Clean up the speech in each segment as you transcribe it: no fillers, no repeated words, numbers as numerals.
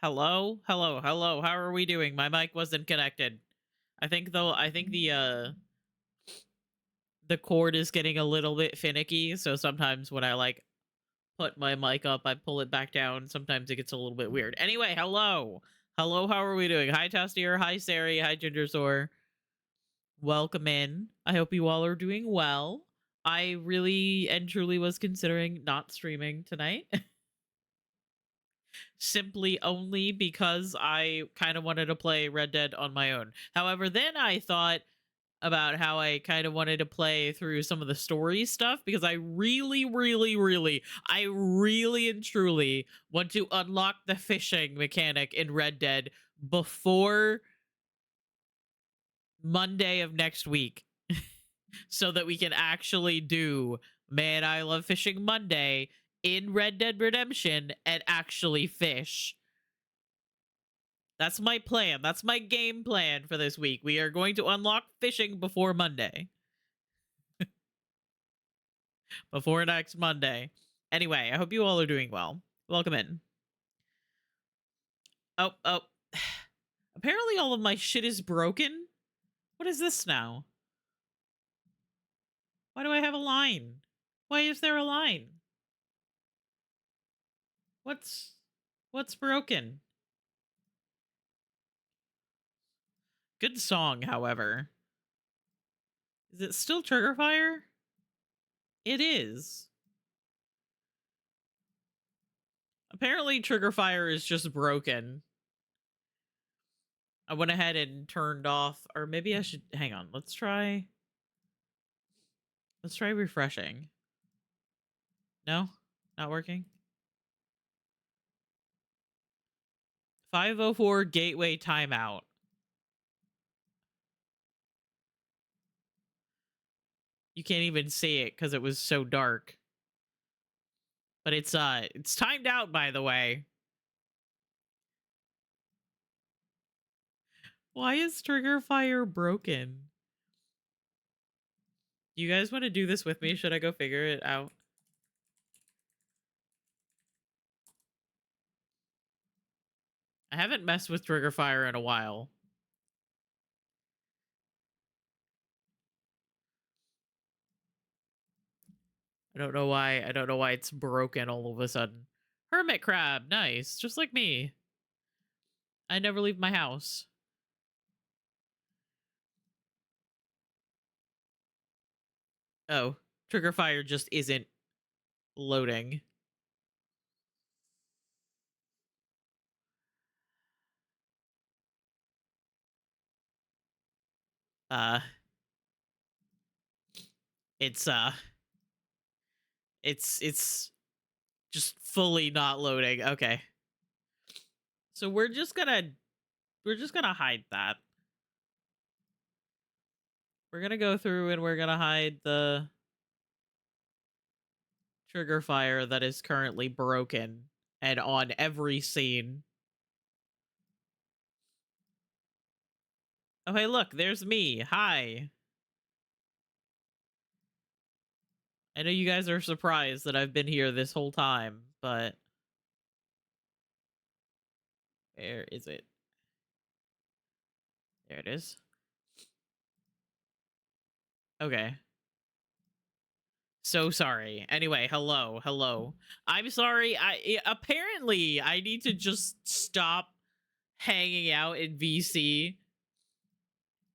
Hello? Hello, hello. How are we doing? My mic wasn't connected. I think the cord is getting a little bit finicky, so sometimes when I like put my mic up, I pull it back down. Sometimes it gets a little bit weird. Anyway, hello. Hello, how are we doing? Hi Tastier, hi Sari, hi Gingersaur. Welcome in. I hope you all are doing well. I really and truly was considering not streaming tonight. Simply only because I kind of wanted to play Red Dead on my own. However, then I thought about how I kind of wanted to play through some of the story stuff because I really and truly want to unlock the fishing mechanic in Red Dead before Monday of next week so that we can actually do Man, I Love Fishing Monday in Red Dead Redemption and actually fish. That's my plan. That's my game plan for this week. We are going to unlock fishing before Monday. Before next Monday. Anyway, I hope you all are doing well. Welcome in. Oh. Apparently all of my shit is broken. What is this now? Why do I have a line? Why is there a line? What's broken? Good song, however. Is it still trigger fire? It is. Apparently trigger fire is just broken. I went ahead and turned off, or maybe I should hang on. Let's try refreshing. No? Not working? 504 gateway timeout. You can't even see it because it was so dark. But it's timed out, by the way. Why is trigger fire broken? You guys want to do this with me? Should I go figure it out? I haven't messed with trigger fire in a while. I don't know why. I don't know why it's broken all of a sudden. Hermit crab, nice. Just like me. I never leave my house. Oh, trigger fire just isn't loading. Uh, it's it's just fully not loading. Okay. So we're just gonna hide that. We're gonna go through and we're gonna hide the trigger fire that is currently broken and on every scene. Oh hey look, there's me. Hi. I know you guys are surprised that I've been here this whole time, but where is it? There it is. Okay. So sorry. Anyway, hello. I'm sorry. Apparently I need to just stop hanging out in VC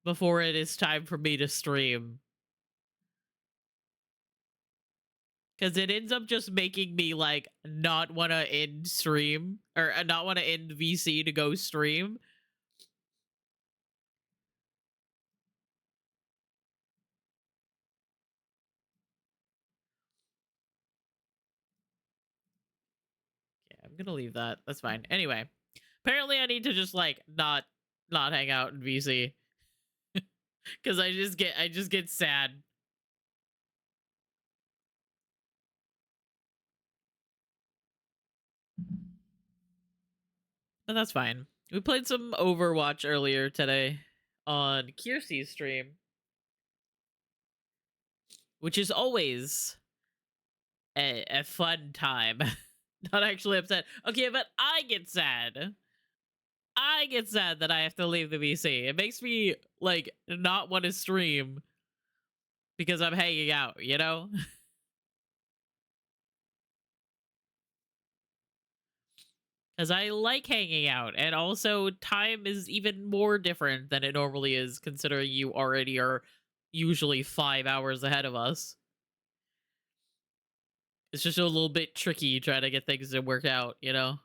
before it is time for me to stream. Because it ends up just making me like not want to end stream or not want to end VC to go stream. Yeah, I'm gonna leave that. That's fine. Anyway, apparently I need to just like not hang out in VC because I just get sad. But that's fine. We played some Overwatch earlier today on Kiersey's stream, which is always a fun time. Not actually upset. Okay, but I get sad. I get sad that I have to leave the VC. It makes me like not want to stream because I'm hanging out, you know? Because I like hanging out, and also time is even more different than it normally is, considering you already are usually 5 hours ahead of us. It's just a little bit tricky trying to get things to work out, you know?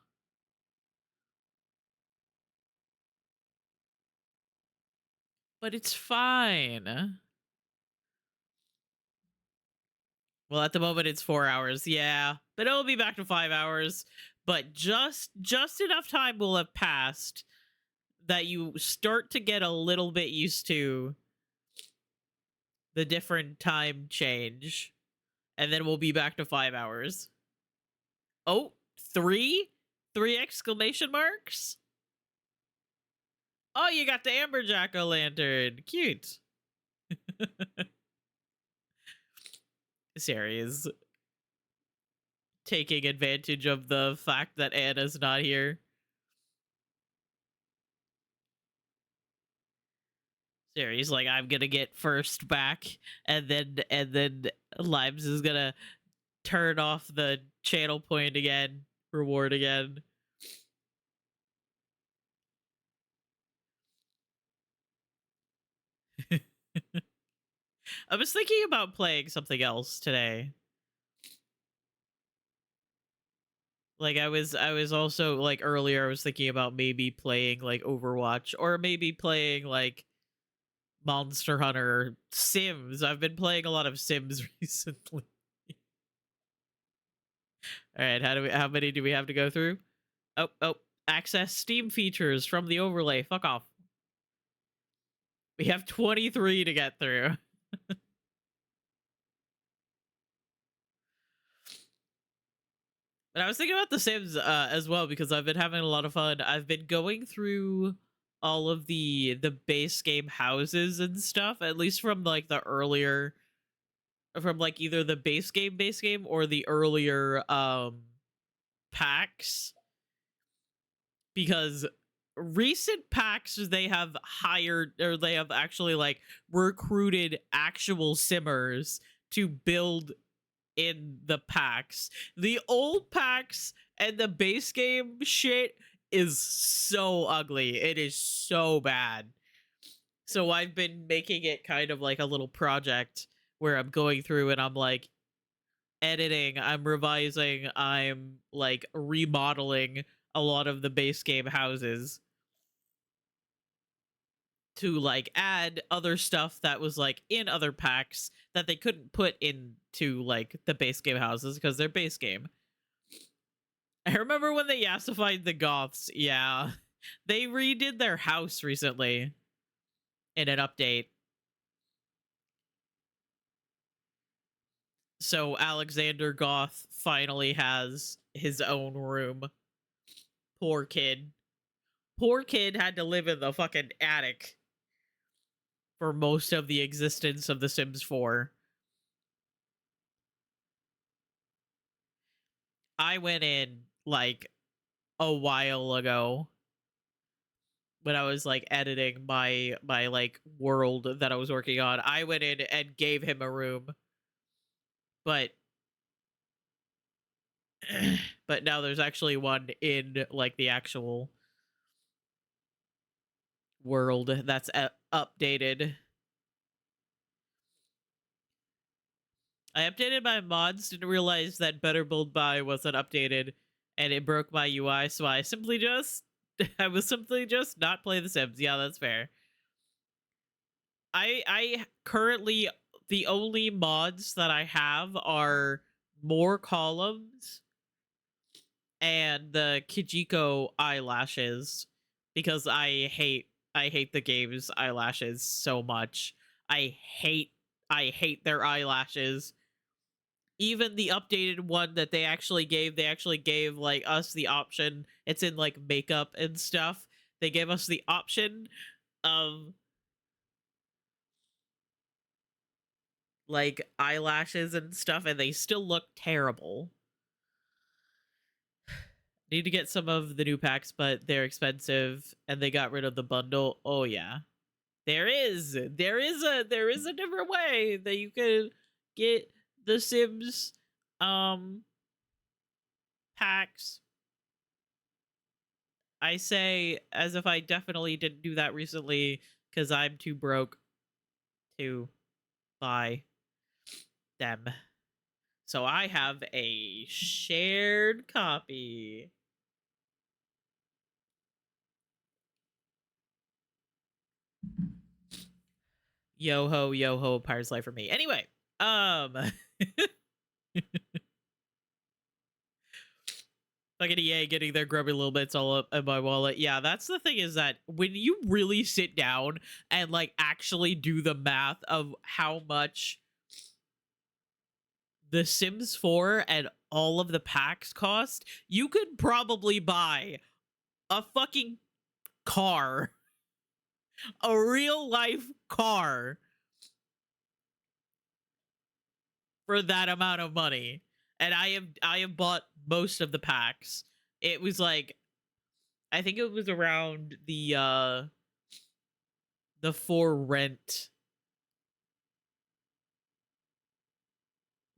But it's fine. Well, at the moment it's 4 hours, yeah. But it'll be back to 5 hours. But just enough time will have passed that you start to get a little bit used to the different time change. And then we'll be back to 5 hours. Oh, three? Three exclamation marks? Oh, you got the amber jack-o'-lantern. Cute. Series taking advantage of the fact that Anna's not here. Series like, I'm gonna get first back, and then Limes is gonna turn off the channel point again, reward again. I was thinking about playing something else today. Like I was also like earlier I was thinking about maybe playing like Overwatch or maybe playing like Monster Hunter, Sims. I've been playing a lot of Sims recently. All right, how many do we have to go through? Oh, access Steam features from the overlay. Fuck off. We have 23 to get through. And I was thinking about The Sims as well because I've been having a lot of fun. I've been going through all of the base game houses and stuff, at least from like the earlier, from like either the base game or the earlier packs, because recent packs they have hired, or they have actually like recruited actual simmers to build in the packs. The old packs and the base game shit is so ugly. It is so bad. So I've been making it kind of like a little project where I'm going through and I'm like editing, I'm revising, I'm like remodeling a lot of the base game houses to like add other stuff that was like in other packs that they couldn't put into like the base game houses because they're base game. I remember when they yassified the Goths. Yeah. They redid their house recently in an update. So Alexander Goth finally has his own room. Poor kid. Poor kid had to live in the fucking attic for most of the existence of The Sims 4. I went in like a while ago when I was like editing my like world that I was working on. I went in and gave him a room, but but now there's actually one in like the actual world that's updated. I updated my mods, didn't realize that Better Build By wasn't updated, and it broke my UI, so I simply just I was simply just not play The Sims. Yeah, that's fair. I currently, the only mods that I have are more columns and the Kijiko eyelashes, because I hate the game's eyelashes so much. I hate their eyelashes. Even the updated one that they actually gave like us the option. It's in like makeup and stuff. They gave us the option of like eyelashes and stuff, and they still look terrible. Need to get some of the new packs, but they're expensive and they got rid of the bundle. Oh yeah. There is a different way that you could get the Sims um packs. I say as if I definitely didn't do that recently because I'm too broke to buy them. So I have a shared copy. Yo ho, Pirate's Life for me. Anyway, um fucking EA getting their grubby little bits all up in my wallet. Yeah, that's the thing, is that when you really sit down and like actually do the math of how much the Sims 4 and all of the packs cost, you could probably buy a fucking car, a real life car for that amount of money. And I have bought most of the packs. It was like, I think it was around the for rent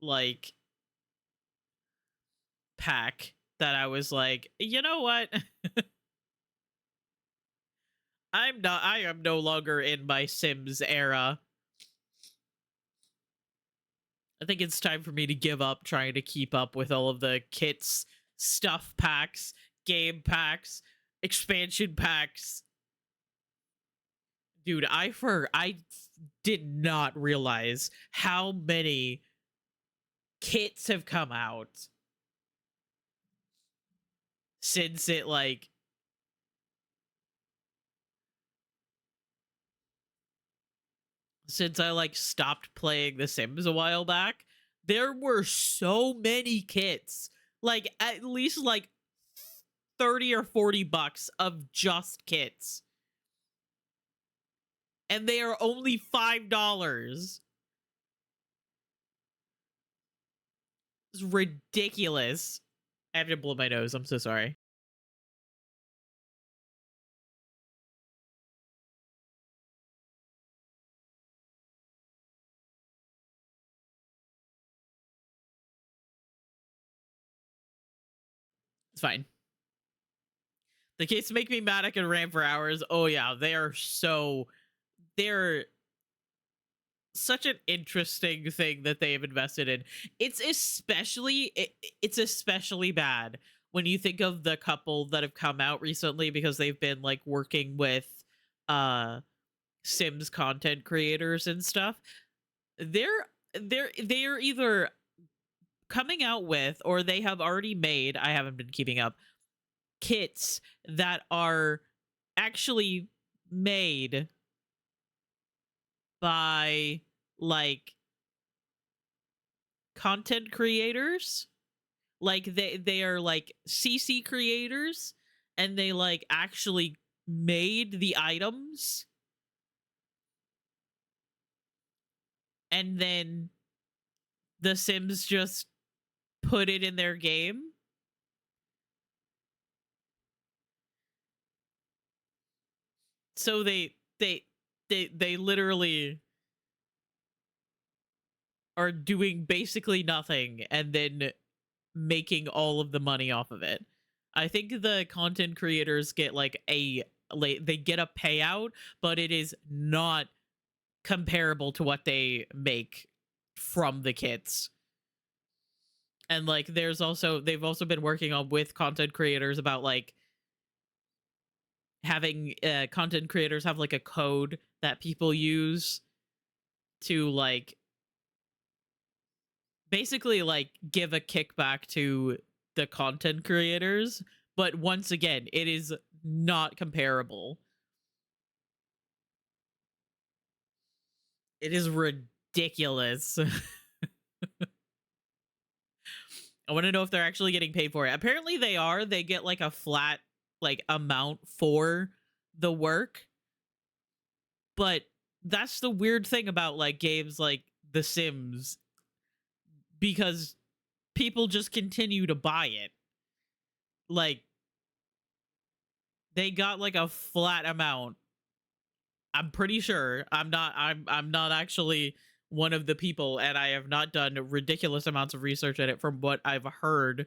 like pack that I was like, you know what? I am no longer in my Sims era. I think it's time for me to give up trying to keep up with all of the kits, stuff packs, game packs, expansion packs. Dude, I did not realize how many kits have come out since it like since I like stopped playing The Sims a while back. There were so many kits, like at least like 30 or 40 bucks of just kits, and they are only $5. It's ridiculous. I have to blow my nose. I'm so sorry. It's fine. The kits make me mad. I can rant for hours. Oh yeah, they're such an interesting thing that they have invested in. It's especially bad when you think of the couple that have come out recently, because they've been like working with uh Sims content creators and stuff. They're they're either coming out with, or they have already made, I haven't been keeping up, kits that are actually made by like content creators. Like they are like CC creators, and they like actually made the items and then the Sims just put it in their game. So they literally are doing basically nothing and then making all of the money off of it. I think the content creators get like they get a payout, but it is not comparable to what they make from the kits. And like they've also been working on with content creators about like having content creators have like a code that people use to like basically like give a kickback to the content creators, but once again, it is not comparable. It is ridiculous. I want to know if they're actually getting paid for it. Apparently they are. They get like a flat like amount for the work. But that's the weird thing about like games like The Sims, because people just continue to buy it. like they got like a flat amount. I'm pretty sure. I'm not actually one of the people, and I have not done ridiculous amounts of research in it from what I've heard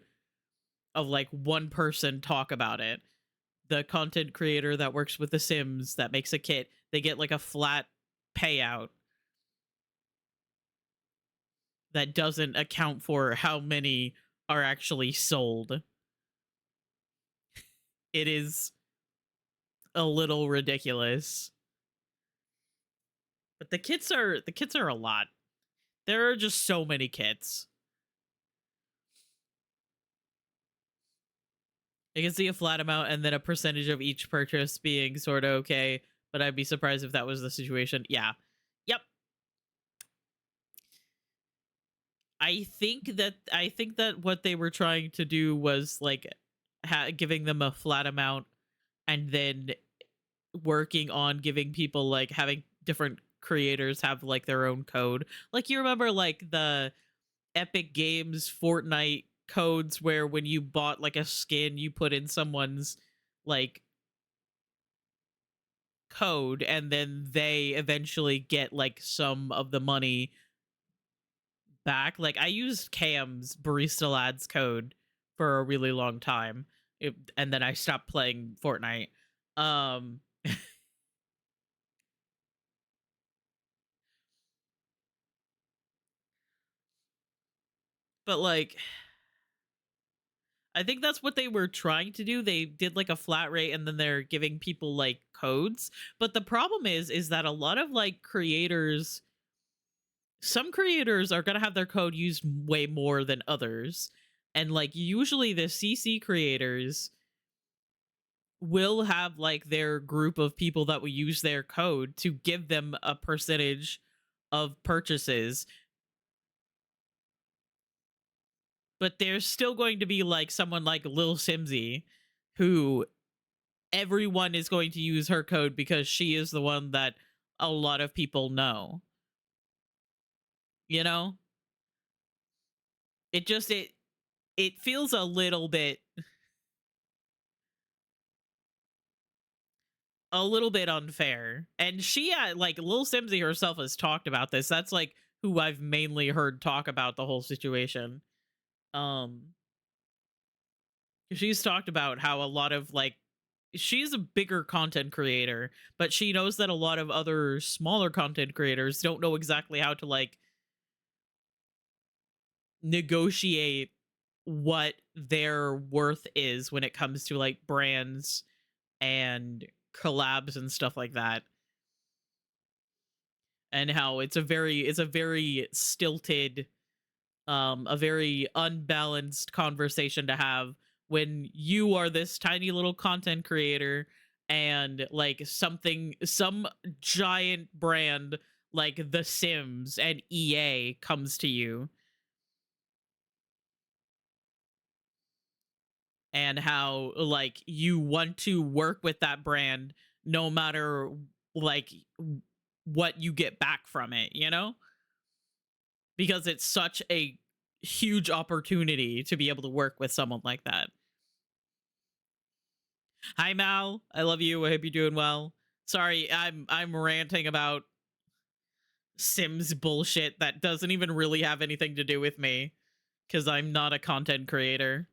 of like one person talk about it. The content creator that works with The Sims that makes a kit, they get like a flat payout that doesn't account for how many are actually sold. It is a little ridiculous. But the kits are a lot. There are just so many kits. I can see a flat amount and then a percentage of each purchase being sort of okay, but I'd be surprised if that was the situation. Yeah. Yep. I think that what they were trying to do was like giving them a flat amount and then working on giving people like having different creators have like their own code. Like you remember like the Epic Games Fortnite codes where when you bought like a skin you put in someone's like code and then they eventually get like some of the money back. Like I used Cam's Barista Lads code for a really long time. And then I stopped playing Fortnite. Um but like I think that's what they were trying to do. They did like a flat rate and then they're giving people like codes. But the problem is that a lot of like creators, some creators are going to have their code used way more than others. And like usually the CC creators will have like their group of people that will use their code to give them a percentage of purchases. But there's still going to be like someone like Lil Simsy who everyone is going to use her code because she is the one that a lot of people know. You know? It just it feels a little bit unfair. And she like Lil Simsy herself has talked about this. That's like who I've mainly heard talk about the whole situation. Um she's talked about how a lot of like she's a bigger content creator, but she knows that a lot of other smaller content creators don't know exactly how to like negotiate what their worth is when it comes to like brands and collabs and stuff like that, and how it's a very stilted, a very unbalanced conversation to have when you are this tiny little content creator and like some giant brand like The Sims and EA comes to you, and how like you want to work with that brand no matter like what you get back from it, you know? Because it's such a huge opportunity to be able to work with someone like that. Hi Mal, I love you. I hope you're doing well. Sorry, I'm ranting about Sims bullshit that doesn't even really have anything to do with me cuz I'm not a content creator.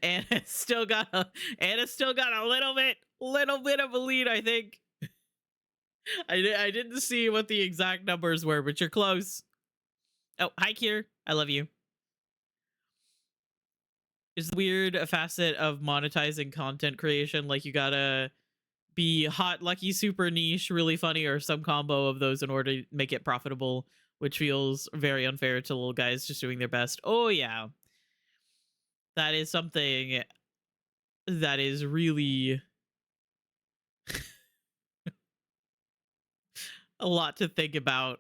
and it's still got a and it's still got a little bit of a lead, I think. I didn't see what the exact numbers were, but you're close. Oh, hi Kier. I love you. Is the weird facet of monetizing content creation like you gotta be hot, lucky, super niche, really funny, or some combo of those in order to make it profitable, which feels very unfair to little guys just doing their best. Oh yeah. That is something that is really a lot to think about.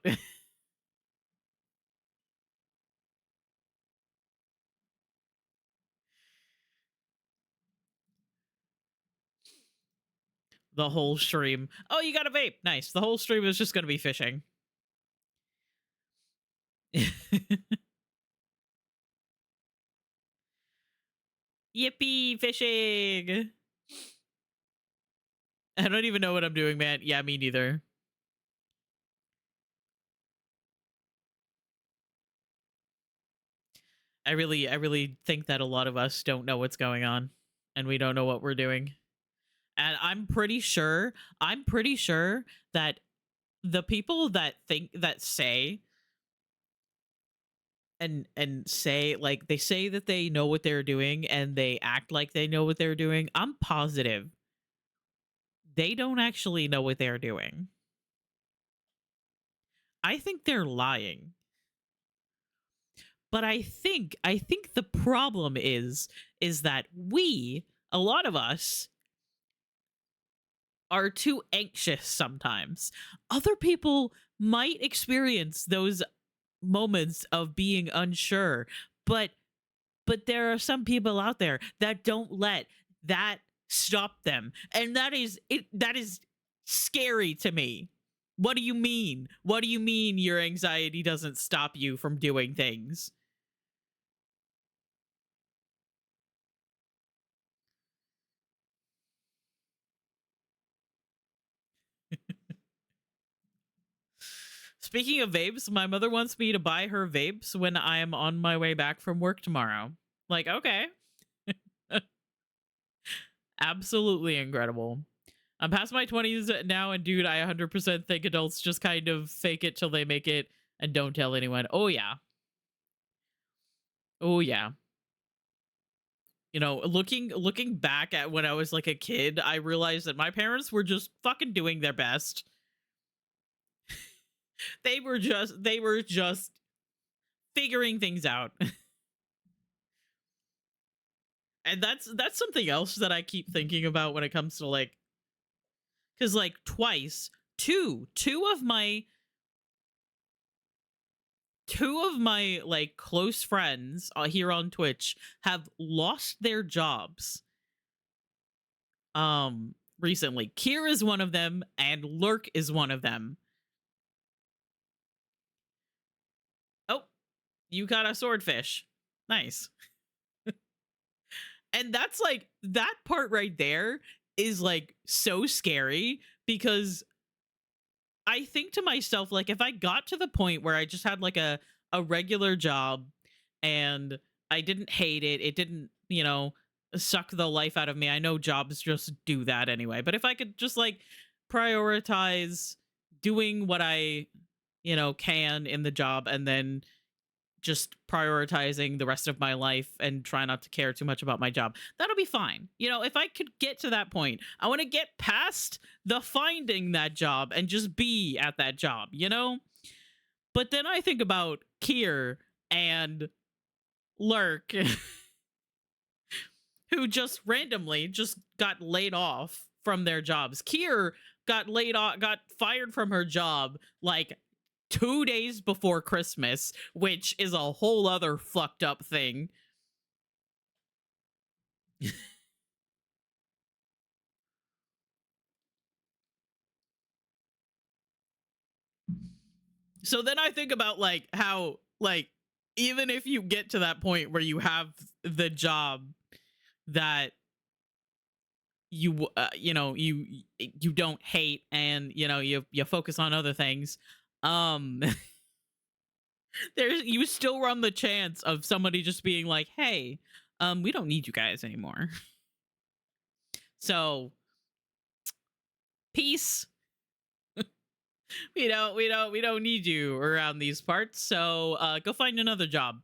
The whole stream. Oh, you got a vape. Nice. The whole stream is just going to be fishing. Yippee fishing. I don't even know what I'm doing, man. Yeah, me neither. I really think that a lot of us don't know what's going on and we don't know what we're doing. And I'm pretty sure that the people that think that say and say like they say that they know what they're doing and they act like they know what they're doing, I'm positive they don't actually know what they're doing. I think they're lying. But I think the problem is that we, a lot of us, are too anxious sometimes. Other people might experience those moments of being unsure, but there are some people out there that don't let that stop them. And that is scary to me. What do you mean? What do you mean your anxiety doesn't stop you from doing things? Speaking of vapes, my mother wants me to buy her vapes when I am on my way back from work tomorrow. Like, okay. Absolutely incredible. I'm past my 20s now, and dude, I 100% think adults just kind of fake it till they make it and don't tell anyone. Oh, yeah. Oh, yeah. You know, looking back at when I was like a kid, I realized that my parents were just fucking doing their best. They were just figuring things out. And that's something else that I keep thinking about when it comes to like, because like twice, two of my like close friends here on Twitch have lost their jobs recently. Kier is one of them and Lurk is one of them. Oh, you got a swordfish. Nice. And that's like that part right there is like so scary because I think to myself, like, if I got to the point where I just had like a regular job and I didn't hate it, it didn't, suck the life out of me. I know jobs just do that anyway. But if I could just like prioritize doing what I, can in the job and then just prioritizing the rest of my life and try not to care too much about my job. That'll be fine. If I could get to that point, I want to get past the finding that job and just be at that job. But then I think about Kier and Lurk who just randomly just got laid off from their jobs. Kier got fired from her job like 2 days before Christmas, which is a whole other fucked up thing. So then I think about like how like even if you get to that point where you have the job that you don't hate and you focus on other things, um there's you still run the chance of somebody just being like, "Hey, we don't need you guys anymore." So, peace. We don't need you around these parts. So, go find another job.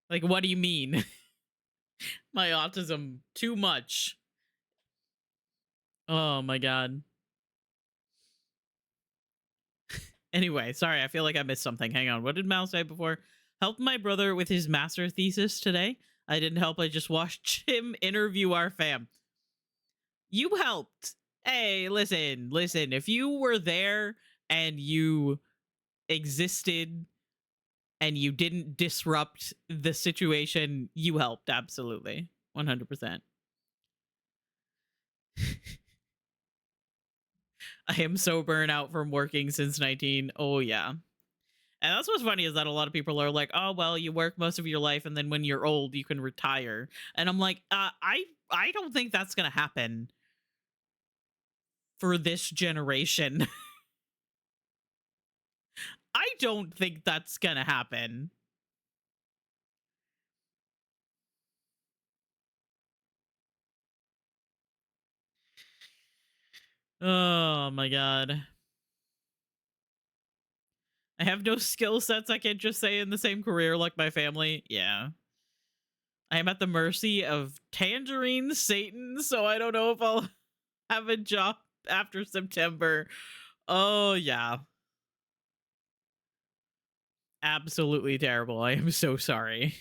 Like, what do you mean? My autism too much. Oh my god. Anyway, sorry, I feel like I missed something. Hang on. What did Mal say before? Helped my brother with his master thesis today. I didn't help. I just watched him interview our fam. You helped. Hey, listen. If you were there and you existed and you didn't disrupt the situation, you helped. Absolutely. 100%. I am so burnt out from working since 19. Oh, yeah. And that's what's funny is that a lot of people are like, "Oh, well, you work most of your life, and then when you're old, you can retire." And I'm like, I don't think that's gonna happen for this generation. I don't think that's gonna happen. Oh my god. I have no skill sets I can't just say in the same career like my family. Yeah. I am at the mercy of Tangerine Satan, so I don't know if I'll have a job after September. Oh yeah. Absolutely terrible. I am so sorry.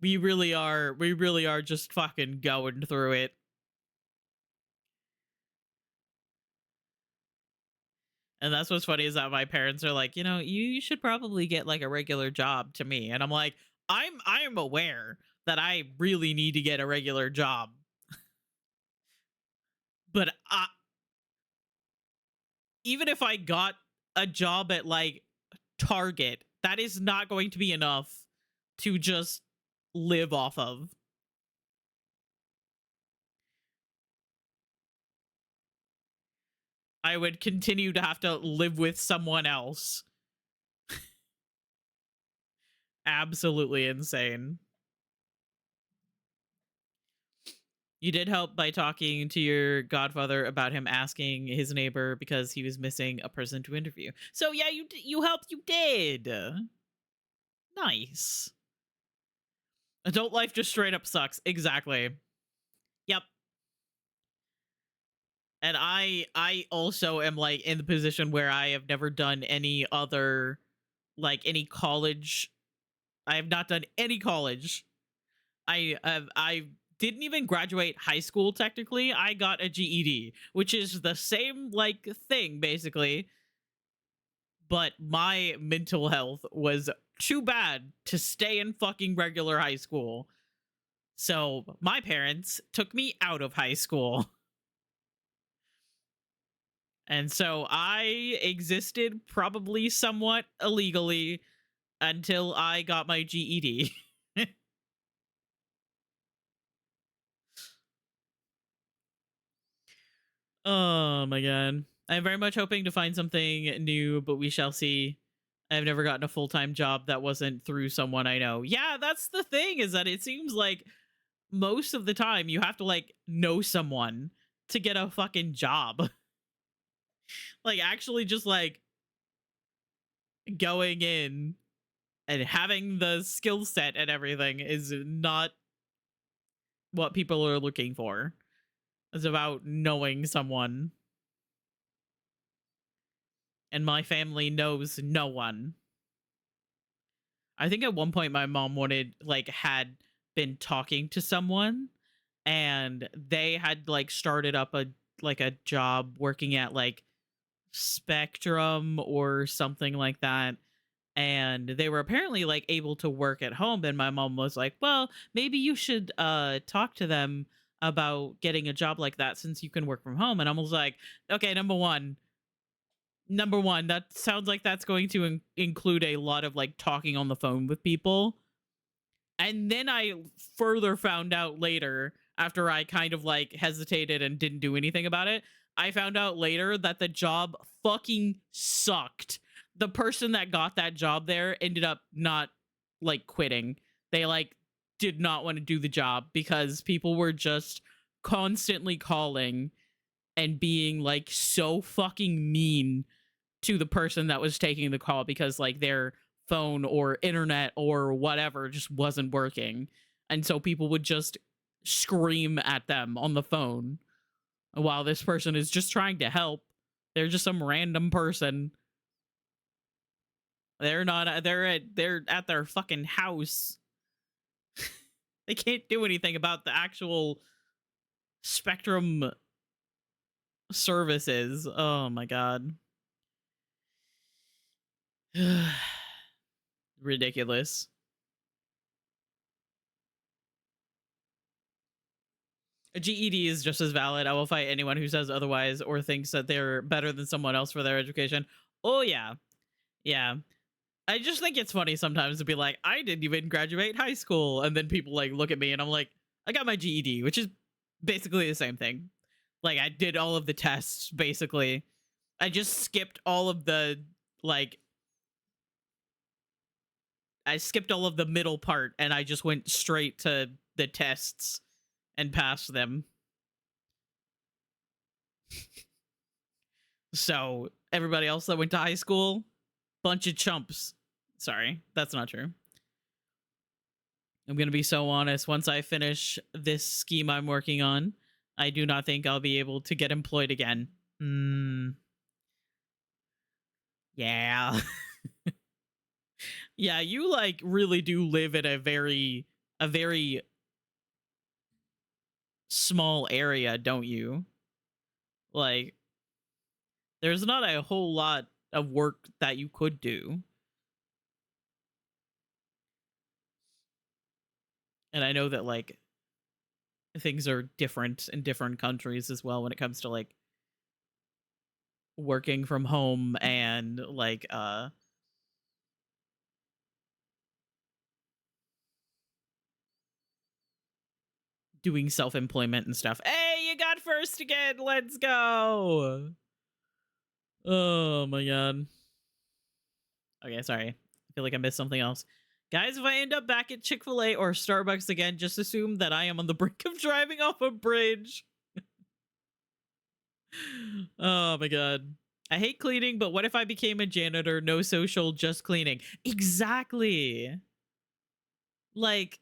We really are just fucking going through it. And that's what's funny is that my parents are like, you should probably get like a regular job to me. And I'm like, I am aware that I really need to get a regular job. But even if I got a job at like Target, that is not going to be enough to just live off of. I would continue to have to live with someone else. Absolutely insane. You did help by talking to your godfather about him asking his neighbor because he was missing a person to interview. So yeah, you helped. You did. Nice. Adult life just straight up sucks. Exactly. Yep. And I also am like in the position where I have never done any other like any college. I have not done any college. I didn't even graduate high school technically. I got a GED, which is the same like thing basically, but my mental health was too bad to stay in fucking regular high school. So, my parents took me out of high school. And so I existed probably somewhat illegally until I got my GED. Oh my god. I'm very much hoping to find something new, but we shall see. I've never gotten a full-time job that wasn't through someone I know. Yeah, that's the thing is that it seems like most of the time you have to like know someone to get a fucking job. Like actually just like going in and having the skill set and everything is not what people are looking for. It's about knowing someone. And my family knows no one. I think at one point my mom wanted like had been talking to someone and they had like started up a job working at like Spectrum or something like that, and they were apparently like able to work at home, and my mom was like, well, maybe you should talk to them about getting a job like that since you can work from home. And I was like, okay, number one, that sounds like that's going to include a lot of like talking on the phone with people. And then I further found out later, after I kind of like hesitated and didn't do anything about it, I found out later that the job fucking sucked. The person that got that job there ended up not like quitting. They like did not want to do the job because people were just constantly calling and being like so fucking mean to the person that was taking the call because like their phone or internet or whatever just wasn't working. And so people would just scream at them on the phone while this person is just trying to help. They're just some random person. They're not they're at their fucking house. They can't do anything about the actual Spectrum services. Oh my god. Ridiculous. A GED is just as valid. I will fight anyone who says otherwise or thinks that they're better than someone else for their education. Oh yeah. Yeah. I just think it's funny sometimes to be like, I didn't even graduate high school. And then people like look at me and I'm like, I got my GED, which is basically the same thing. Like I did all of the tests basically. I just skipped all of the like I skipped all of the middle part and I just went straight to the tests and passed them. So everybody else that went to high school, bunch of chumps. Sorry, that's not true. I'm going to be so honest. Once I finish this scheme I'm working on, I do not think I'll be able to get employed again. Yeah. Yeah, you like really do live in a very small area, don't you? Like there's not a whole lot of work that you could do. And I know that like things are different in different countries as well when it comes to like working from home and like doing self-employment and stuff. Hey, you got first again. Let's go. Oh my god. Okay, sorry. I feel like I missed something else. Guys, if I end up back at Chick-fil-A or Starbucks again, just assume that I am on the brink of driving off a bridge. Oh my god. I hate cleaning, but what if I became a janitor? No social, just cleaning. Exactly. Like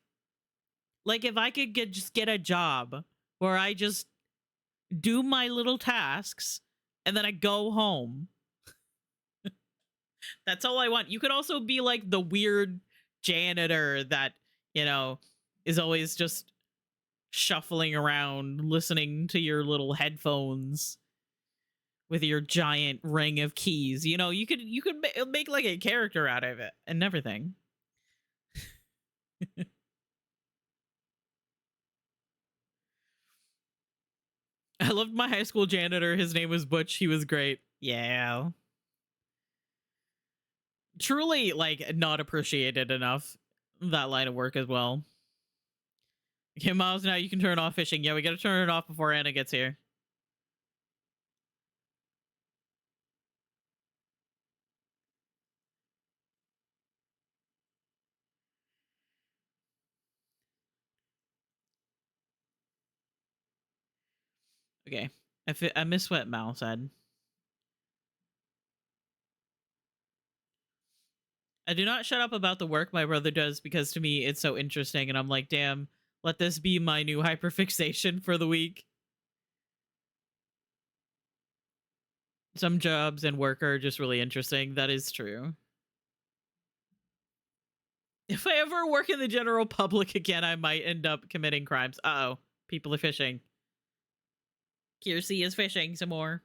if I could just get a job where I just do my little tasks and then I go home. That's all I want. You could also be like the weird janitor that, you know, is always just shuffling around listening to your little headphones with your giant ring of keys. You know, you could make like a character out of it and everything. I loved my high school janitor. His name was Butch. He was great. Yeah. Truly like not appreciated enough, that line of work as well. Okay, Miles, now you can turn off fishing. Yeah, we gotta turn it off before Anna gets here. Okay. I miss what Mal said. I do not shut up about the work my brother does because to me it's so interesting and I'm like, damn, let this be my new hyperfixation for the week. Some jobs and work are just really interesting. That is true. If I ever work in the general public again, I might end up committing crimes. Uh-oh. People are fishing. Kiersey is fishing some more.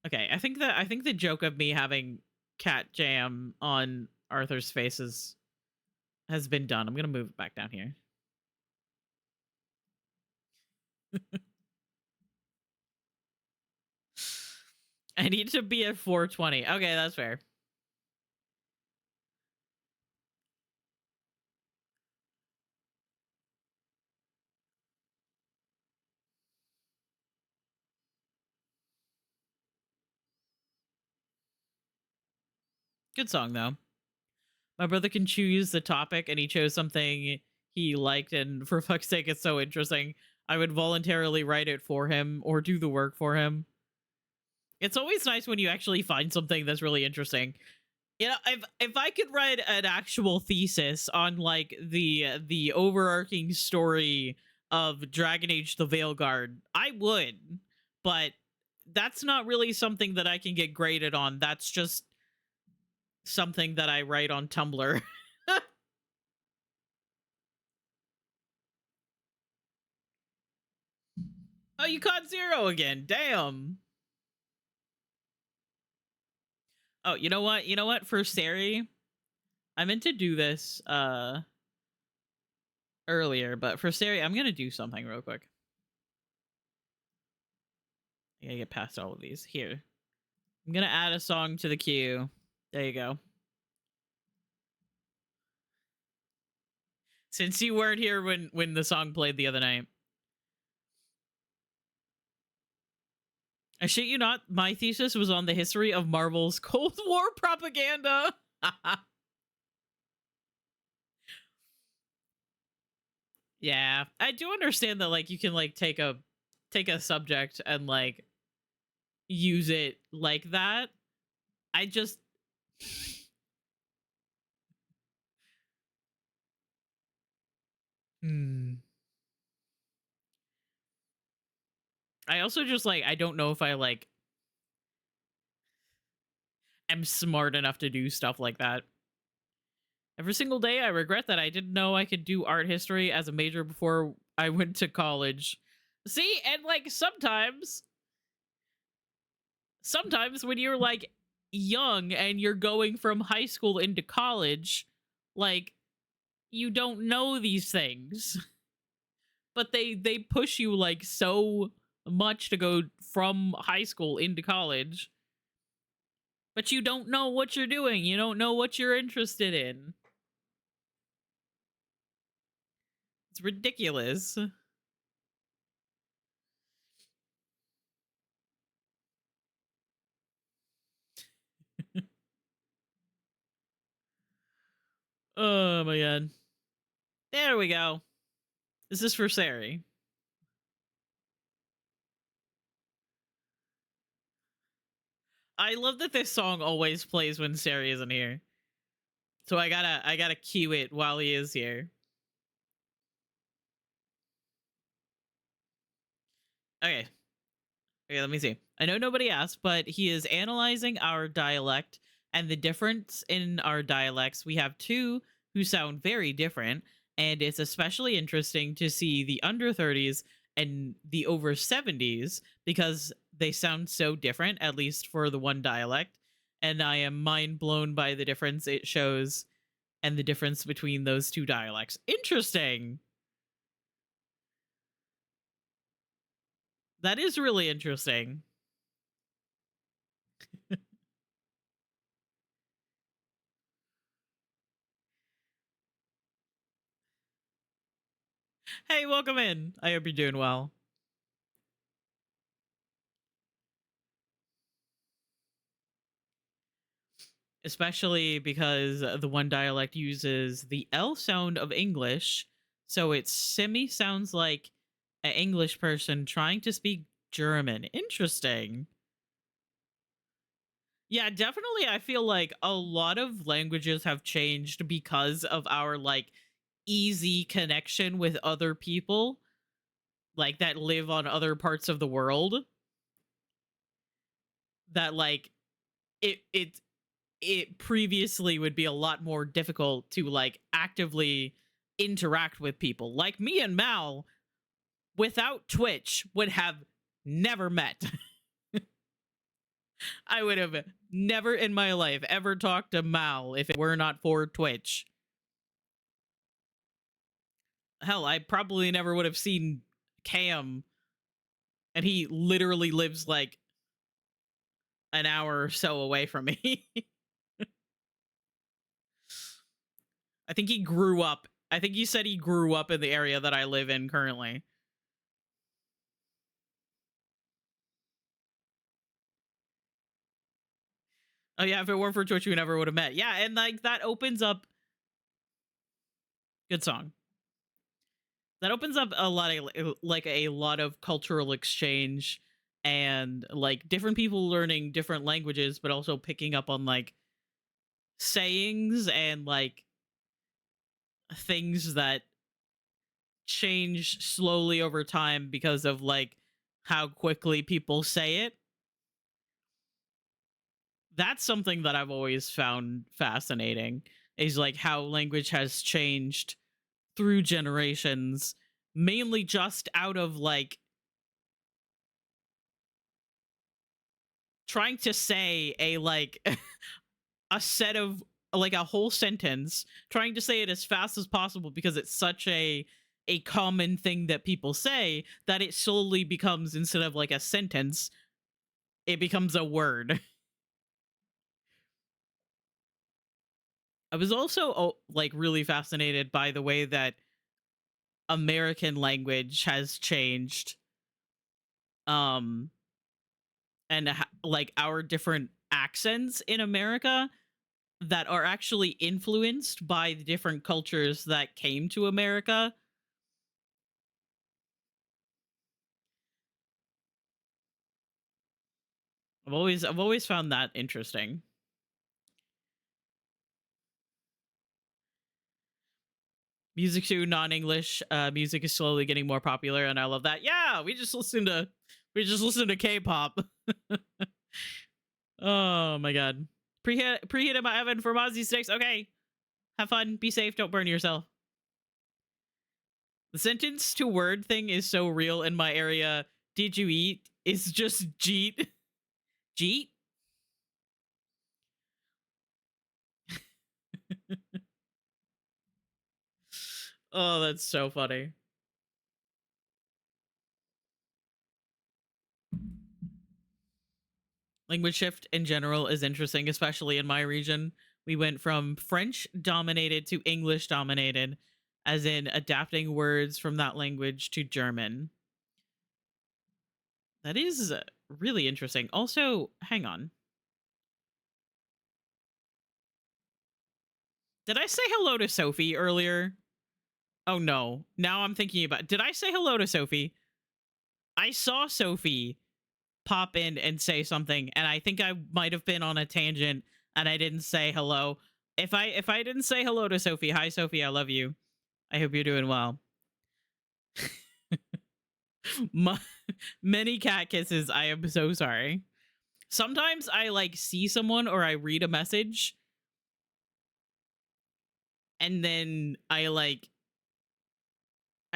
Okay, I think the joke of me having cat jam on Arthur's face has been done. I'm gonna move it back down here. I need to be at 420. Okay, that's fair. Good song though. My brother can choose the topic and he chose something he liked, and for fuck's sake, it's so interesting. I would voluntarily write it for him or do the work for him. It's always nice when you actually find something that's really interesting. You know, if I could write an actual thesis on like the overarching story of Dragon Age the Veilguard, I would. But that's not really something that I can get graded on. That's just something that I write on Tumblr. Oh, you caught zero again. Damn. Oh, you know what? You know what? For Sari, I meant to do this earlier, but for Sari, I'm gonna do something real quick. I gotta get past all of these. Here. I'm gonna add a song to the queue. There you go. Since you weren't here when the song played the other night. I shit you not, my thesis was on the history of Marvel's Cold War propaganda. Yeah, I do understand that like you can like take a subject and like use it like that. I just hmm. I also just like I don't know if I like am smart enough to do stuff like that. Every single day I regret that I didn't know I could do art history as a major before I went to college. See, and like sometimes when you're like young and you're going from high school into college, like you don't know these things. But they push you like so much to go from high school into college. But you don't know what you're doing. You don't know what you're interested in. It's ridiculous. Oh my god. There we go. This is for Sari. I love that this song always plays when Sari isn't here. So I gotta cue it while he is here. Okay. Okay, let me see. I know nobody asked, but he is analyzing our dialect and the difference in our dialects. We have two who sound very different, and it's especially interesting to see the under 30s and the over 70s because they sound so different, at least for the one dialect. And I am mind blown by the difference it shows and the difference between those two dialects. Interesting. That is really interesting. Hey, welcome in. I hope you're doing well. Especially because the one dialect uses the L sound of English, so it semi sounds like an English person trying to speak German. Interesting. Yeah, definitely. I feel like a lot of languages have changed because of our like easy connection with other people, like that live on other parts of the world. That like it it previously would be a lot more difficult to like actively interact with people. Like me and Mal, without Twitch, would have never met. I would have never in my life ever talked to Mal if it were not for Twitch. Hell, I probably never would have seen Cam, and he literally lives like an hour or so away from me. I think he grew up. I think he said he grew up in the area that I live in currently. Oh yeah, if it weren't for Twitch, we never would have met. Yeah, and like that opens up good song. That opens up a lot of like a lot of cultural exchange and like different people learning different languages, but also picking up on like sayings and like things that change slowly over time because of like how quickly people say it. That's something that I've always found fascinating is like how language has changed through generations, mainly just out of like trying to say a like a set of like a whole sentence, trying to say it as fast as possible because it's such a common thing that people say that it slowly becomes, instead of like a sentence, it becomes a word. I was also like really fascinated by the way that American language has changed, um and like our different accents in America that are actually influenced by the different cultures that came to America. I've always found that interesting. Music too, non-English music is slowly getting more popular, and I love that. Yeah, we just listen to K-pop. Oh my god. Preheat in my oven for Mozzie sticks. Okay. Have fun. Be safe. Don't burn yourself. The sentence to word thing is so real in my area. Did you eat? It's just jeet. Jeet? Oh, that's so funny. Language shift in general is interesting, especially in my region. We went from French dominated to English dominated, as in adapting words from that language to German. That is really interesting. Also, hang on. Did I say hello to Sophie earlier? Oh no. Now I'm thinking about, did I say hello to Sophie? I saw Sophie pop in and say something, and I think I might have been on a tangent and I didn't say hello. If I didn't say hello to Sophie, hi Sophie, I love you. I hope you're doing well. My, many cat kisses. I am so sorry. Sometimes I like see someone or I read a message and then I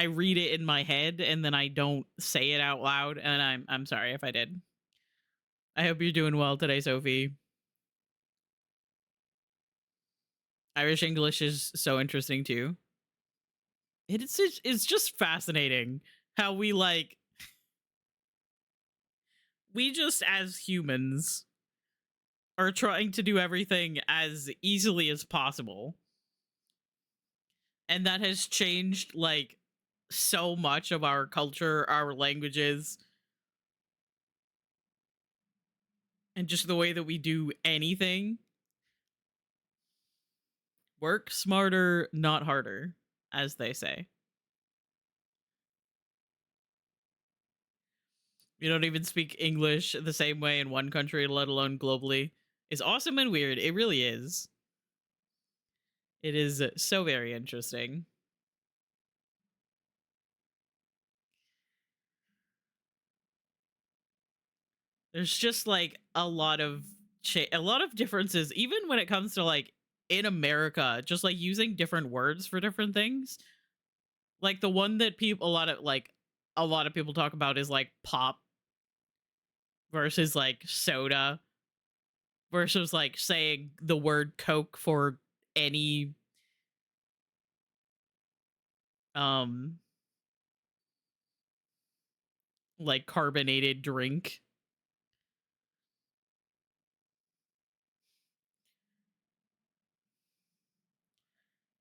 read it in my head and then I don't say it out loud, and I'm sorry if I did. I hope you're doing well today, Sophie. Irish English is so interesting too. It's just fascinating how we just as humans are trying to do everything as easily as possible. And that has changed like so much of our culture, our languages, and just the way that we do anything. Work smarter, not harder, as they say. You don't even speak English the same way in one country, let alone globally. It's awesome and weird. It really is. It is so very interesting. There's just like a lot of differences, even when it comes to like in America, just like using different words for different things. Like the one that people a lot of people talk about is like pop versus like soda versus like saying the word Coke for any um like carbonated drink.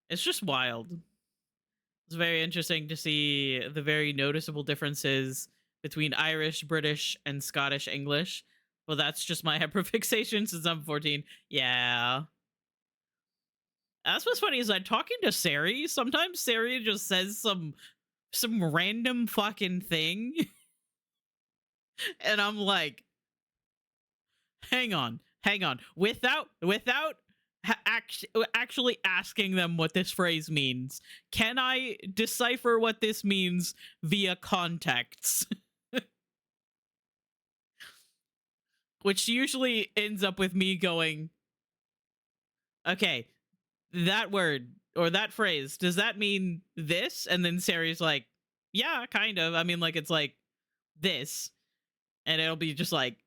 It's just wild. It's very interesting to see the very noticeable differences between Irish, British, and Scottish English. Well, that's just my hyperfixation since I'm 14. Yeah. That's what's funny is I'm talking to Sari. Sometimes Sari just says some random fucking thing. And I'm like, hang on. Without actually asking them what this phrase means, can I decipher what this means via context? Which usually ends up with me going, okay, that word or that phrase, does that mean this? And then Sari's like, yeah, kind of. I mean, like, it's like this. And it'll be just like,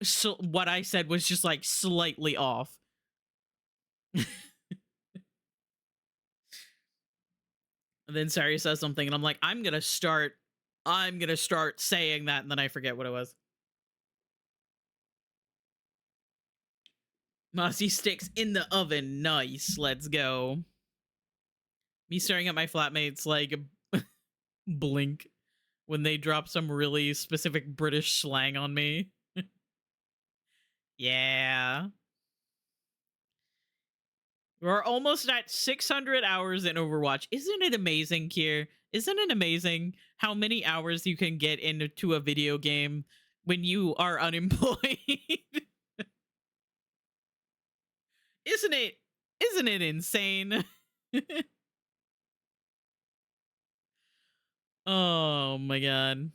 so what I said was just like slightly off. And then Sari says something, and I'm like, I'm gonna start saying that, and then I forget what it was. Mossy sticks in the oven. Nice. Let's go. Me staring at my flatmates like blink when they drop some really specific British slang on me. Yeah. We're almost at 600 hours in Overwatch. Isn't it amazing, Kier? Isn't it amazing how many hours you can get into a video game when you are unemployed? Isn't it? Isn't it insane? Oh my god.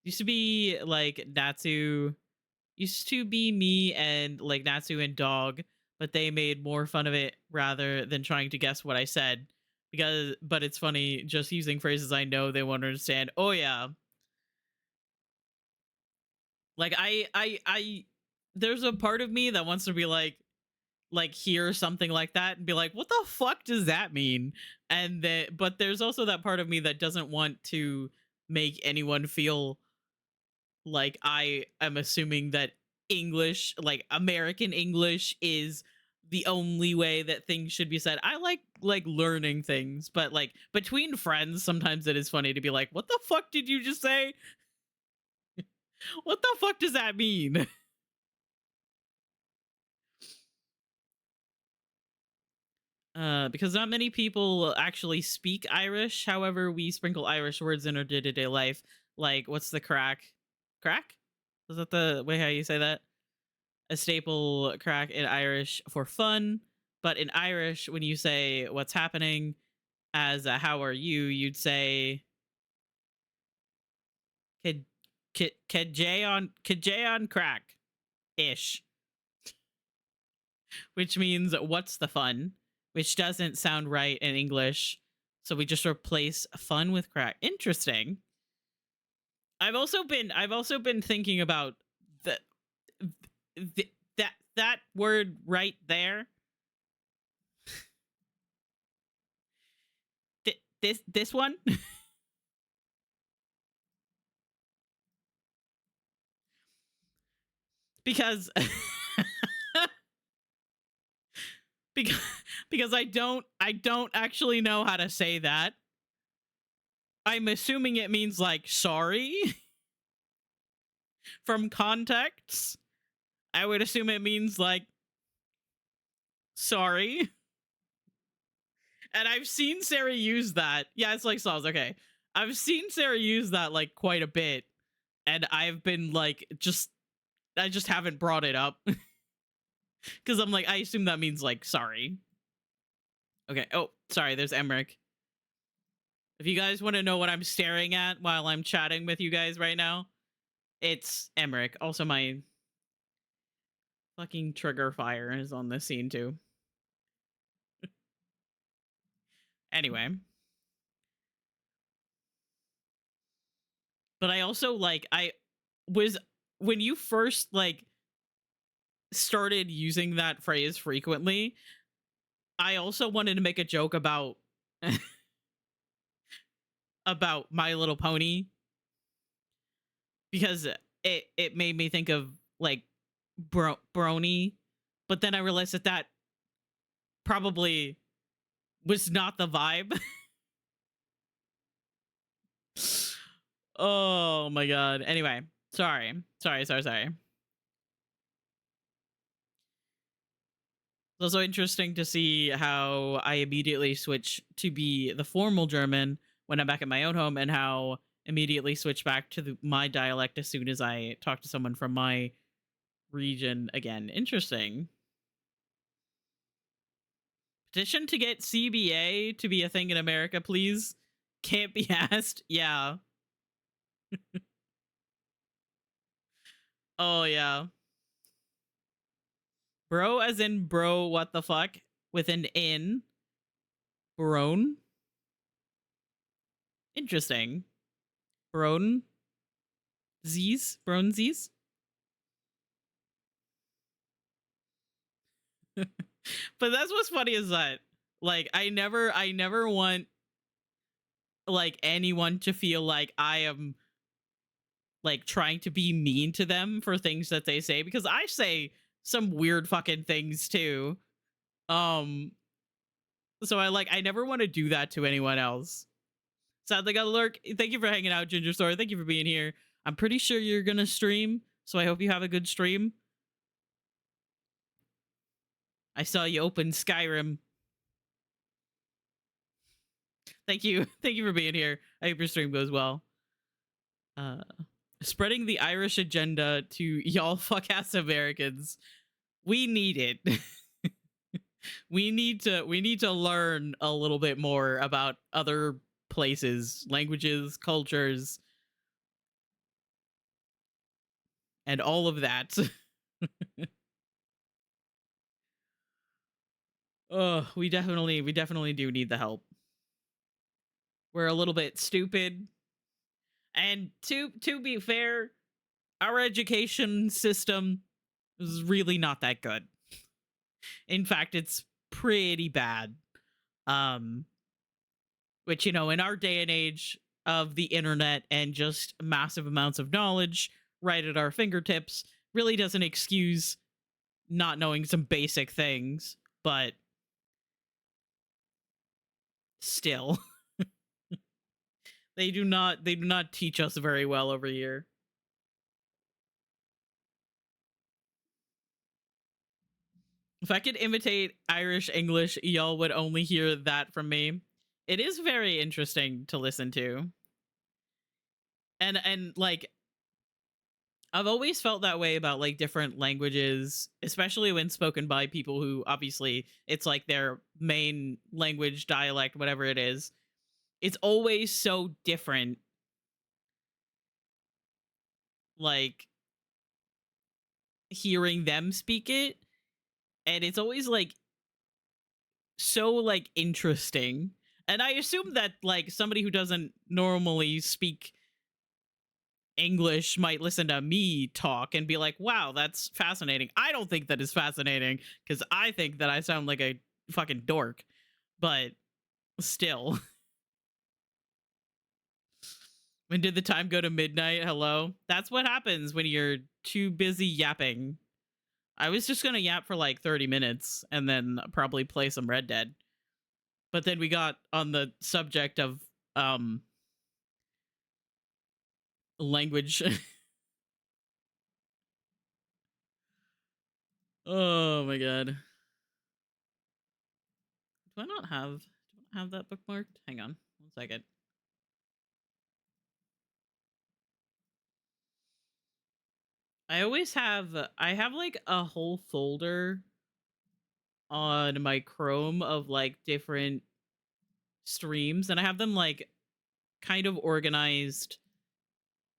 Used to be like Natsu. Used to be me and like Natsu and Dog, but they made more fun of it rather than trying to guess what I said. But it's funny just using phrases I know they won't understand. Oh yeah, like I. There's a part of me that wants to be like hear something like that and be like, what the fuck does that mean? And that, but there's also that part of me that doesn't want to make anyone feel like I am assuming that English, like American English, is the only way that things should be said. I like learning things, but like between friends, sometimes it is funny to be like, "What the fuck did you just say? What the fuck does that mean?" Because not many people actually speak Irish. However, we sprinkle Irish words in our day-to-day life. Like, what's the crack? Crack? Is that the way how you say that? A staple crack in Irish for fun, but in Irish, when you say what's happening as a how are you, you'd say could could Jay on crack ish, which means what's the fun, which doesn't sound right in English. So we just replace fun with crack. Interesting. I've also been thinking about the, that word right there. This one. Because because because I don't actually know how to say that. I'm assuming it means like sorry from context. I would assume it means like sorry. And I've seen Sarah use that. Yeah, it's like sauce. Okay. I've seen Sarah use that like quite a bit. And I've been like I just haven't brought it up. Because I'm like, I assume that means like sorry. Okay. Oh, sorry, there's Emmerich. If you guys want to know what I'm staring at while I'm chatting with you guys right now, it's Emmerich. Also, my fucking trigger fire is on this scene too. Anyway. But I also like, I was, when you first like started using that phrase frequently, I also wanted to make a joke about about My Little Pony because it made me think of like brony, but then I realized that probably was not the vibe. Oh my god. Anyway, sorry. It's also interesting to see how I immediately switch to be the formal German when I'm back at my own home, and how immediately switch back to my dialect as soon as I talk to someone from my region again. Interesting. Petition to get CBA to be a thing in America, please. Can't be asked. Yeah. Oh yeah. Bro as in bro, what the fuck? With an in. Brone. Interesting. Brone. Z's. Brone Z's. But that's what's funny is that like I never want like anyone to feel like I am like trying to be mean to them for things that they say, because I say some weird fucking things too. Um, so I never want to do that to anyone else. Sadly got a lurk. Thank you for hanging out, Ginger Story. Thank you for being here. I'm pretty sure you're gonna stream, so I hope you have a good stream. I saw you open Skyrim. Thank you. Thank you for being here. I hope your stream goes well. Uh, spreading the Irish agenda to y'all fuck ass Americans. We need it. we need to learn a little bit more about other places, languages, cultures, and all of that. Oh, we definitely do need the help. We're a little bit stupid. And to be fair, our education system is really not that good. In fact, it's pretty bad. Which, you know, in our day and age of the internet and just massive amounts of knowledge right at our fingertips, really doesn't excuse not knowing some basic things, but still. They do not teach us very well over here. If I could imitate Irish English, y'all would only hear that from me. It is very interesting to listen to. And like I've always felt that way about like different languages, especially when spoken by people who obviously it's like their main language, dialect, whatever it is. It's always so different. Like hearing them speak it, and it's always like so like interesting. And I assume that like somebody who doesn't normally speak English might listen to me talk and be like, wow, that's fascinating. I don't think that is fascinating because I think that I sound like a fucking dork. But still. When did the time go to midnight? Hello? That's what happens when you're too busy yapping. I was just gonna yap for like 30 minutes and then probably play some Red Dead. But then we got on the subject of language. Oh my god. Do I not have that bookmarked? Hang on 1 second. I have like a whole folder on my Chrome of like different streams, and I have them like kind of organized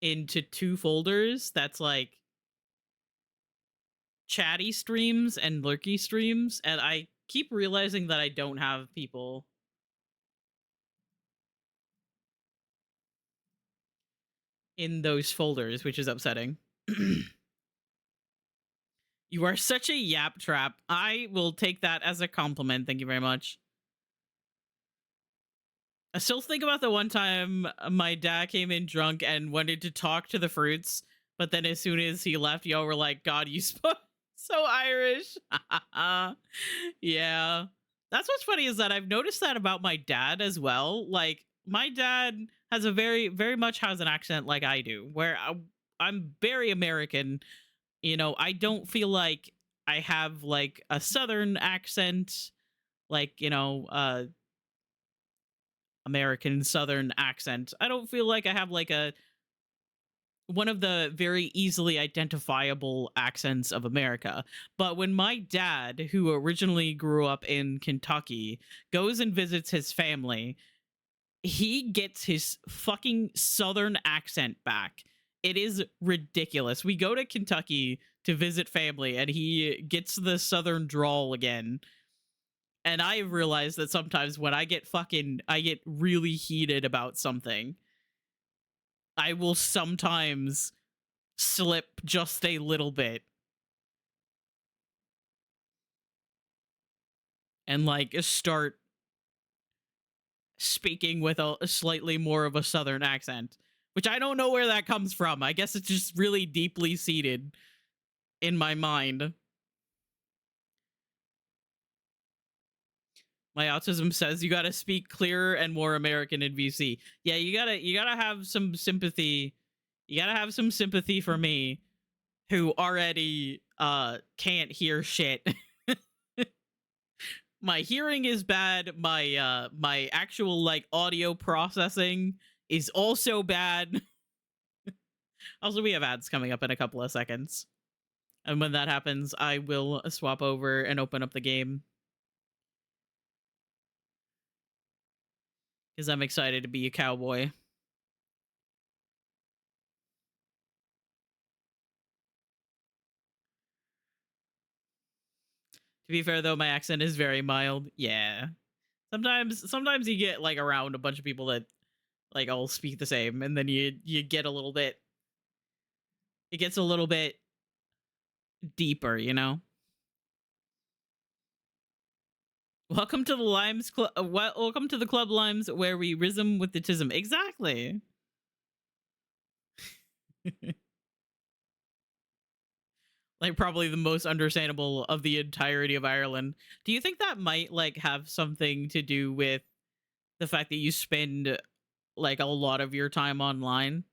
into 2 folders. That's like chatty streams and lurky streams, and I keep realizing that I don't have people in those folders, which is upsetting. You are such a yap trap. I will take that as a compliment. Thank you very much. I still think about the one time my dad came in drunk and wanted to talk to the fruits, but then as soon as he left, y'all were like, God, you spoke so Irish. Yeah. That's what's funny is that I've noticed that about my dad as well. Like, my dad has a very much has an accent like I do, where I'm very American. You know, I don't feel like I have like a Southern accent, like, you know, American Southern accent. I don't feel like I have like a one of the very easily identifiable accents of America. But when my dad, who originally grew up in Kentucky, goes and visits his family, he gets his fucking Southern accent back. It is ridiculous. We go to Kentucky to visit family and he gets the Southern drawl again. And I realize that sometimes when I get really heated about something, I will sometimes slip just a little bit and like start speaking with a slightly more of a Southern accent, which I don't know where that comes from. I guess it's just really deeply seated in my mind. My autism says you gotta speak clearer and more American in VC. Yeah, you gotta have some sympathy. You gotta have some sympathy for me, who already can't hear shit. My hearing is bad. My actual like audio processing is also bad. Also, we have ads coming up in a couple of seconds. And when that happens, I will swap over and open up the game because I'm excited to be a cowboy. To be fair though, my accent is very mild. Yeah. Sometimes you get like around a bunch of people that like all speak the same, and then you get a little bit, it gets a little bit deeper, you know? Welcome to the Limes Club. Welcome to the Club Limes, where we rhythm with the tism. Exactly. Like probably the most understandable of the entirety of Ireland. Do you think that might like have something to do with the fact that you spend like a lot of your time online?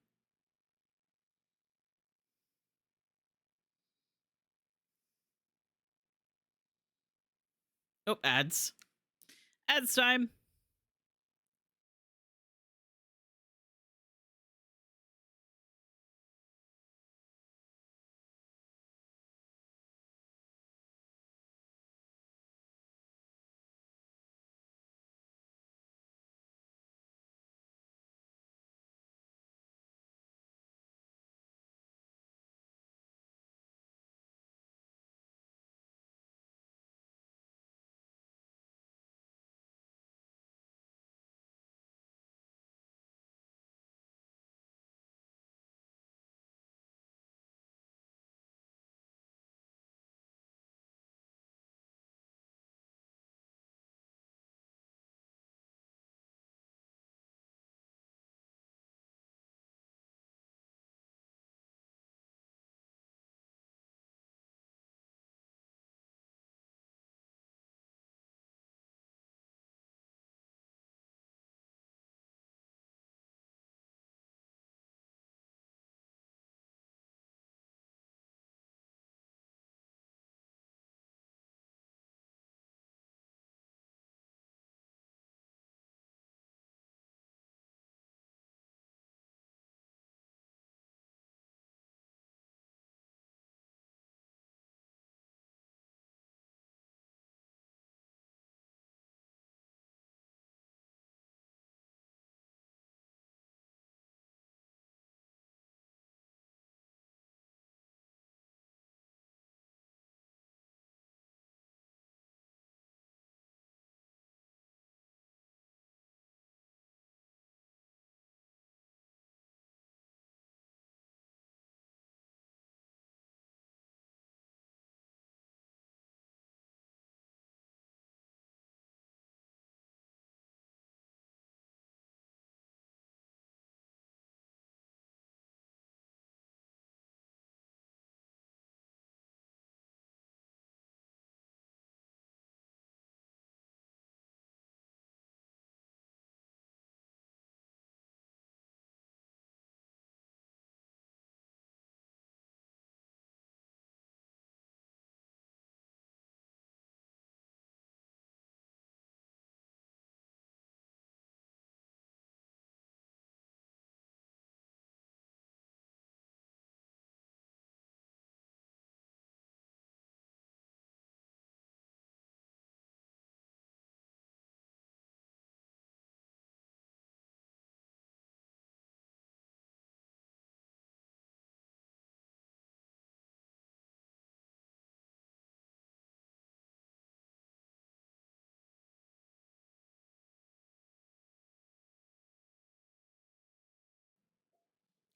Oh, ads. Ads time.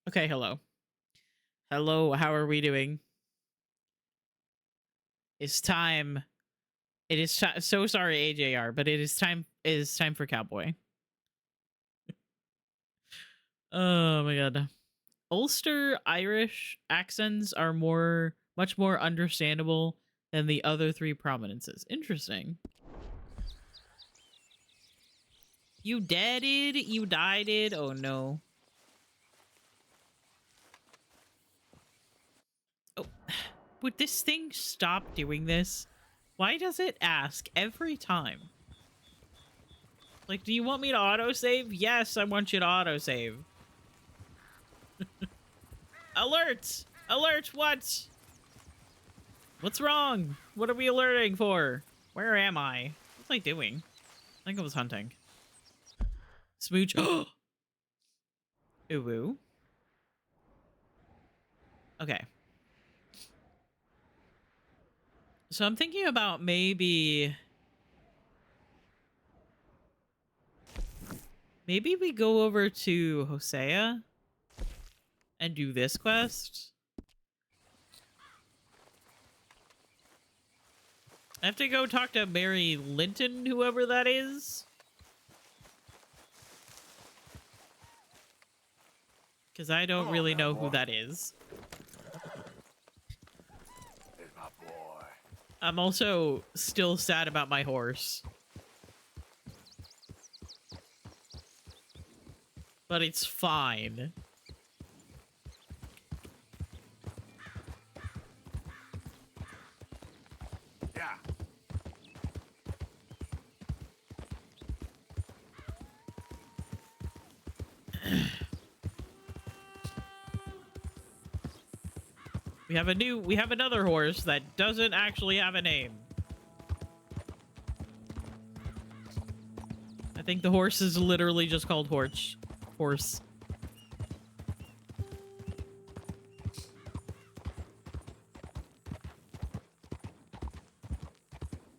Okay, hello. Hello, how are we doing? It's time. It is so sorry, AJR, but it is time for Cowboy. Oh my god. Ulster Irish accents are much more understandable than the other three prominences. Interesting. You deaded? You dieded? Oh no. Oh, would this thing stop doing this? Why does it ask every time? Like, do you want me to autosave? Yes, I want you to autosave. Alert! Alert, what? What's wrong? What are we alerting for? Where am I? What was I doing? I think I was hunting. Smooch. Ooh, ooh. Okay. So I'm thinking about maybe we go over to Hosea and do this quest. I have to go talk to Mary Linton, whoever that is. Because I don't really know who that is. There's my boy. I'm also still sad about my horse. But it's fine. Yeah. We have another horse that doesn't actually have a name. I think the horse is literally just called Horse.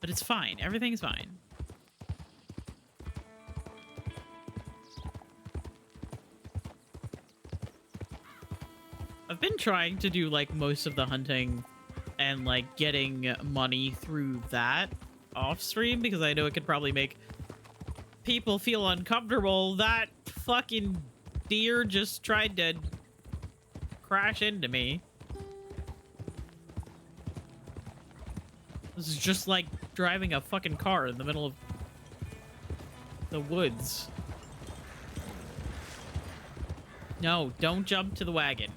But it's fine. Everything's fine. I've been trying to do like most of the hunting and like getting money through that off stream because I know it could probably make people feel uncomfortable. That fucking deer just tried to crash into me. This is just like driving a fucking car in the middle of the woods. No, don't jump to the wagon.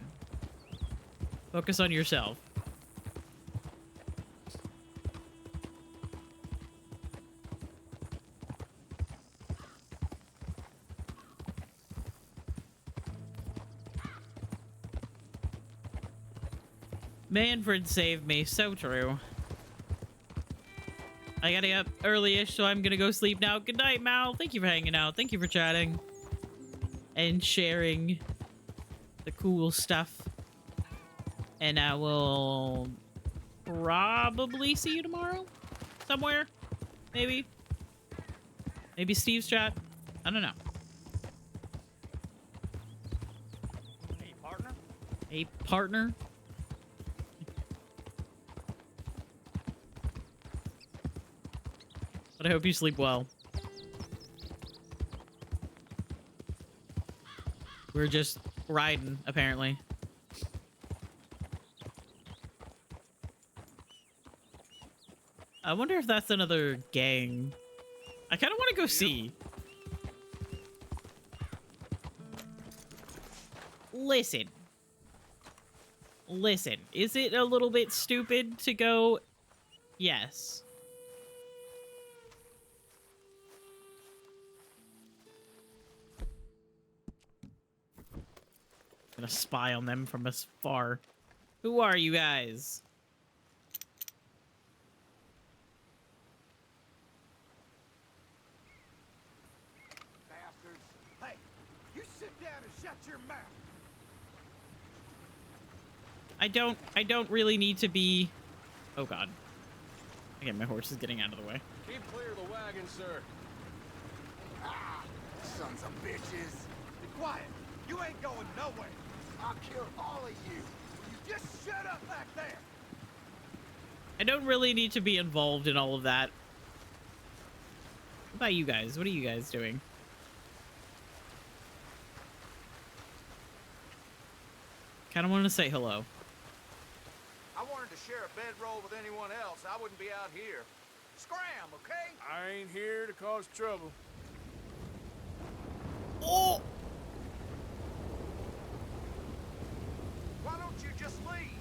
Focus on yourself. Manfred saved me, so true. I gotta get up early-ish, so I'm gonna go sleep now. Good night, Mal. Thank you for hanging out. Thank you for chatting. And sharing the cool stuff. And I will probably see you tomorrow. Somewhere. Maybe. Maybe Steve's chat. I don't know. Hey, partner. Hey, partner. But I hope you sleep well. We're just riding, apparently. I wonder if that's another gang. I kind of want to go see. Listen. Listen. Is it a little bit stupid to go? Yes. I'm gonna spy on them from afar. Who are you guys? Bastards. Hey, you sit down and shut your mouth. I don't really need to be... Oh god. Again, my horse is getting out of the way. Keep clear of the wagon, sir. Ah, sons of bitches. Be quiet. You ain't going nowhere. I'll kill all of you. You just shut up back there. I don't really need to be involved in all of that. What about you guys? What are you guys doing? Kind of want to say hello. I wanted to share a bedroll with anyone else. I wouldn't be out here. Scram, okay? I ain't here to cause trouble. Oh! Why don't you just leave?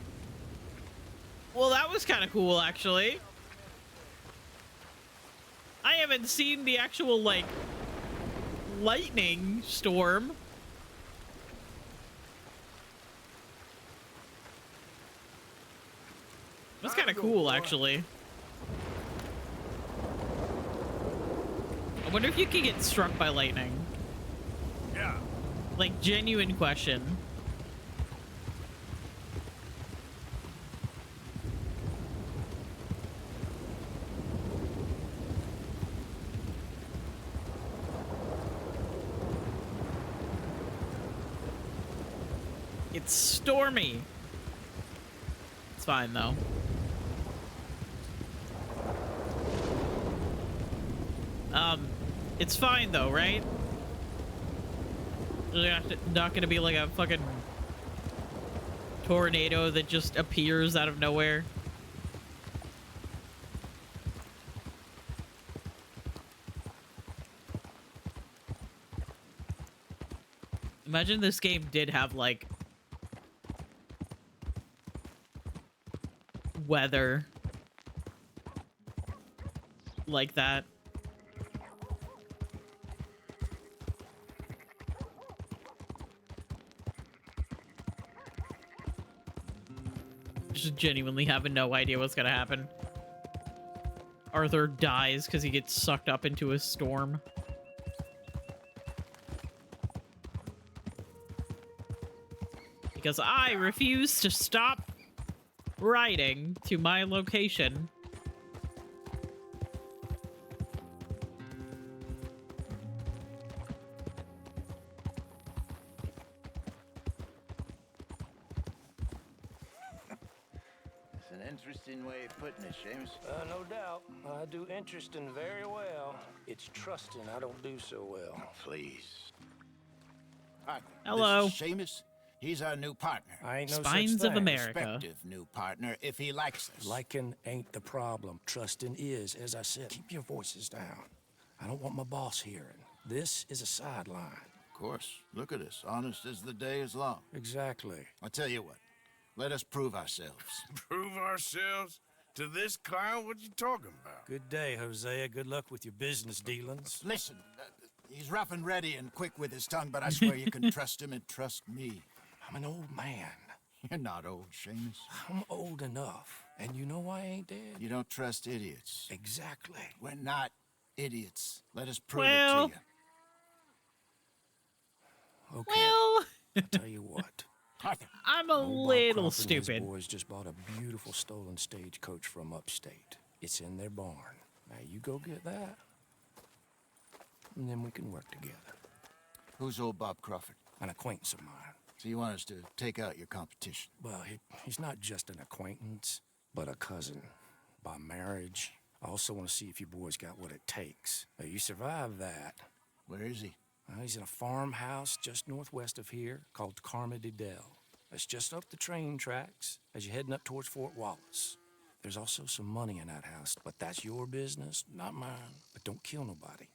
Well, that was kind of cool, actually. I haven't seen the actual, like, lightning storm. That's kind of cool, actually. I wonder if you can get struck by lightning. Yeah. Like, genuine question. It's stormy. It's fine, though. It's fine, though, right? There's not gonna be like a fucking tornado that just appears out of nowhere. Imagine this game did have, like, weather like that. Just genuinely having no idea what's gonna happen. Arthur dies because he gets sucked up into a storm. Because I refuse to stop riding to my location. It's an interesting way of putting it, Seamus. No doubt. I do interesting very well. It's trusting I don't do so well. Please. Arthur, Hello. This is Seamus. He's our new partner. I ain't no Spines such of thing. America. Prospective new partner if he likes us. Liking ain't the problem. Trusting is. As I said, keep your voices down. I don't want my boss hearing. This is a sideline. Of course. Look at us. Honest as the day is long. Exactly. I'll tell you what. Let us prove ourselves. Prove ourselves to this clown? What you talking about? Good day, Hosea. Good luck with your business dealings. Listen, he's rough and ready and quick with his tongue, but I swear you can trust him and trust me. I'm an old man. You're not old, Seamus. I'm old enough. And you know I ain't dead. You don't trust idiots. Exactly. We're not idiots. Let us prove Well. it to you. Okay. Well, I'll tell you what. Arthur. I'm a Old Bob little Crump and his stupid. boys just bought a beautiful stolen stagecoach from upstate. It's in their barn. Now you go get that, and then we can work together. Who's old Bob Crawford? An acquaintance of mine. So you want us to take out your competition? Well, he's not just an acquaintance, but a cousin. By marriage. I also want to see if you boys got what it takes. Now, you survive that. Where is he? He's in a farmhouse just northwest of here called Carmody Dell. That's just up the train tracks as you're heading up towards Fort Wallace. There's also some money in that house, but that's your business, not mine. But don't kill nobody.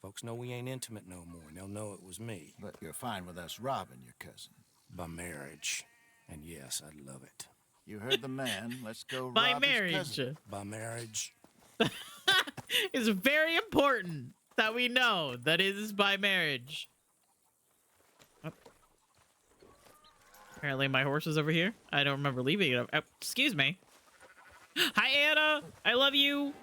Folks know we ain't intimate no more, and they'll know it was me. But you're fine with us robbing your cousin. By marriage. And yes, I'd love it. You heard the man. Let's go By rob his marriage. cousin. By marriage. It's very important that we know that it is by marriage. Oh. Apparently my horse is over here. I don't remember leaving it. Oh, excuse me. Hi, Anna. I love you.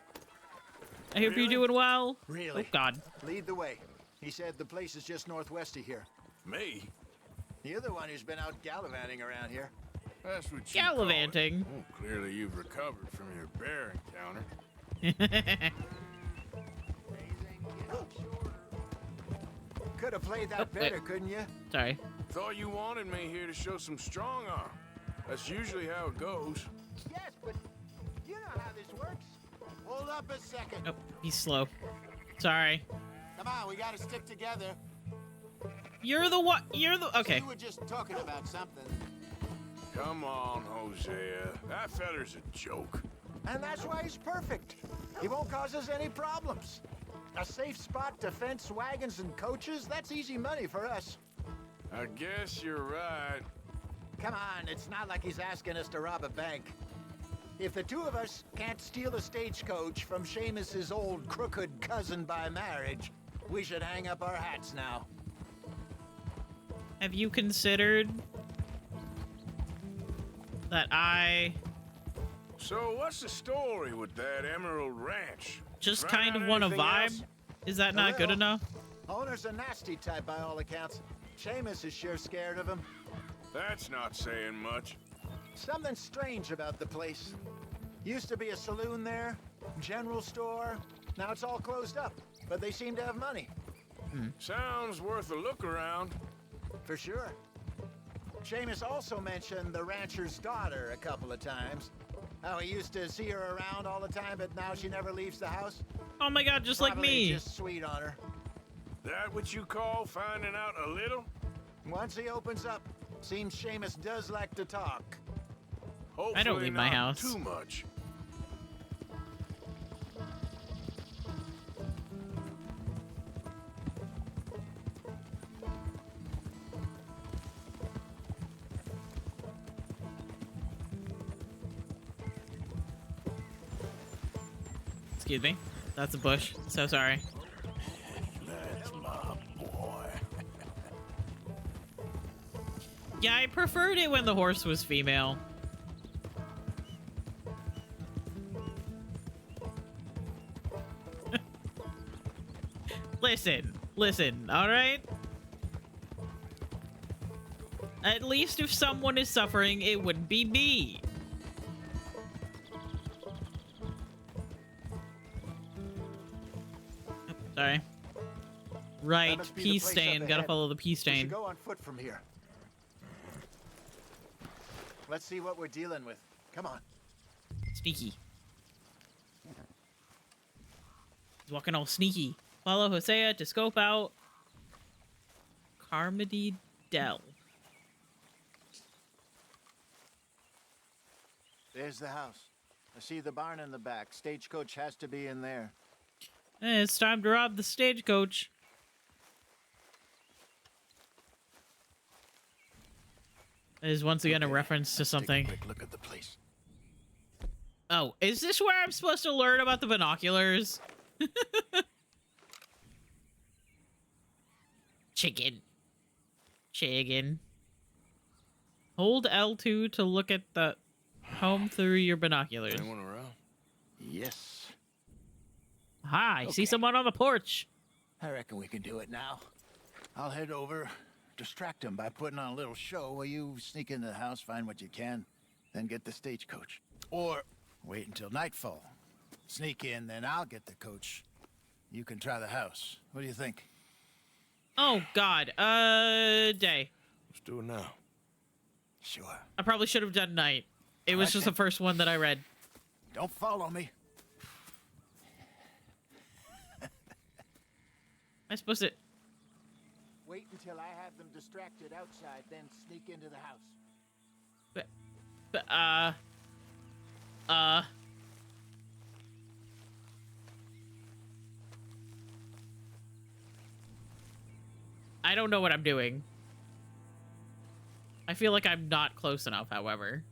I hope you're doing well. Really? Oh, God. Lead the way. He said the place is just northwest of here. Me? You're the one who's been out gallivanting around here. That's what you Gallivanting. call it. Oh, clearly you've recovered from your bear encounter. Could have played that Oh, wait. better, couldn't you? Sorry. Thought you wanted me here to show some strong arm. That's usually how it goes. Yes, but you know how this works. Hold up a second. Oh, he's slow. Sorry. Come on, we gotta stick together. You're the one. You're the. Okay. We were just talking about something. Come on, Hosea. That feller's a joke. And that's why he's perfect. He won't cause us any problems. A safe spot to fence wagons and coaches? That's easy money for us. I guess you're right. Come on, it's not like he's asking us to rob a bank. If the two of us can't steal a stagecoach from Seamus's old crooked cousin by marriage, we should hang up our hats now. Have you considered that I So what's the story with that Emerald Ranch? just Find kind out of want to anything vibe? else? Is that not good little. enough? Owner's a nasty type by all accounts. Seamus is sure scared of him. That's not saying much. Something strange about the place. Used to be a saloon there, general store. Now it's all closed up, but they seem to have money. Sounds worth a look around. For sure. Seamus also mentioned the rancher's daughter a couple of times. How he used to see her around all the time, but now she never leaves the house. Oh my god, just like Probably me. just sweet on her. That what you call finding out a little? Once he opens up, seems Seamus does like to talk. Hopefully I don't leave my not house. too much. Excuse me. That's a bush. So sorry. That's my boy. Yeah, I preferred it when the horse was female. Listen, all right? At least if someone is suffering, it wouldn't be me. Sorry. Right, must be the peace place stain. up Gotta ahead. follow the peace We stain. should go on foot from here. Let's see what we're dealing with. Come on. Sneaky. He's walking all sneaky. Follow Hosea to scope out Carmody Dell. There's the house. I see the barn in the back. Stagecoach has to be in there. Hey, it's time to rob the stagecoach. That is once again a Okay, reference to let's take a something. quick look at the place. Oh, is this where I'm supposed to learn about the binoculars? Chicken. Hold L2 to look at the home through your binoculars. Anyone around? Yes. Hi, I see Okay. someone on the porch. I reckon we can do it now. I'll head over, distract him by putting on a little show while you sneak into the house, find what you can, then get the stagecoach. Or wait until nightfall. Sneak in, then I'll get the coach. You can try the house. What do you think? Oh, God. Day. Let's do it now. Sure. I probably should have done night. It was just the first one that I read. Don't follow me. Am I supposed to... Wait until I have them distracted outside, then sneak into the house. I don't know what I'm doing. I feel like I'm not close enough, however.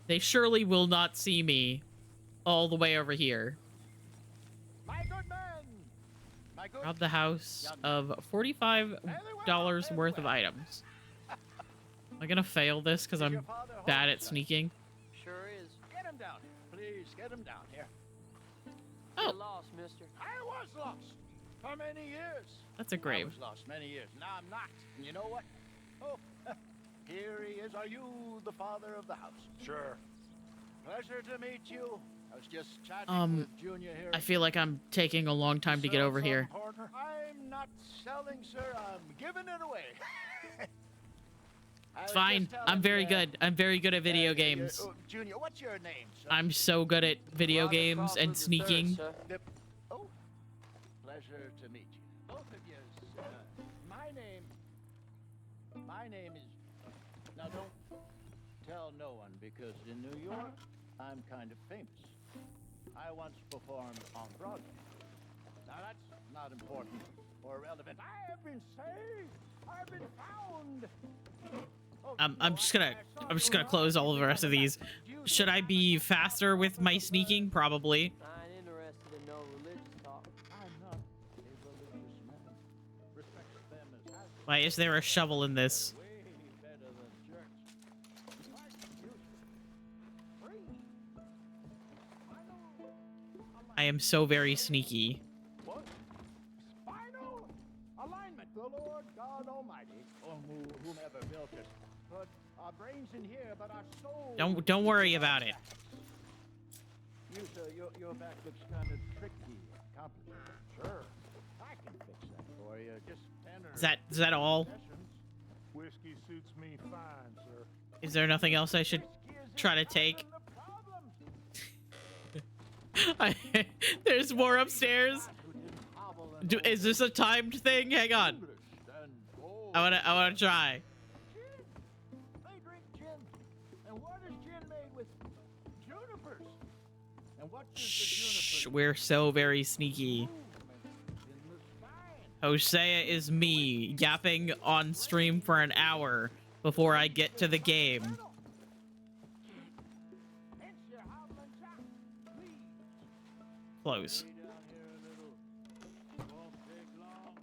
They surely will not see me all the way over here. My good man! My good... Rob the house of $45 worth of items. Am I gonna fail this because I'm bad at sneaking? Sure is. Get him down here. Please, get him down here. Oh. You're lost, mister. I was lost. For many years. That's a I grave. was lost many years. Now I'm not. And you know what? Oh, here he is. Are you the father of the house? Sure. Pleasure to meet you. I was just chatting with Junior here. I feel like I'm taking a long time to get Sell over some here. partner? I'm not selling, sir. I'm giving it away. I It's was fine. just telling, I'm very good. I'm very good at video games. Junior, what's your name, sir? I'm so good at video Robert games Crawford and III, sneaking. sir. Oh, pleasure to meet you. Both of you. My name is... Now, don't tell no one, because in New York, I'm I'm kind of famous. I once performed on Broadway. Now that's not important or relevant. I have been saved. I've been found. Oh, I'm just gonna close all of the rest of these. Should I be faster with my sneaking? Probably. I ain't interested in no religious talk. I'm not a religious man. Respect them as Why is there a shovel in this? way better than church. Like you. Free. I am so very sneaky. What? Spinal alignment. The Lord God Almighty, or whomever built it, put our brains in here, but our souls. Don't worry about it. You, sir, your back looks kind of tricky, complicated. Sure, I can fix that for you. Just 10 or Is that all? sessions. Whiskey suits me fine, sir. Is there nothing else I should try to take? There's more upstairs. Is this a timed thing? Hang on. I wanna try. They drink gin. And what is gin made with? Junipers. And what does the Shh, juniper we're so very sneaky. in the spine? Hosea is me yapping on stream for an hour before I get to the game. Hence your howling shout. Please. Close. Way down here a little. Won't take long.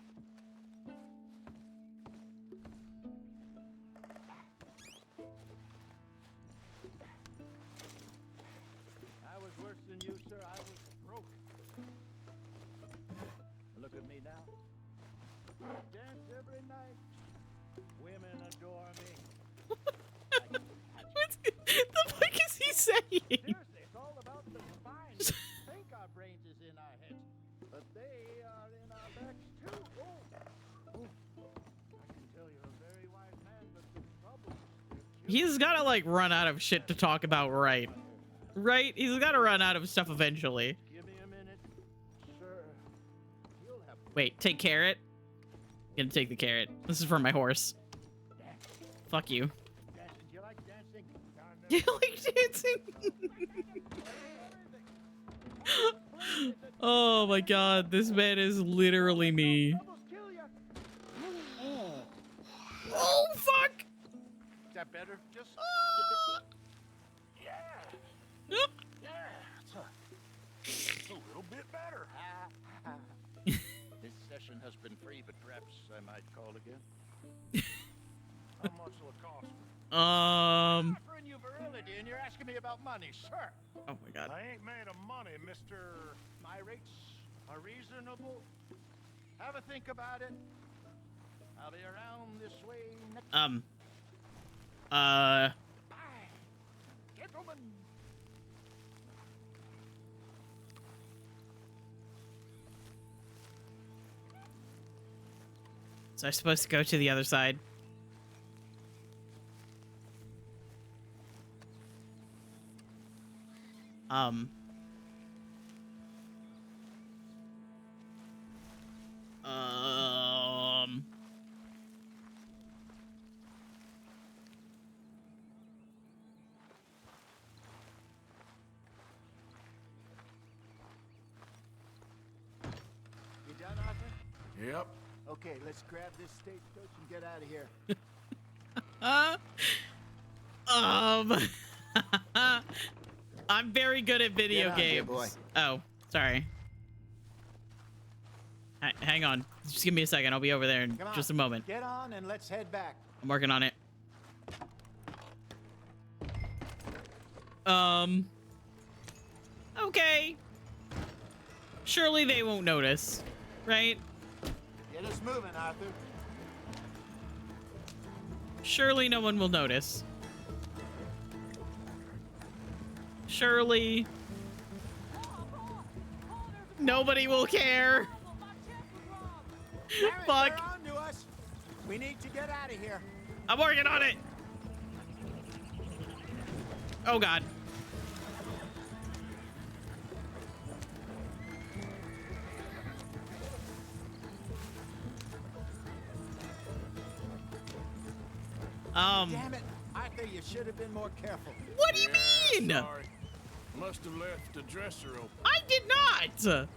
I was worse than you, sir. I was broke. Look at me now. Dance every night. Women adore me. What the fuck is he saying? Seriously, it's all about the spine. We think our brains is in our heads, but they are in our backs too. Oh, I can tell you're a very wise man, but the trouble is He's gotta like run out of shit to talk about, right? Right? He's gotta run out of stuff eventually. Give me a minute, sir. You'll have Wait, take carrot. Gonna take the carrot. This is for my horse. dance. Fuck you. Dancing. Do you like dancing? You like dancing? Oh my god, this man is literally me. Almost kill ya. Oh fuck! Is that better? Just yeah. Nope. Yeah. It's a little bit better. This session has been free, but perhaps I might call again. How much will it cost me? I'm offering you virility, and you're asking me about money, sir. Oh my god. I ain't made of money, Mr. My rates are reasonable. Have a think about it. I'll be around this way next. Bye, gentlemen. So I'm supposed to go to the other side. Um. You done, Arthur? Yep. Okay, let's grab this stagecoach and get out of here. I'm very good at video Get on, dear games. boy. Oh, sorry. Hang on. Just give me a second. I'll be over there in Come on. just a moment. Get on and let's head back. I'm working on it. Okay. Surely they won't notice, right? Get us moving, Arthur. Surely no one will notice. Surely nobody will care. Damn it, Fuck. they're on to us. We need to get out of here. I'm working on it. Oh god. Damn it, Arthur, you should have been more careful. What do you mean? Sorry. Must have left the dresser open. I did not!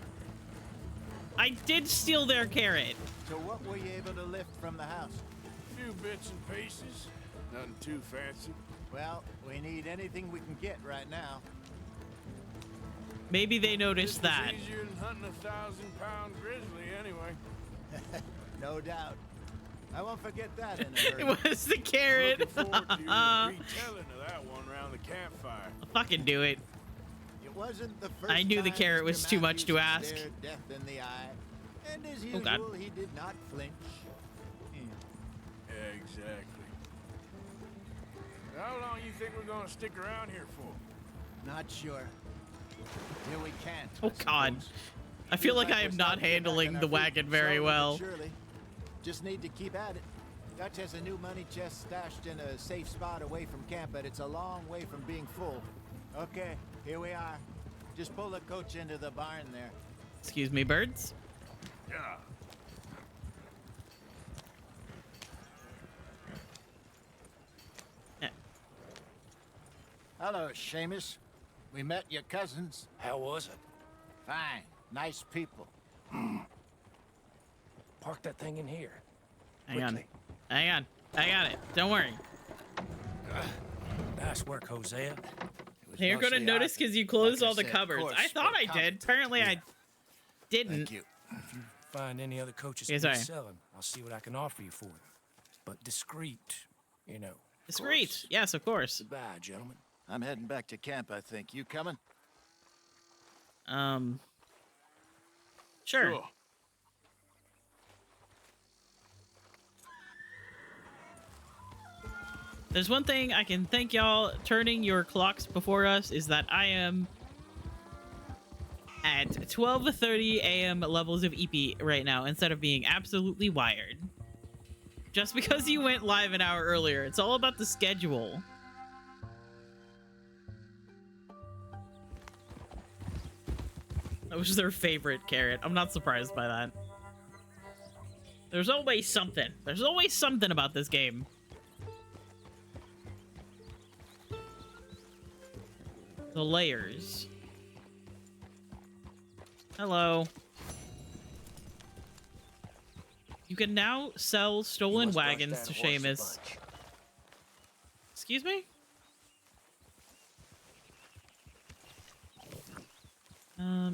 I did steal their carrot. So what were you able to lift from the house? A few bits and pieces. Nothing too fancy. Well, we need anything we can get right now. Maybe they noticed This was that. easier than hunting a 1,000-pound grizzly anyway. No doubt. I won't forget that in a It hurry. was the carrot. Looking forward to your retelling of that one around the campfire. Fucking do it. It wasn't the first I knew the time carrot Mr. was too much to Matthews ask. stared death in the eye. And as Oh, God. usual, he did not flinch. Exactly. How long you think we're gonna stick around here for? Not sure. Till we can't. Oh, God. I feel like I am not handling the wagon very well. Surely. Just need to keep at it. Dutch has a new money chest stashed in a safe spot away from camp, but it's a long way from being full. Okay, here we are. Just pull the coach into the barn there. Excuse me, birds. Yeah. Hello, Seamus. We met your cousins. How was it? Fine. Nice people. Park that thing in here. Hang on. Quickly. Hang on. I got it. Don't worry. Nice work, Hosea. You're gonna notice because you closed all the cupboards. I thought I did. Apparently I didn't. Thank you. If you find any other coaches Yeah, worth sorry. selling, I'll see what I can offer you for them. But discreet, you know. Discreet. Yes, of course. Goodbye, gentlemen. I'm heading back to camp, I think. You coming? Sure. Sure. There's one thing I can thank y'all turning your clocks before us is that I am at 12:30 a.m. levels of EP right now instead of being absolutely wired. Just because you went live an hour earlier, it's all about the schedule. That was their favorite carrot. I'm not surprised by that. There's always something. There's always something about this game. The layers. Hello. You can now sell stolen Must brush wagons that to horse a Seamus. bunch. Excuse me?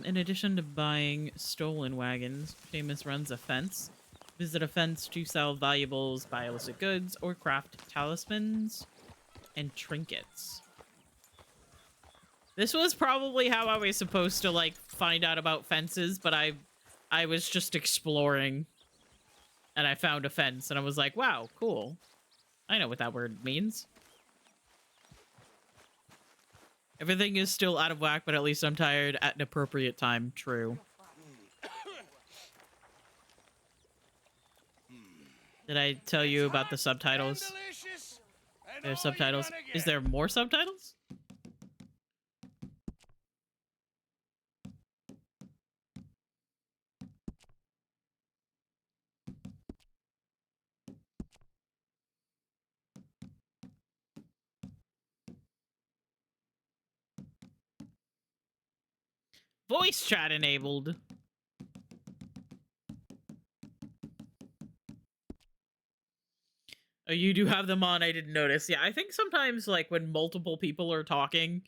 In addition to buying stolen wagons, Seamus runs a fence. Visit a fence to sell valuables, buy illicit goods, or craft talismans and trinkets. This was probably how I was supposed to, like, find out about fences, but I was just exploring. And I found a fence, and I was like, wow, cool. I know what that word means. Everything is still out of whack, but at least I'm tired at an appropriate time. True. Did I tell you about the subtitles? There's subtitles. Is there more subtitles? Voice chat enabled. Oh, you do have them on. I didn't notice. Yeah, I think sometimes, like, when multiple people are talking,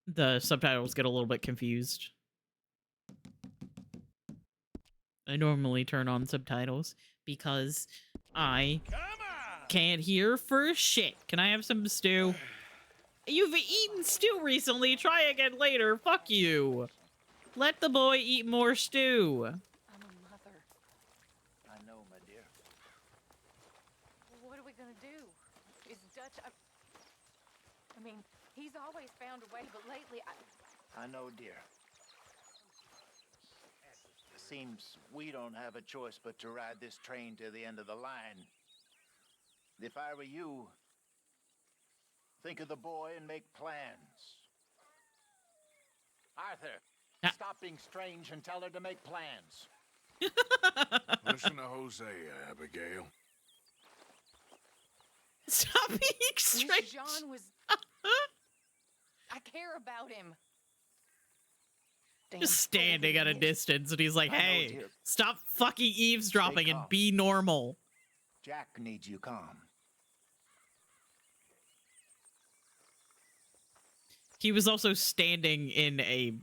the subtitles get a little bit confused. I normally turn on subtitles because I can't hear for shit. Can I have some stew? You've eaten stew recently. Try again later. Fuck you. Let the boy eat more stew. I'm a mother. I know, my dear. What are we gonna do? Is Dutch... I mean, he's always found a way, but lately I know, dear. Seems we don't have a choice but to ride this train to the end of the line. If I were you, think of the boy and make plans. Arthur, Ah. stop being strange and tell her to make plans. Listen to Hosea, Abigail. Stop being strange. John was. I care about him. Damn Just standing at a idiot. distance, and he's like, I know, "Hey, dear. stop fucking eavesdropping Stay and calm. be normal." Jack needs you calm. He was also standing in a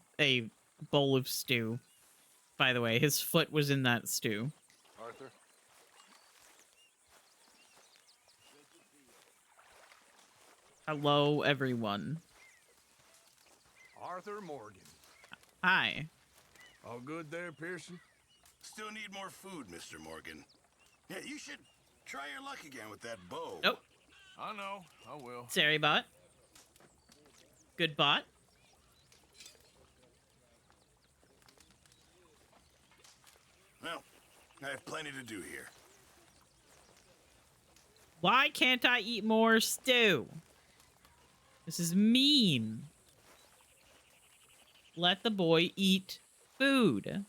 bowl of stew. By the way, his foot was in that stew. Arthur? Hello, everyone. Arthur Morgan. Hi. All good there, Pearson? Still need more food, Mr. Morgan. Yeah, you should try your luck again with that bow. Nope. I know. I will. Sorry, bot. Good bot. Well, I have plenty to do here. Why can't I eat more stew? This is mean. Let the boy eat food.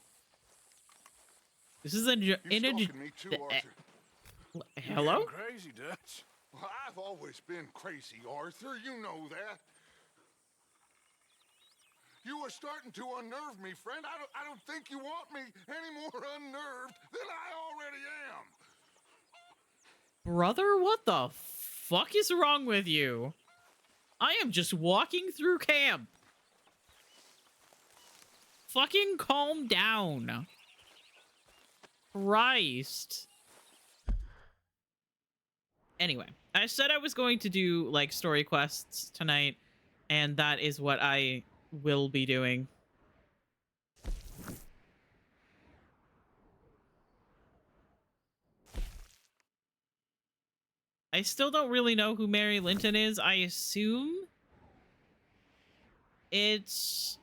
This is a You're stalking me too, Arthur. Hello? You're crazy, Dutch. Well, I've always been crazy, Arthur. You know that. You are starting to unnerve me, friend. I don't think you want me any more unnerved than I already am. Brother, what the fuck is wrong with you? I am just walking through camp. Fucking calm down. Christ. Anyway, I said I was going to do, like, story quests tonight, and that is what I will be doing. I still don't really know who Mary Linton is. I assume it's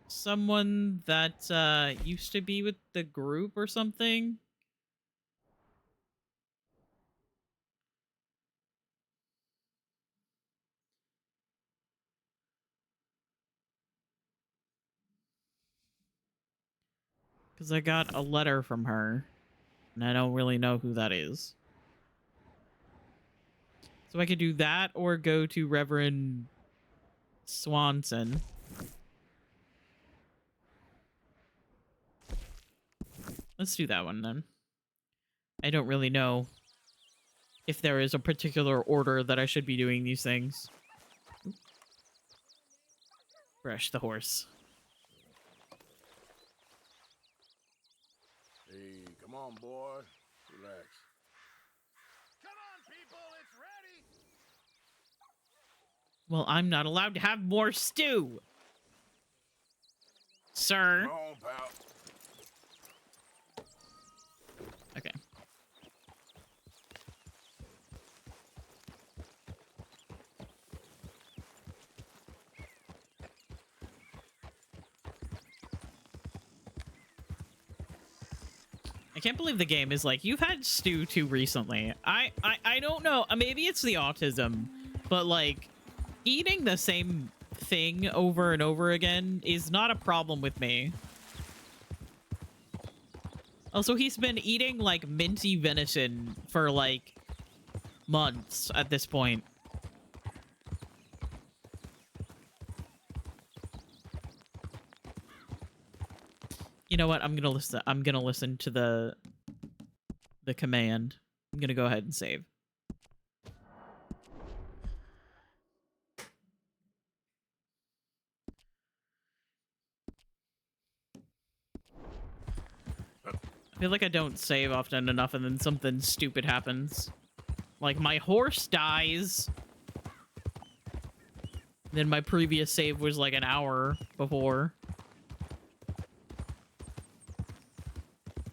someone that used to be with the group or something. Because I got a letter from her, and I don't really know who that is. So I could do that or go to Reverend Swanson. Let's do that one then. I don't really know if there is a particular order that I should be doing these things. Brush the horse. Hey, come on, boy. Relax. Come on, people, it's ready. Well, I'm not allowed to have more stew. Sir. Come on, pal. Okay. I can't believe the game is like, you've had stew too recently. I don't know. Maybe it's the autism, but like eating the same thing over and over again is not a problem with me. Also, he's been eating like minty venison for like months at this point. You know what? I'm gonna listen to the command. I'm gonna go ahead and save. I feel like I don't save often enough and then something stupid happens. Like my horse dies. Then my previous save was like an hour before.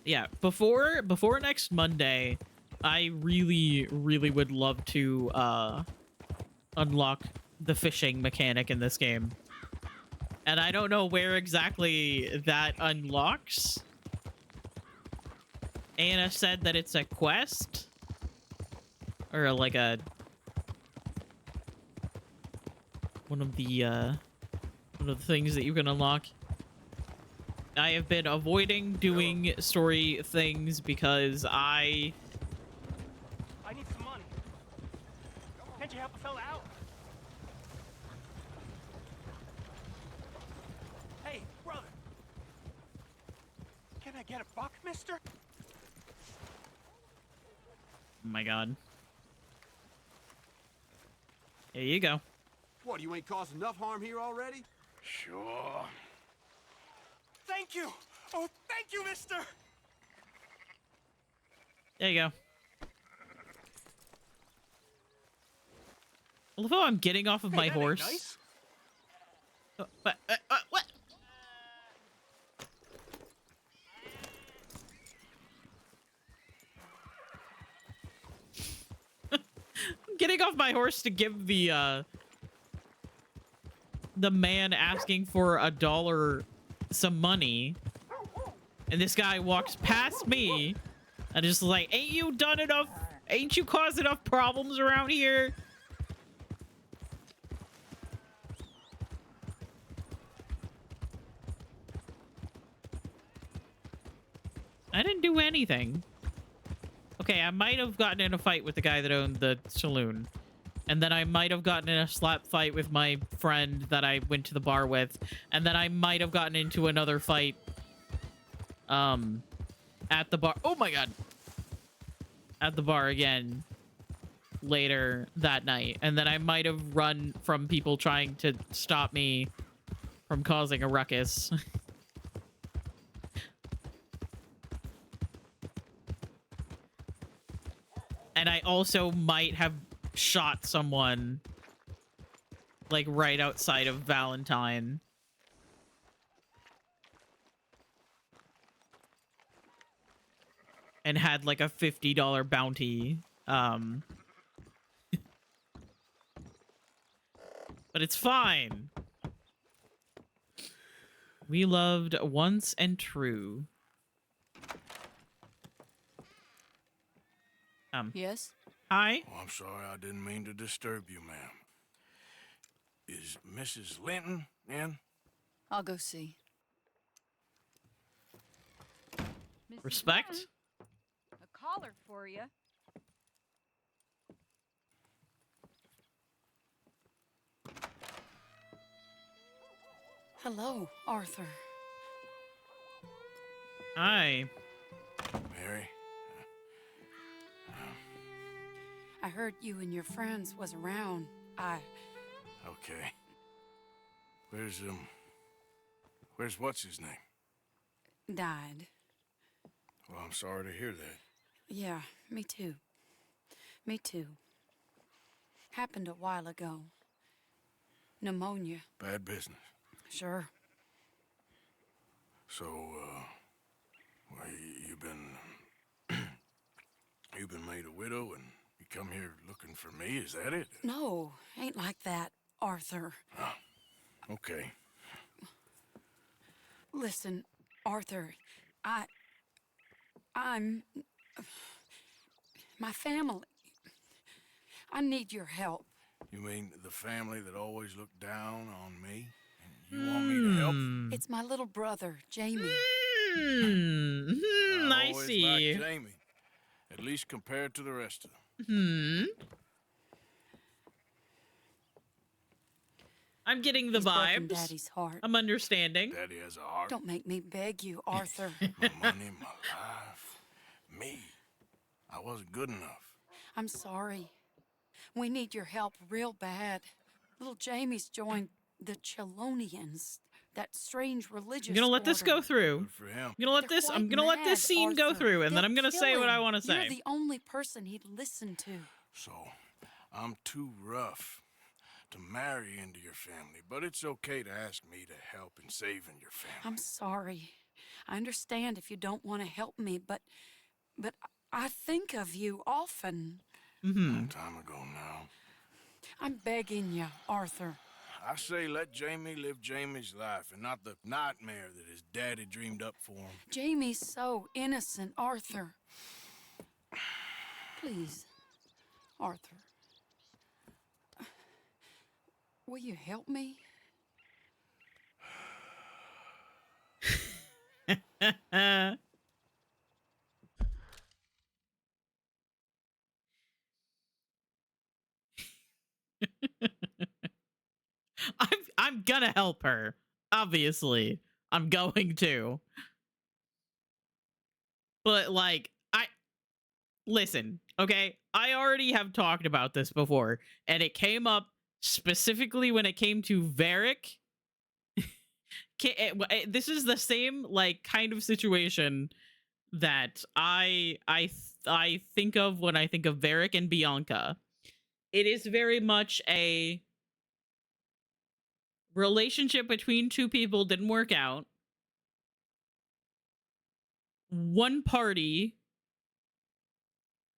Yeah, before next Monday, I really would love to unlock the fishing mechanic in this game. And I don't know where exactly that unlocks. Anna said that it's a quest or like a one of the things that you can unlock. I have been avoiding doing story things because I need some money. Can't you help a fella out? Hey, brother. Can I get a buck, mister? Oh my god. Here you go. What, you ain't caused enough harm here already? Sure. Thank you. Oh, thank you, mister. There you go. I love how I'm getting off of my Hey, that ain't horse. nice. What? I'm getting off my horse to give the man asking for $1 some money, and this guy walks past me and just like, ain't you done enough? Ain't you caused enough problems around here? I didn't do anything. Okay, I might have gotten in a fight with the guy that owned the saloon. And then I might have gotten in a slap fight with my friend that I went to the bar with. And then I might have gotten into another fight at the bar. Oh my god. At the bar again later that night. And then I might have run from people trying to stop me from causing a ruckus. And I also might have shot someone like right outside of Valentine. And had like a $50 bounty. But it's fine. We loved once and true. Yes? Hi? Oh, I'm sorry, I didn't mean to disturb you, ma'am. Is Mrs. Linton in? I'll go see. Respect? Young, a caller for you. Hello, Arthur. Hi. Mary? I heard you and your friends was around. Okay. Where's what's his name? Died. Well, I'm sorry to hear that. Yeah, me too. Me too. Happened a while ago. Pneumonia. Bad business. Sure. So, well, you've been made a widow and you come here looking for me, is that it? No, ain't like that, Arthur. Oh, okay. Listen, Arthur, I'm... my family. I need your help. You mean the family that always looked down on me? And you want me to help? It's my little brother, Jamie. I always see. liked Jamie, at least compared to the rest of them. I'm getting the He's broken vibes. Daddy's heart. I'm understanding. Daddy has a heart. Don't make me beg you, Arthur. My money, my life, me. I wasn't good enough. I'm sorry. We need your help real bad. Little Jamie's joined the Chelonians, that strange religious I'm gonna let this order. go through. Good for him. I'm gonna let They're this. I'm quite gonna let this mad, scene go Arthur. through, and then They'll I'm gonna kill say what him. I want to say. You're the only person he'd listen to. So, I'm too rough to marry into your family, but it's okay to ask me to help in saving your family. I'm sorry. I understand if you don't want to help me, but I think of you often. Long time ago now. I'm begging you, Arthur. I say let Jamie live Jamie's life and not the nightmare that his daddy dreamed up for him. Jamie's so innocent, Arthur. Please, Arthur. Will you help me? I'm gonna help her. Obviously, I'm going to. But like, I listen, okay? I already have talked about this before, and it came up specifically when it came to Varric. This is the same like kind of situation that I think of when I think of Varric and Bianca. It is very much a relationship between two people didn't work out. One party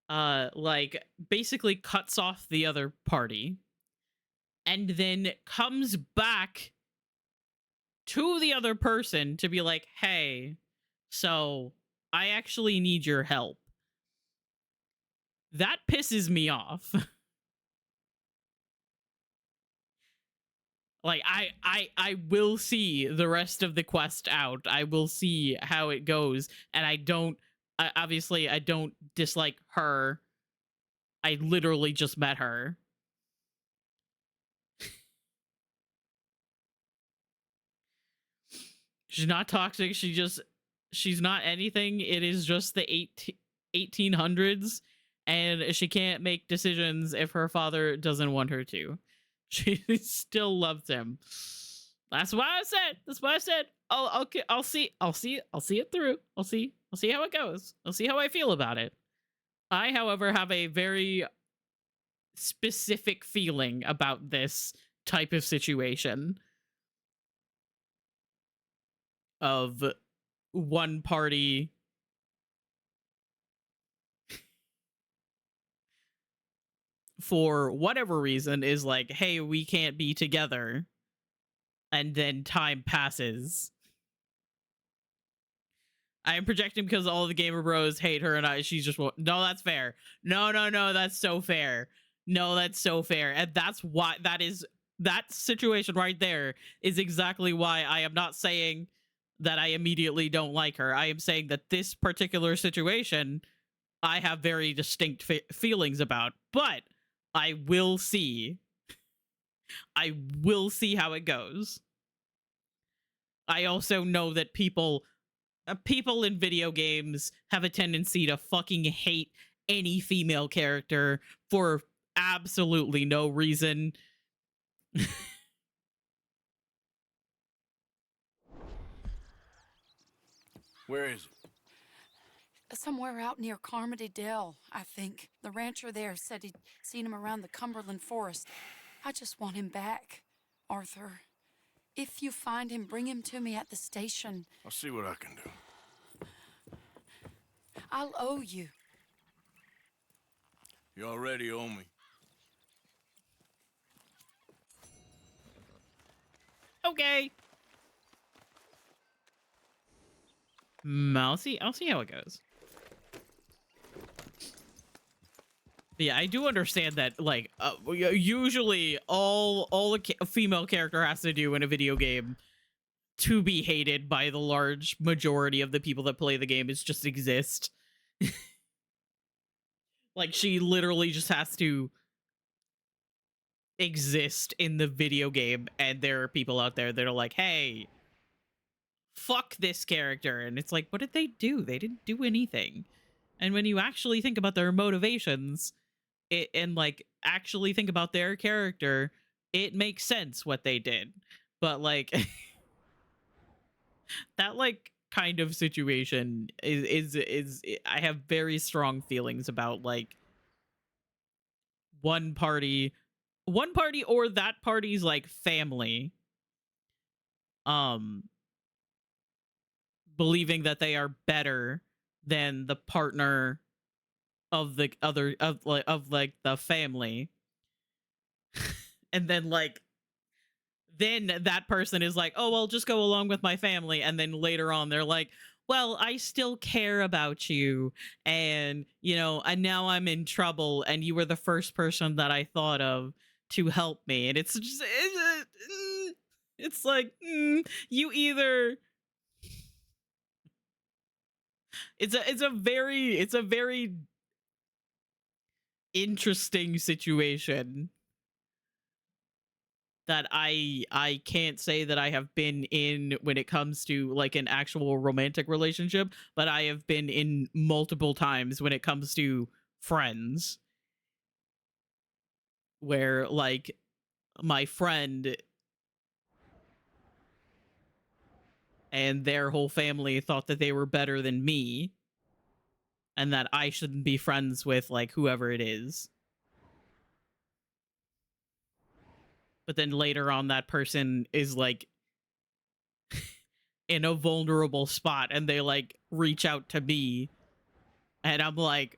like basically cuts off the other party and then comes back to the other person to be like, "Hey, so I actually need your help." That pisses me off. Like I will see the rest of the quest out. I will see how it goes, and obviously I don't dislike her. I literally just met her. She's not toxic. She's not anything. It is just the 1800s, and she can't make decisions if her father doesn't want her to. She still loves him. That's why I said. That's why I said. Oh, okay. I'll see it through. I'll see how it goes. I'll see how I feel about it. I, however, have a very specific feeling about this type of situation of one party for whatever reason is like, hey, we can't be together, and then time passes. I am projecting because all the gamer bros hate her, and she's just, no, that's fair. No, that's so fair. No, that's so fair. And that's why that situation right there is exactly why I am not saying that I immediately don't like her. I am saying that this particular situation I have very distinct feelings about, but I will see how it goes. I also know that people in video games have a tendency to fucking hate any female character for absolutely no reason. Where is it? Somewhere out near Carmody Dell, I think. The rancher there said he'd seen him around the Cumberland Forest. I just want him back, Arthur. If you find him, bring him to me at the station. I'll see what I can do. I'll owe you. You already owe me. Okay. I'll see how it goes. Yeah, I do understand that, like, usually all a female character has to do in a video game to be hated by the large majority of the people that play the game is just exist. Like, she literally just has to exist in the video game, and there are people out there that are like, hey, fuck this character. And it's like, what did they do? They didn't do anything. And when you actually think about their motivations, and like actually think about their character, it makes sense what they did. But like that like kind of situation is I have very strong feelings about, like, one party or that party's like family believing that they are better than the partner of the other of like the family. And then like then that person is like, oh, well, just go along with my family. And then later on they're like, well, I still care about you, and and now I'm in trouble, and you were the first person that I thought of to help me. And it's just it's like, you either it's a very interesting situation that I can't say that I have been in when it comes to like an actual romantic relationship, but I have been in multiple times when it comes to friends where like my friend and their whole family thought that they were better than me and that I shouldn't be friends with like whoever it is. But then later on that person is like in a vulnerable spot and they like reach out to me and I'm like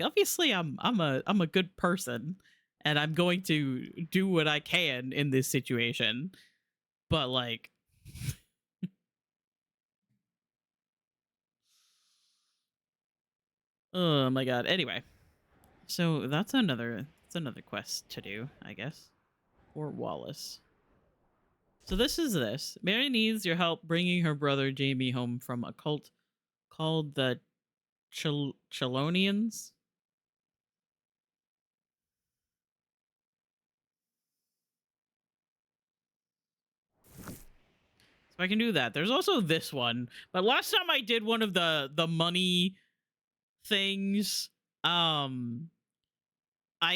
obviously I'm a good person and I'm going to do what I can in this situation. But like oh my god. Anyway. So that's another quest to do, I guess. For Wallace. So this is this. Mary needs your help bringing her brother Jamie home from a cult called the Chelonians. So I can do that. There's also this one. But last time I did one of the money things, I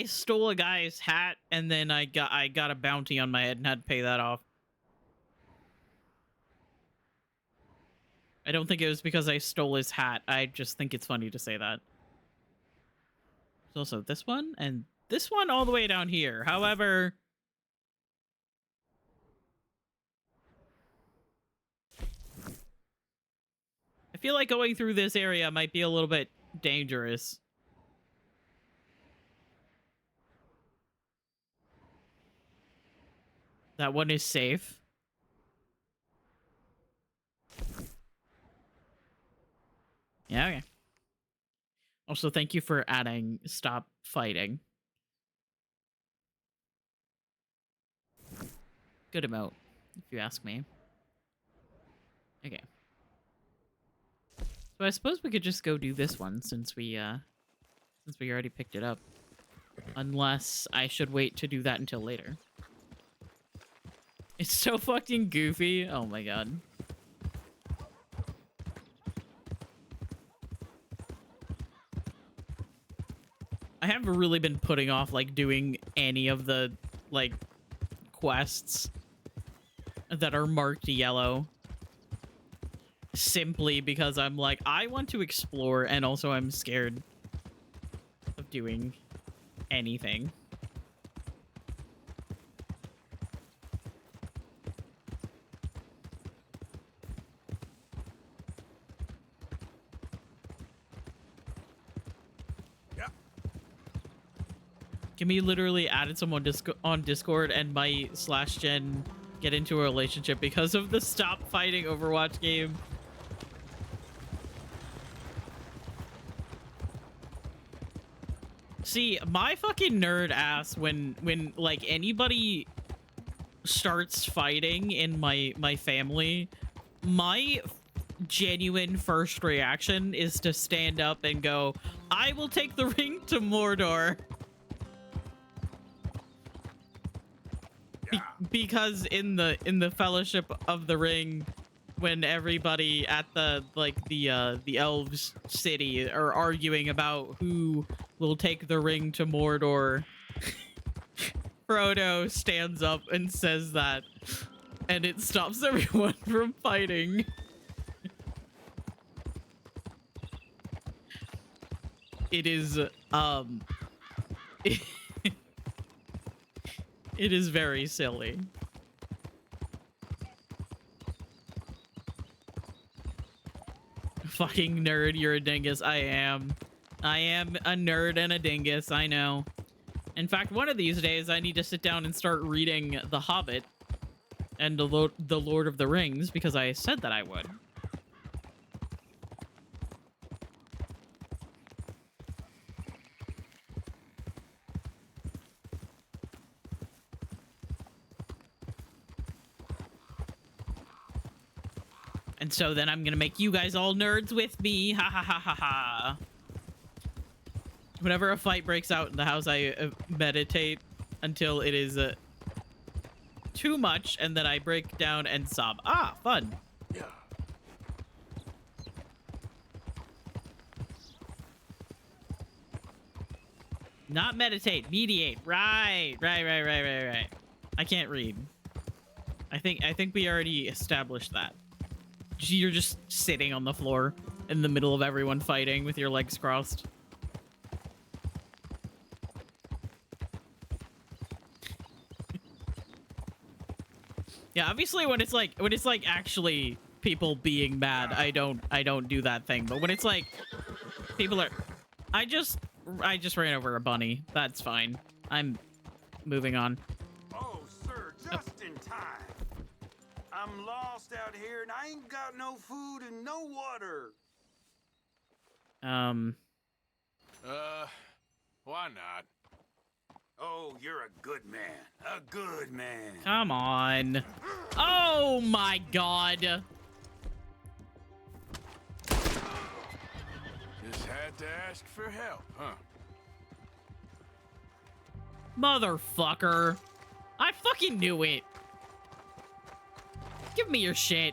stole a guy's hat and then I got a bounty on my head and had to pay that off. I don't think it was because I stole his hat. I just think it's funny to say that. There's also this one and this one all the way down here. However, I feel like going through this area might be a little bit dangerous. That one is safe. Yeah, okay. Also, thank you for adding stop fighting. Good emote, if you ask me. Okay. So I suppose we could just go do this one since we already picked it up. Unless I should wait to do that until later. It's so fucking goofy. Oh my god. I haven't really been putting off like doing any of the like quests that are marked yellow. Simply because I'm like, I want to explore and also I'm scared of doing anything. Kimmy literally added someone on Discord and my /Jen get into a relationship because of the stop fighting Overwatch game. See, my fucking nerd ass when like anybody starts fighting in my family, my genuine first reaction is to stand up and go, I will take the ring to Mordor. Because in the Fellowship of the Ring, when everybody at the elves city are arguing about who will take the ring to Mordor, Frodo stands up and says that, and it stops everyone from fighting. It is it is very silly. Fucking nerd, you're a dingus. I am a nerd and a dingus, I know. In fact, one of these days I need to sit down and start reading The Hobbit and the Lord of the Rings because I said that I would. And so then I'm gonna make you guys all nerds with me. Ha ha ha ha ha. Whenever a fight breaks out in the house, I meditate until it is too much, and then I break down and sob. Ah, fun. Yeah. Not meditate, mediate. Right. I can't read. I think we already established that. You're just sitting on the floor in the middle of everyone fighting with your legs crossed. Yeah, obviously when it's like actually people being mad, I don't do that thing. But when it's like people are I just ran over a bunny. That's fine. I'm moving on. Oh, sir, just in time. I'm lost out here and I ain't got no food and no water. Why not? Oh, you're a good man. A good man. Come on. Oh my god. Just had to ask for help, huh? Motherfucker. I fucking knew it. Give me your shit.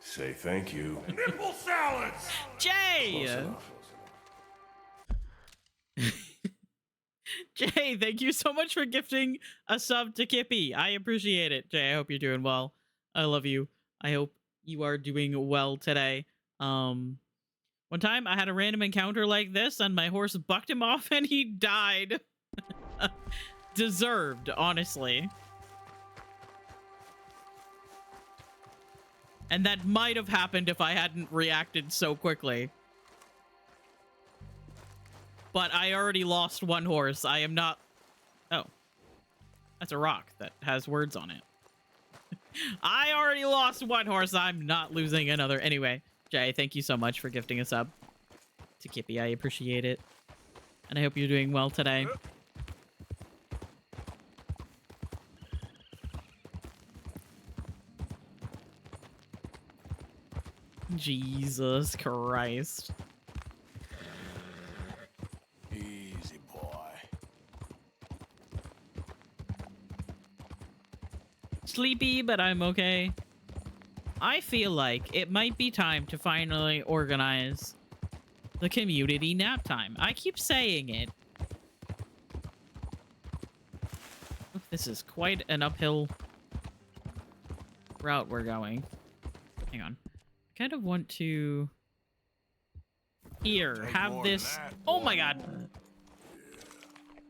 Say thank you. Nipple salads! Jay! Close enough. Jay, thank you so much for gifting a sub to Kippy. I appreciate it. Jay, I hope you're doing well. I love you. I hope you are doing well today. One time I had a random encounter like this and my horse bucked him off and he died. Deserved, honestly. And that might have happened if I hadn't reacted so quickly. But I already lost one horse. I am not... Oh. That's a rock that has words on it. I already lost one horse. I'm not losing another. Anyway, Jay, thank you so much for gifting us up to Kippy. I appreciate it. And I hope you're doing well today. Jesus Christ. Easy, boy. Sleepy, but I'm okay. I feel like it might be time to finally organize the community nap time. I keep saying it. This is quite an uphill route we're going. Hang on. I kind of want to... Here, Take have more than this... that, Oh boy. my god.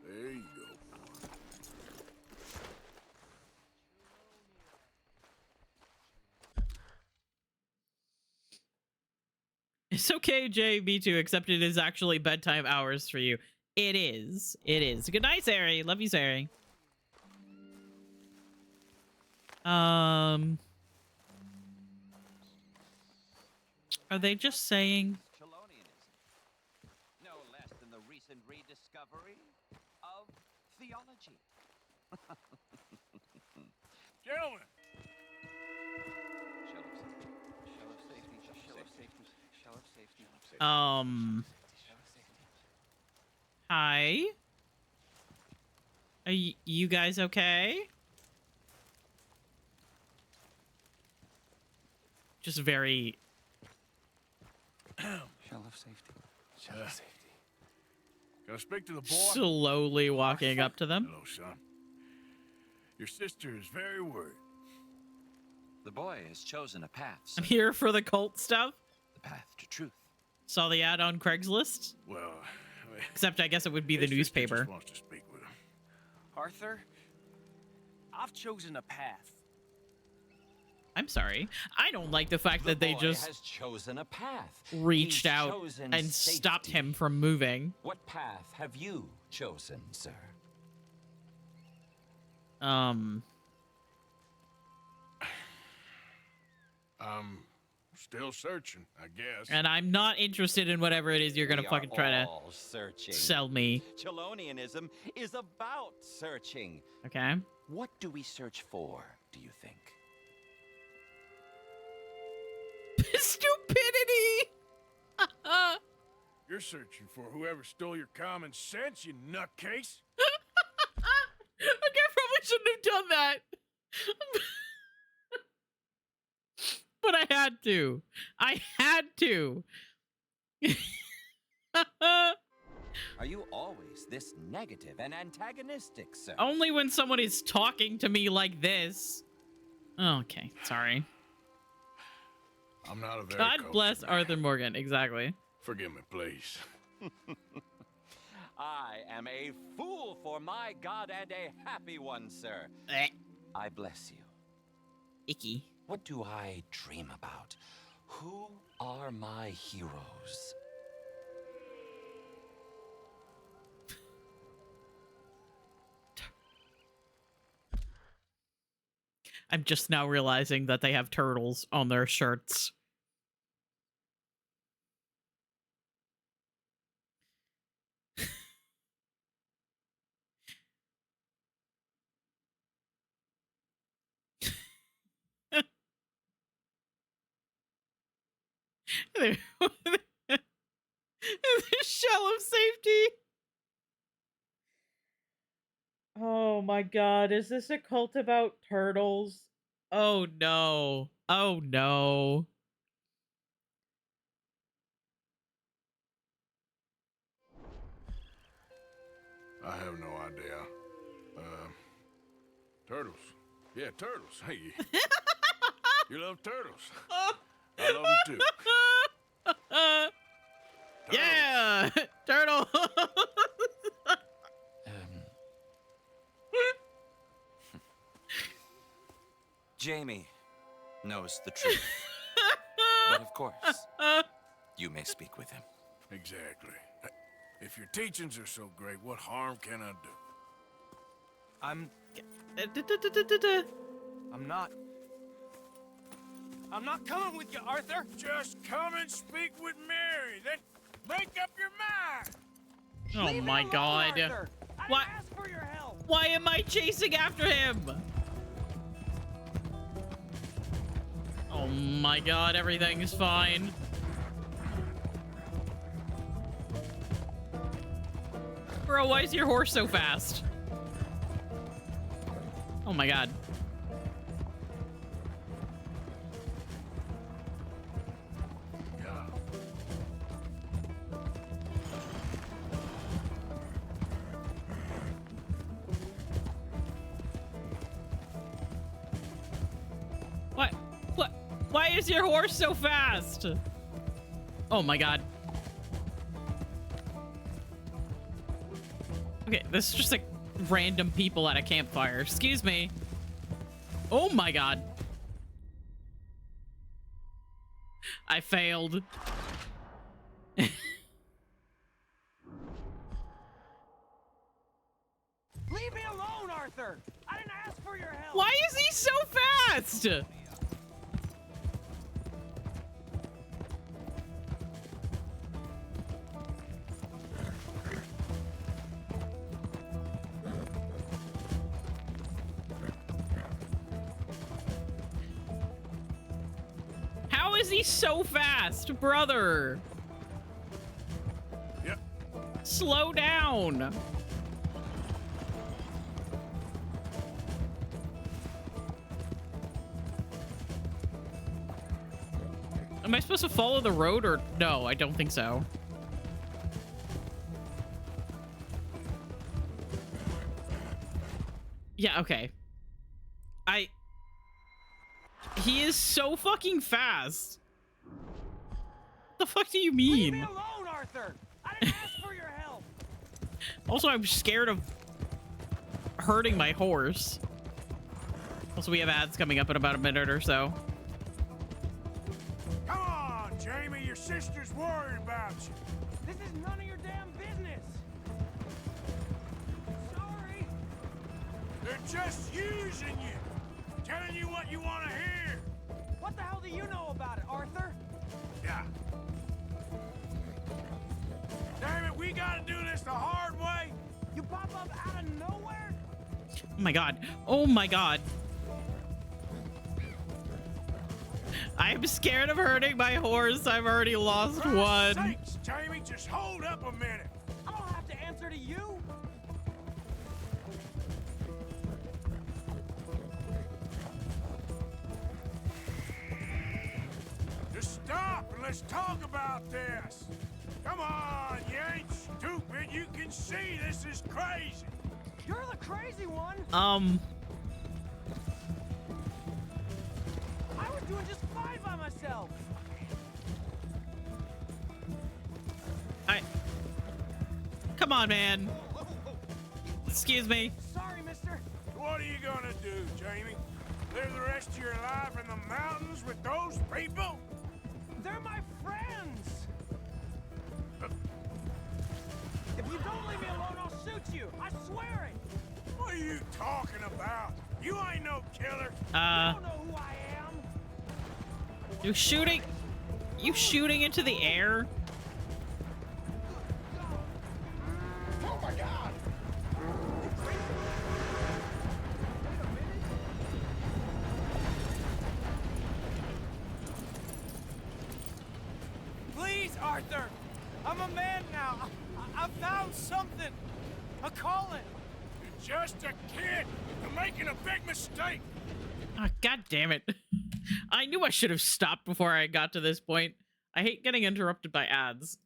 There you go. It's okay, JB2, except it is actually bedtime hours for you. It is. It is. Good night, Sari. Love you, Sari. Are they just saying... No less than the recent rediscovery of theology. Gentlemen! Shell of safety. Shell of safety. Shell of safety. Hi? Are you guys okay? Just very... Shell of safety. Shell of safety. Gotta speak to the boy. slowly walking up to them. Hello, son. Your sister is very worried. The boy has chosen a path. I'm here for the cult stuff. The path to truth. Saw the ad on Craigslist. Well, Except I guess it would be the his sister newspaper. just wants to speak with him. Arthur, I've chosen a path. I'm sorry. I don't like the fact that they boy just has chosen a path. reached He's out chosen and stopped safety. him from moving. What path have you chosen, sir? still searching, I guess. And I'm not interested in whatever it is you're gonna We fucking are try to all searching. sell me. Chelonianism is about searching. Okay. What do we search for, do you think? Stupidity! You're searching for whoever stole your common sense, you nutcase. Okay, I probably shouldn't have done that. But I had to. I had to. Are you always this negative and antagonistic, sir? Only when someone is talking to me like this. Okay, sorry. I'm not a very God cultured bless man. Arthur Morgan. Exactly. Forgive me, please. I am a fool for my God and a happy one, sir. I bless you. Icky. What do I dream about? Who are my heroes? I'm just now realizing that they have turtles on their shirts. The shell of safety. Oh my god, is this a cult about turtles? Oh no. Oh no. I have no idea. Turtles. Yeah, turtles. Hey, you love turtles. I love them too. Yeah! Turtle! Jamie knows the truth. But of course, you may speak with him. Exactly. If your teachings are so great, what harm can I do? I'm not coming with you, Arthur. Just come and speak with Mary, then make up your mind. Oh Leave me my alone, god. Arthur. I What? didn't ask for your help. Why am I chasing after him? Oh my god, everything's fine. Bro, why is your horse so fast? Oh my god. What? What? Why is your horse so fast? Oh my god. Okay, this is just like random people at a campfire. Excuse me. Oh my god. I failed. Leave me alone, Arthur. I didn't ask for your help. Why is he so fast? How is he so fast, brother? Yep. Slow down. Am I supposed to follow the road or no? I don't think so. Yeah, okay. He is so fucking fast. What the fuck do you Leave mean? me alone, Arthur. I didn't ask for your help. Also, I'm scared of hurting my horse. Also, we have ads coming up in about a minute or so. Come on, Jamie. Your sister's worried about you. This is none of your damn business. Sorry. They're just using you. Telling you what you want to hear. What the hell do you know about it, Arthur? Yeah. Damn it, we gotta do this the hard way. You pop up out of nowhere? Oh my god. Oh my god. I'm scared of hurting my horse. I've already lost one. Sakes, Jamie, just hold up a minute. I don't have to answer to you. Just stop and let's talk about this. Come on, you ain't stupid. You can see this is crazy. You're the crazy one. I was doing just fine by myself. Come on, man. Excuse me. Sorry, mister. What are you gonna do, Jamie? Live the rest of your life in the mountains with those people? They're my friends. If you don't leave me alone, I'll shoot you. I swear it. What are you talking about? You ain't no killer. You don't know who I am. You shooting? You shooting into the air? Oh my God! Please, Arthur. I'm a man now. I found something. A calling. You're just a kid. You're making a big mistake. Oh, God damn it. I knew I should have stopped before I got to this point. I hate getting interrupted by ads.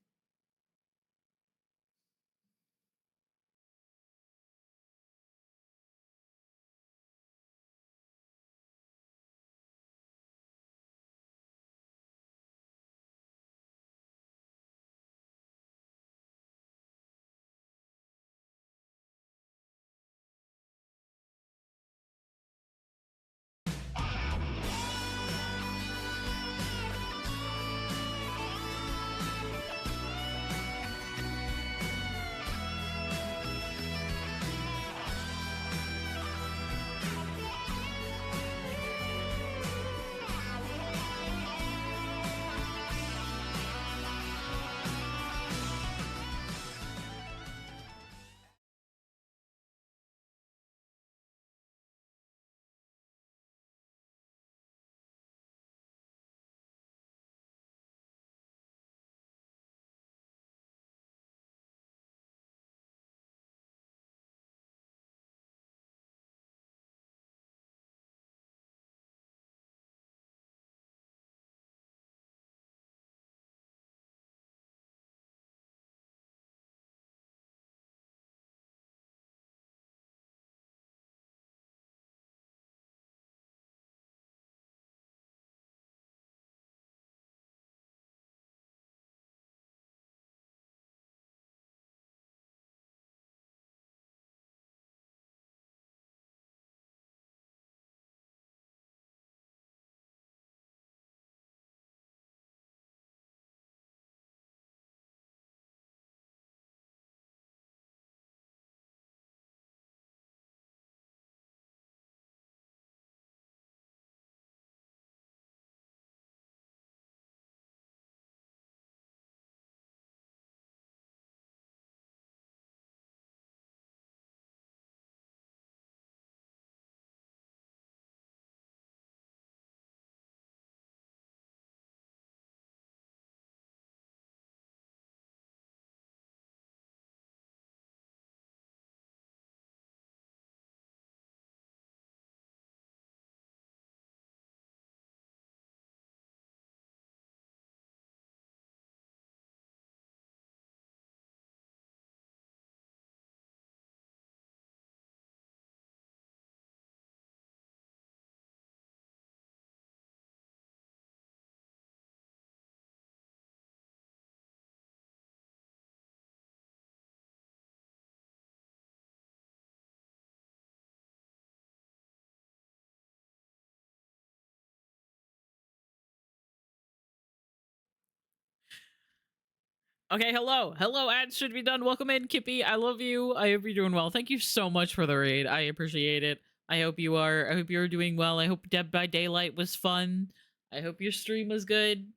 Okay, hello. Hello, ads should be done. Welcome in, Kippy. I love you. I hope you're doing well. Thank you so much for the raid. I appreciate it. I hope you are. I hope you're doing well. I hope Dead by Daylight was fun. I hope your stream was good.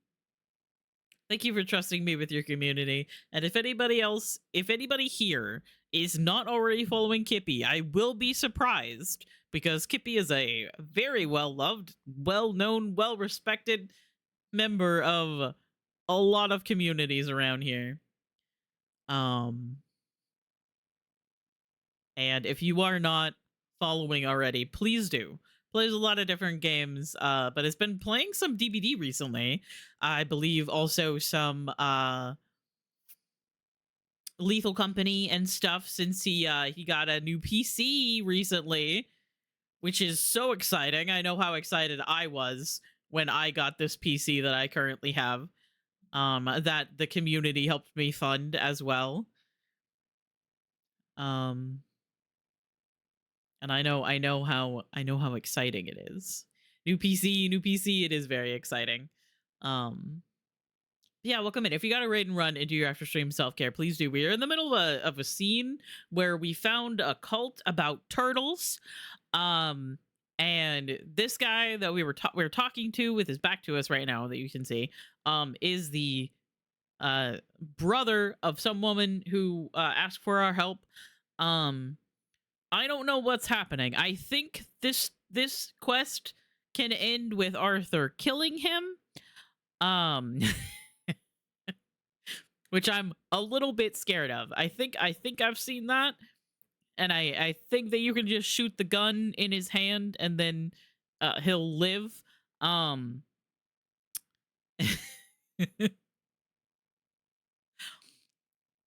Thank you for trusting me with your community. And if anybody here is not already following Kippy, I will be surprised because Kippy is a very well-loved, well-known, well-respected member of a lot of communities around here. And if you are not following already, please do. Plays a lot of different games, but has been playing some DBD recently. I believe also some Lethal Company and stuff since he got a new PC recently, which is so exciting. I know how excited I was when I got this PC that I currently have. That the community helped me fund as well. And I know how exciting it is. New PC, it is very exciting. Yeah, welcome in. If you got a raid and run into your after stream self-care, please do. We are in the middle of a scene where we found a cult about turtles. And this guy that we were talking to with his back to us right now that you can see, is the brother of some woman who asked for our help. I don't know what's happening. I think this quest can end with Arthur killing him. Which I'm a little bit scared of. I think I've seen that. And I think that you can just shoot the gun in his hand and then he'll live.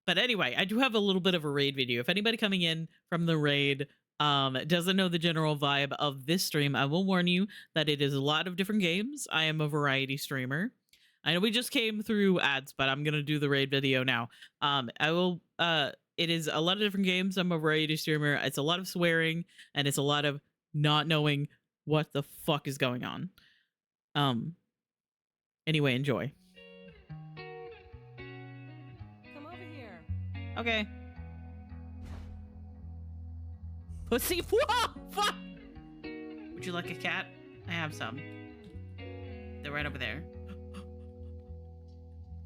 But anyway, I do have a little bit of a raid video. If anybody coming in from the raid doesn't know the general vibe of this stream, I will warn you that it is a lot of different games. I am a variety streamer. I know we just came through ads, but I'm gonna do the raid video now. It is a lot of different games. I'm a variety streamer. It's a lot of swearing, and it's a lot of not knowing what the fuck is going on. Anyway, enjoy. Okay. Pussy. Whoa, fuck! Would you like a cat? I have some. They're right over there.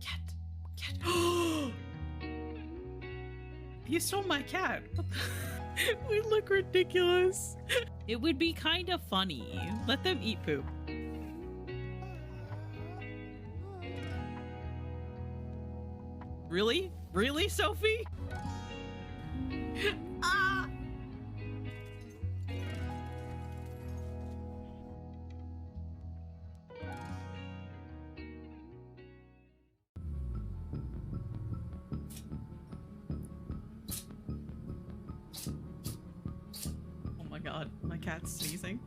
Cat. You stole my cat. We look ridiculous. It would be kind of funny. Let them eat poop. Really? Really, Sophie? Ah! Oh my god, my cat's sneezing.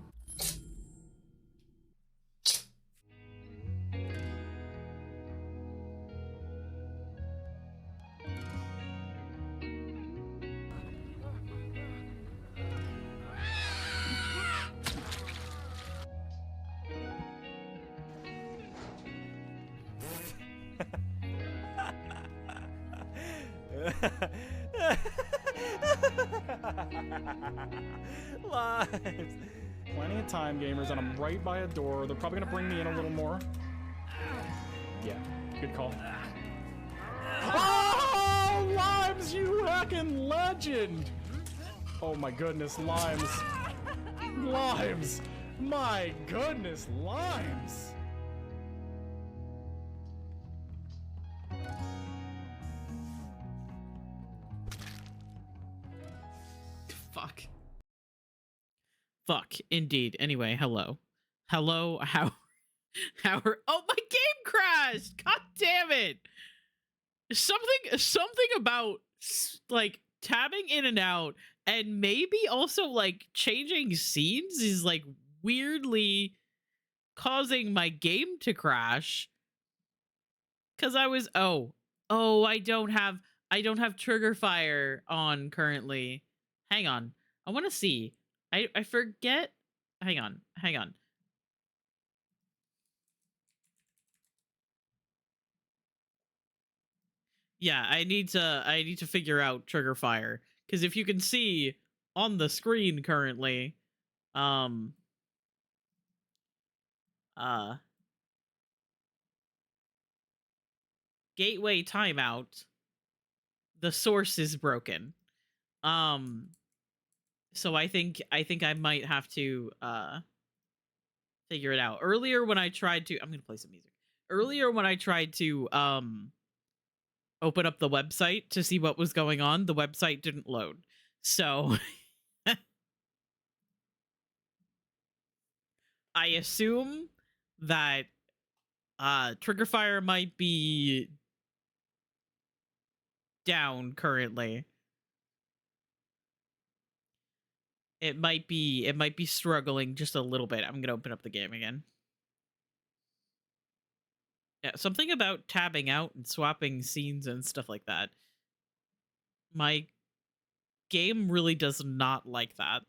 Lives. Plenty of time, gamers, and I'm right by a door. They're probably gonna bring me in a little more. Yeah, good call. Oh, Limes, you heckin' legend! Oh my goodness, Limes. Limes! My goodness, Limes! Fuck, indeed. Anyway, hello. Hello, how oh, my game crashed! God damn it! Something about, like, tabbing in and out, and maybe also, like, changing scenes is, like, weirdly causing my game to crash. Cause I was, oh, I don't have trigger fire on currently. Hang on. I want to see. I forget. Hang on. Yeah, I need to figure out trigger fire, because if you can see on the screen currently, gateway timeout, the source is broken. So I think I might have to figure it out. Earlier when I tried to, I'm gonna play some music. Earlier when I tried to open up the website to see what was going on, the website didn't load. So I assume that Triggerfire might be down currently. It might be struggling just a little bit. I'm gonna open up the game again. Yeah, something about tabbing out and swapping scenes and stuff like that. My game really does not like that.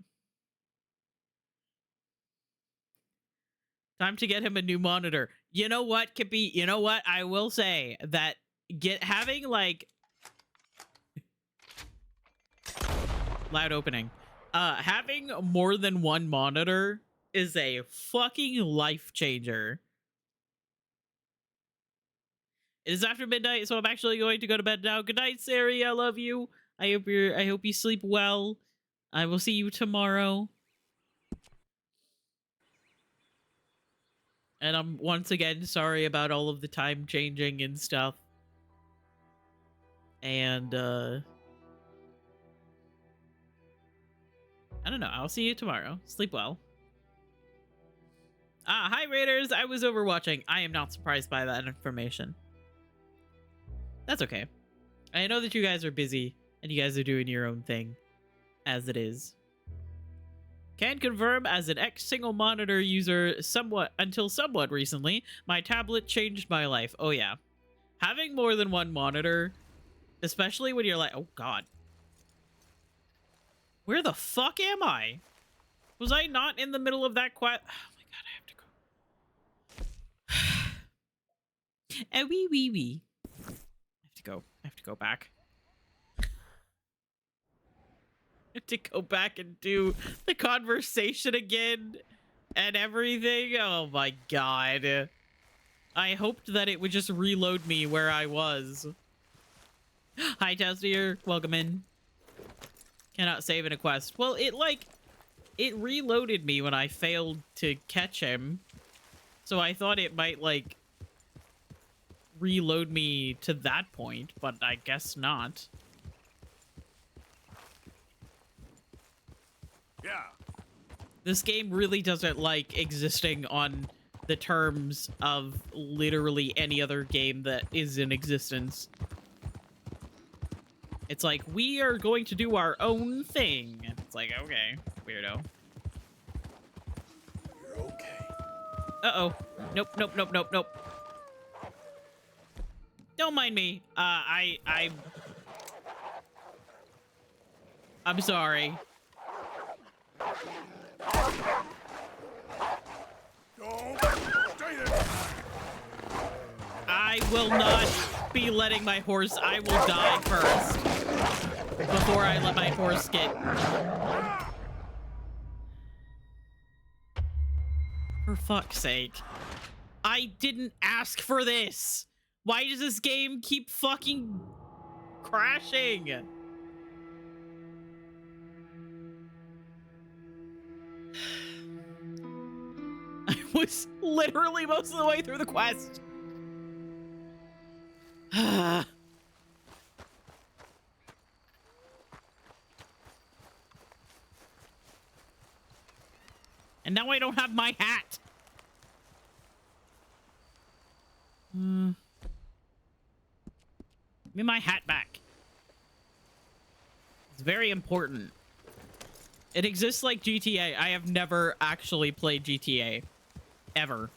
Time to get him a new monitor. You know what, Kippy? You know what? I will say that having like loud opening. Having more than one monitor is a fucking life changer. It is after midnight, so I'm actually going to go to bed now. Good night, Sari. I love you. I hope you sleep well. I will see you tomorrow. And I'm once again sorry about all of the time changing and stuff. And I don't know. I'll see you tomorrow. Sleep well. Hi Raiders. I was overwatching. I am not surprised by that information. That's okay. I know that you guys are busy and you guys are doing your own thing as it is. Can confirm, as an ex-single monitor user until somewhat recently, my tablet changed my life. Oh yeah. Having more than one monitor, especially when you're like, oh god. Where the fuck am I? Was I not in the middle of that quest? Oh my god, I have to go. Wee. I have to go back. I have to go back and do the conversation again and everything. Oh my god. I hoped that it would just reload me where I was. Hi, Testier. Welcome in. Cannot save in a quest. Well, it reloaded me when I failed to catch him. So I thought it might, like, reload me to that point, but I guess not. Yeah. This game really doesn't like existing on the terms of literally any other game that is in existence. It's like, we are going to do our own thing. And it's like, okay, weirdo. You're okay. Uh-oh. Nope. Don't mind me. I'm sorry. I will not be letting my horse. I will die first before I let my horse get. For fuck's sake. I didn't ask for this. Why does this game keep fucking crashing? I was literally most of the way through the quest. And now I don't have my hat. Give me my hat back. It's very important. It exists like GTA. I have never actually played GTA. Ever.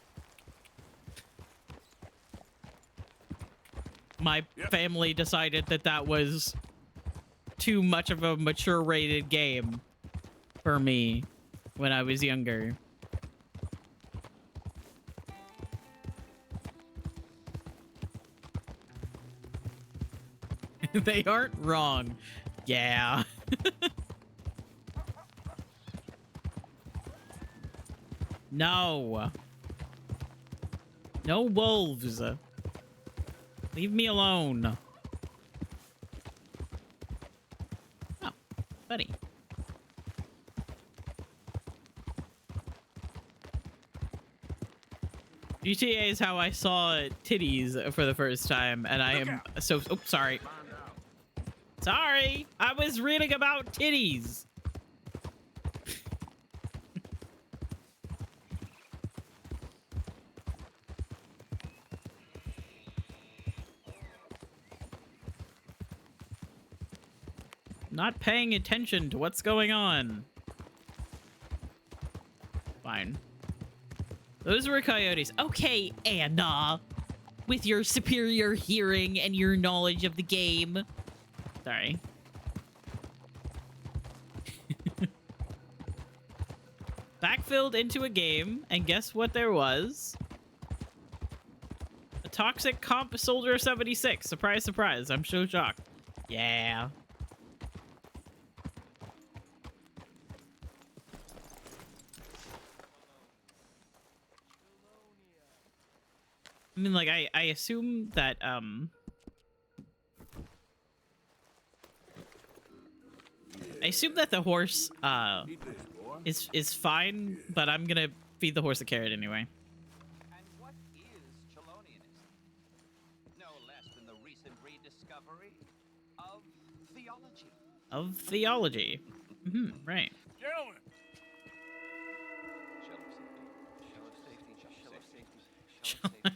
My family decided that that was too much of a mature rated game for me when I was younger. They aren't wrong. Yeah. No. No wolves. Leave me alone. Oh, buddy. GTA is how I saw titties for the first time, and I am so... Oh, sorry. Sorry! I was reading about titties! Not paying attention to what's going on. Fine. Those were coyotes. Okay, Anna. With your superior hearing and your knowledge of the game. Sorry. Backfilled into a game, and guess what there was? A toxic comp soldier 76. Surprise, surprise. I'm so shocked. Yeah. I mean, like, I assume that, I assume that the horse, is fine, but I'm gonna feed the horse a carrot anyway. And what is Chelonianism? No less than the recent rediscovery of theology. Of theology. Right. Gentlemen.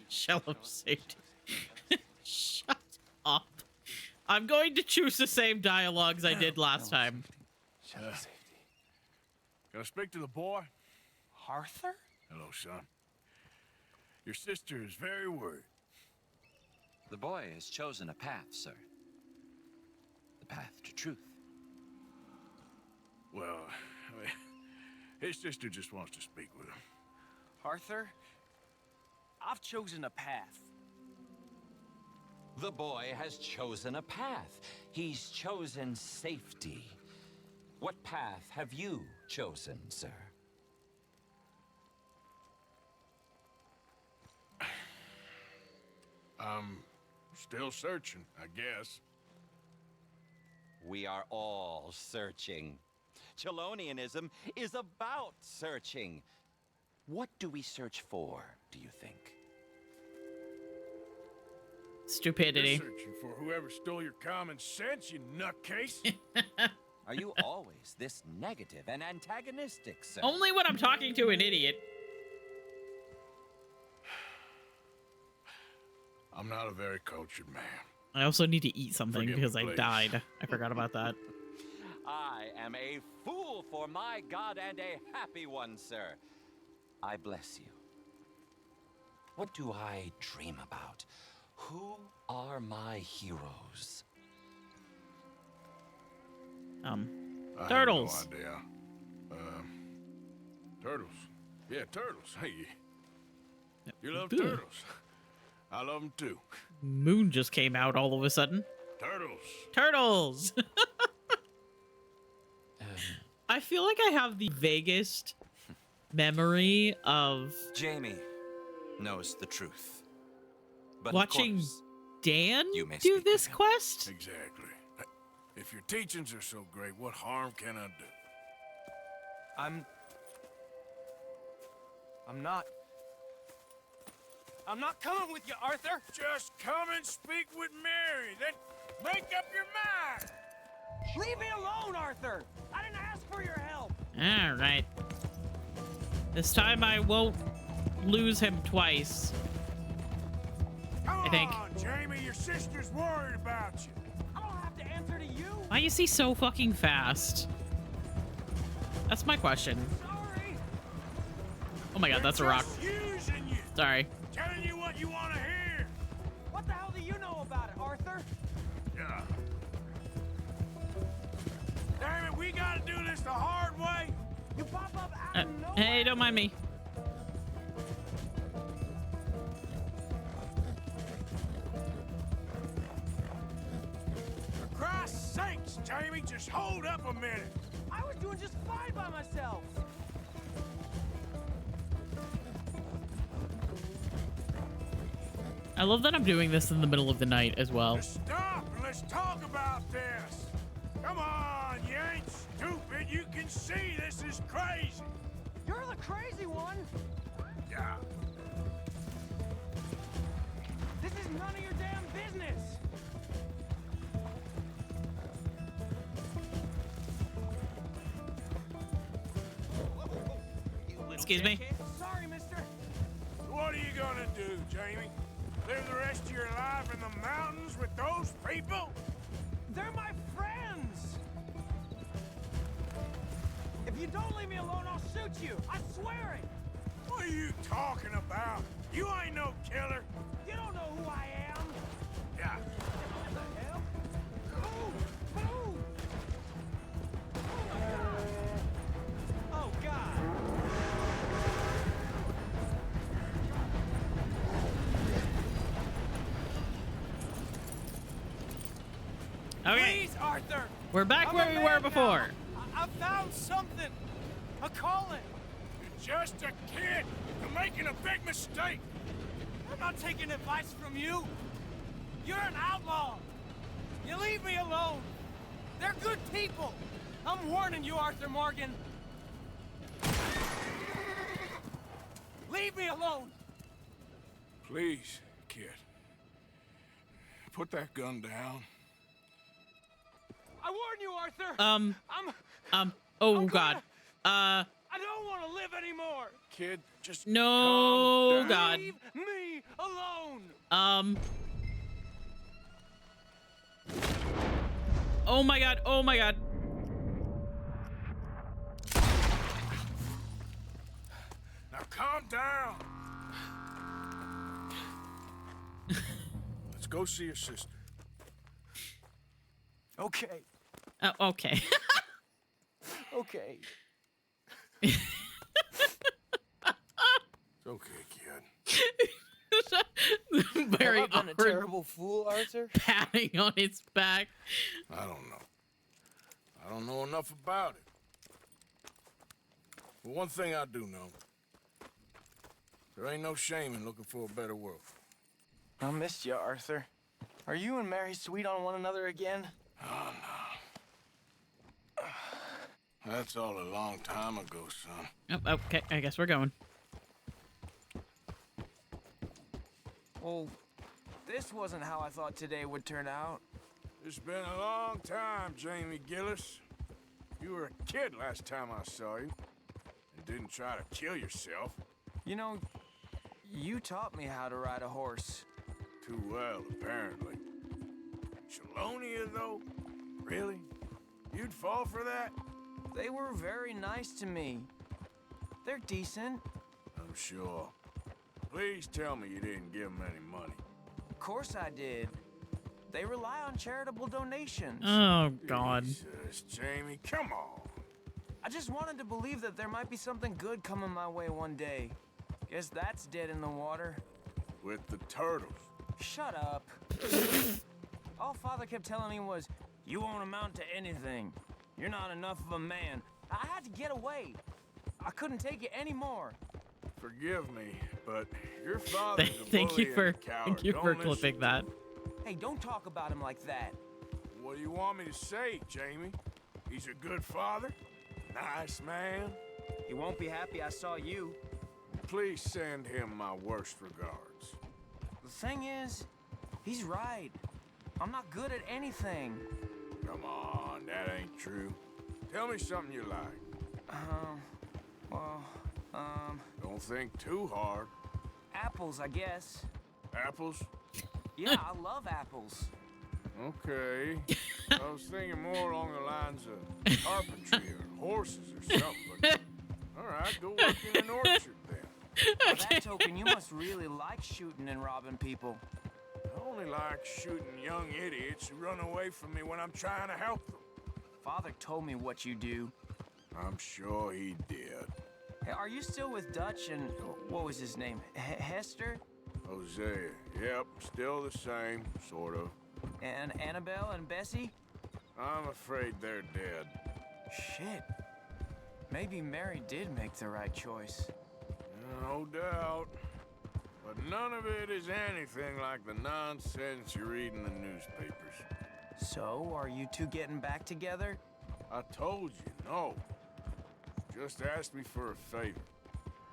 Shell of safety. Shut up. I'm going to choose the same dialogues I did last time. Can I speak to the boy? Arthur? Hello, son. Your sister is very worried. The boy has chosen a path, sir. The path to truth. Well, I mean, his sister just wants to speak with him. Arthur, I've chosen a path. The boy has chosen a path. He's chosen safety. What path have you chosen, sir? I'm still searching, I guess. We are all searching. Chelonianism is about searching. What do we search for, do you think? Stupidity. You're searching for whoever stole your common sense, you nutcase. Are you always this negative and antagonistic, sir? Only when I'm talking to an idiot. I'm not a very cultured man. I also need to eat something Forgive because me, I please. died. I forgot about that. I am a fool for my God and a happy one, sir. I bless you. What do I dream about? Who are my heroes? Turtles. I have no idea. Turtles. Yeah, turtles. Hey, you love Good. turtles. I love them too. Moon just came out all of a sudden. Turtles. Turtles! I feel like I have the vaguest memory of Jamie knows the truth. But watching of course, Dan you may do speak this with him. quest. Exactly. If your teachings are so great, what harm can I do? I'm not coming with you, Arthur. Just come and speak with Mary, then make up your mind. Leave me alone, Arthur. I didn't ask for your help. All right. This time I won't lose him twice. Come I think. on, Jamie, your sister's worried about you. I don't have to answer to you. Why is he so fucking fast? That's my question. Sorry. Oh my god, that's a rock. Using you, Sorry. telling you what you want to hear. What the hell do you know about it, Arthur? Yeah. Damn it, we gotta do this the hard way. You pop up out of nowhere. Hey, don't mind me. For Christ's sakes, Jamie, just hold up a minute. I was doing just fine by myself. I love that I'm doing this in the middle of the night as well. Stop and let's talk about this. Come on, you ain't stupid. You can see this is crazy. You're the crazy one. Yeah. This is none of your damn business. Excuse me? Sorry, mister. What are you gonna do, Jamie? Live the rest of your life in the mountains with those people? They're my friends. If you don't leave me alone, I'll shoot you. I swear it. What are you talking about? You ain't no killer. You don't know who I am. Yeah. What the hell? Move! Move! Oh, God. Okay. Please, Arthur. We're back where we were before. I found something. A calling. You're just a kid. You're making a big mistake. I'm not taking advice from you. You're an outlaw. You leave me alone. They're good people. I'm warning you, Arthur Morgan. Leave me alone. Please, kid. Put that gun down. I warn you, Arthur. Oh God. I don't want to live anymore. Kid, just No, calm down. God. Leave me alone. Oh my God. Oh my God. Now calm down. Let's go see your sister. Okay. Okay. Okay. It's okay, kid. Very Have I been a awkward terrible fool, Arthur? patting on its back. I don't know. I don't know enough about it. But one thing I do know. There ain't no shame in looking for a better world. I missed you, Arthur. Are you and Mary sweet on one another again? Oh, no. That's all a long time ago, son. Oh, okay, I guess we're going. Well, this wasn't how I thought today would turn out. It's been a long time, Jamie Gillis. You were a kid last time I saw you. And didn't try to kill yourself. You know, you taught me how to ride a horse. Too well, apparently. Chelonia, though? Really? You'd fall for that? They were very nice to me. They're decent. I'm sure. Please tell me you didn't give them any money. Of course I did. They rely on charitable donations. Oh God. Jesus, Jamie, come on. I just wanted to believe that there might be something good coming my way one day. Guess that's dead in the water. With the turtles. Shut up. All Father kept telling me was, you won't amount to anything. You're not enough of a man. I had to get away. I couldn't take it anymore. Forgive me, but your father's a Thank bully you for and a coward. thank you Don't for listen clipping to that. him. Hey, don't talk about him like that. What do you want me to say, Jamie? He's a good father? Nice man? He won't be happy I saw you. Please send him my worst regards. The thing is, he's right. I'm not good at anything. Come on, that ain't true. Tell me something you like. Don't think too hard. Apples, I guess. Apples? Yeah, I love apples. Okay. I was thinking more along the lines of carpentry or horses or something. But all right, go work in an orchard then. By that token, you must really like shooting and robbing people. I only like shooting young idiots who run away from me when I'm trying to help them. Father told me what you do. I'm sure he did. Hey, are you still with Dutch and what was his name? Hester? Hosea. Yep, still the same, sort of. And Annabelle and Bessie? I'm afraid they're dead. Shit. Maybe Mary did make the right choice. No doubt. But none of it is anything like the nonsense you read in the newspapers. So, are you two getting back together? I told you, no. Just asked me for a favor.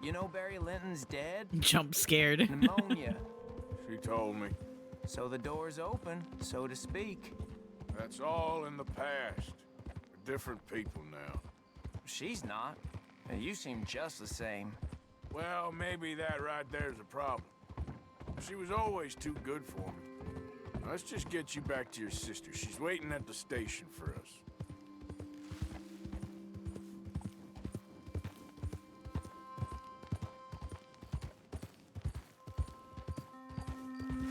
You know Barry Linton's dead? Jump scared. Pneumonia. She told me. So the door's open, so to speak. That's all in the past. We're different people now. She's not. And you seem just the same. Well, maybe that right there's a problem. She was always too good for me. Let's just get you back to your sister. She's waiting at the station for us.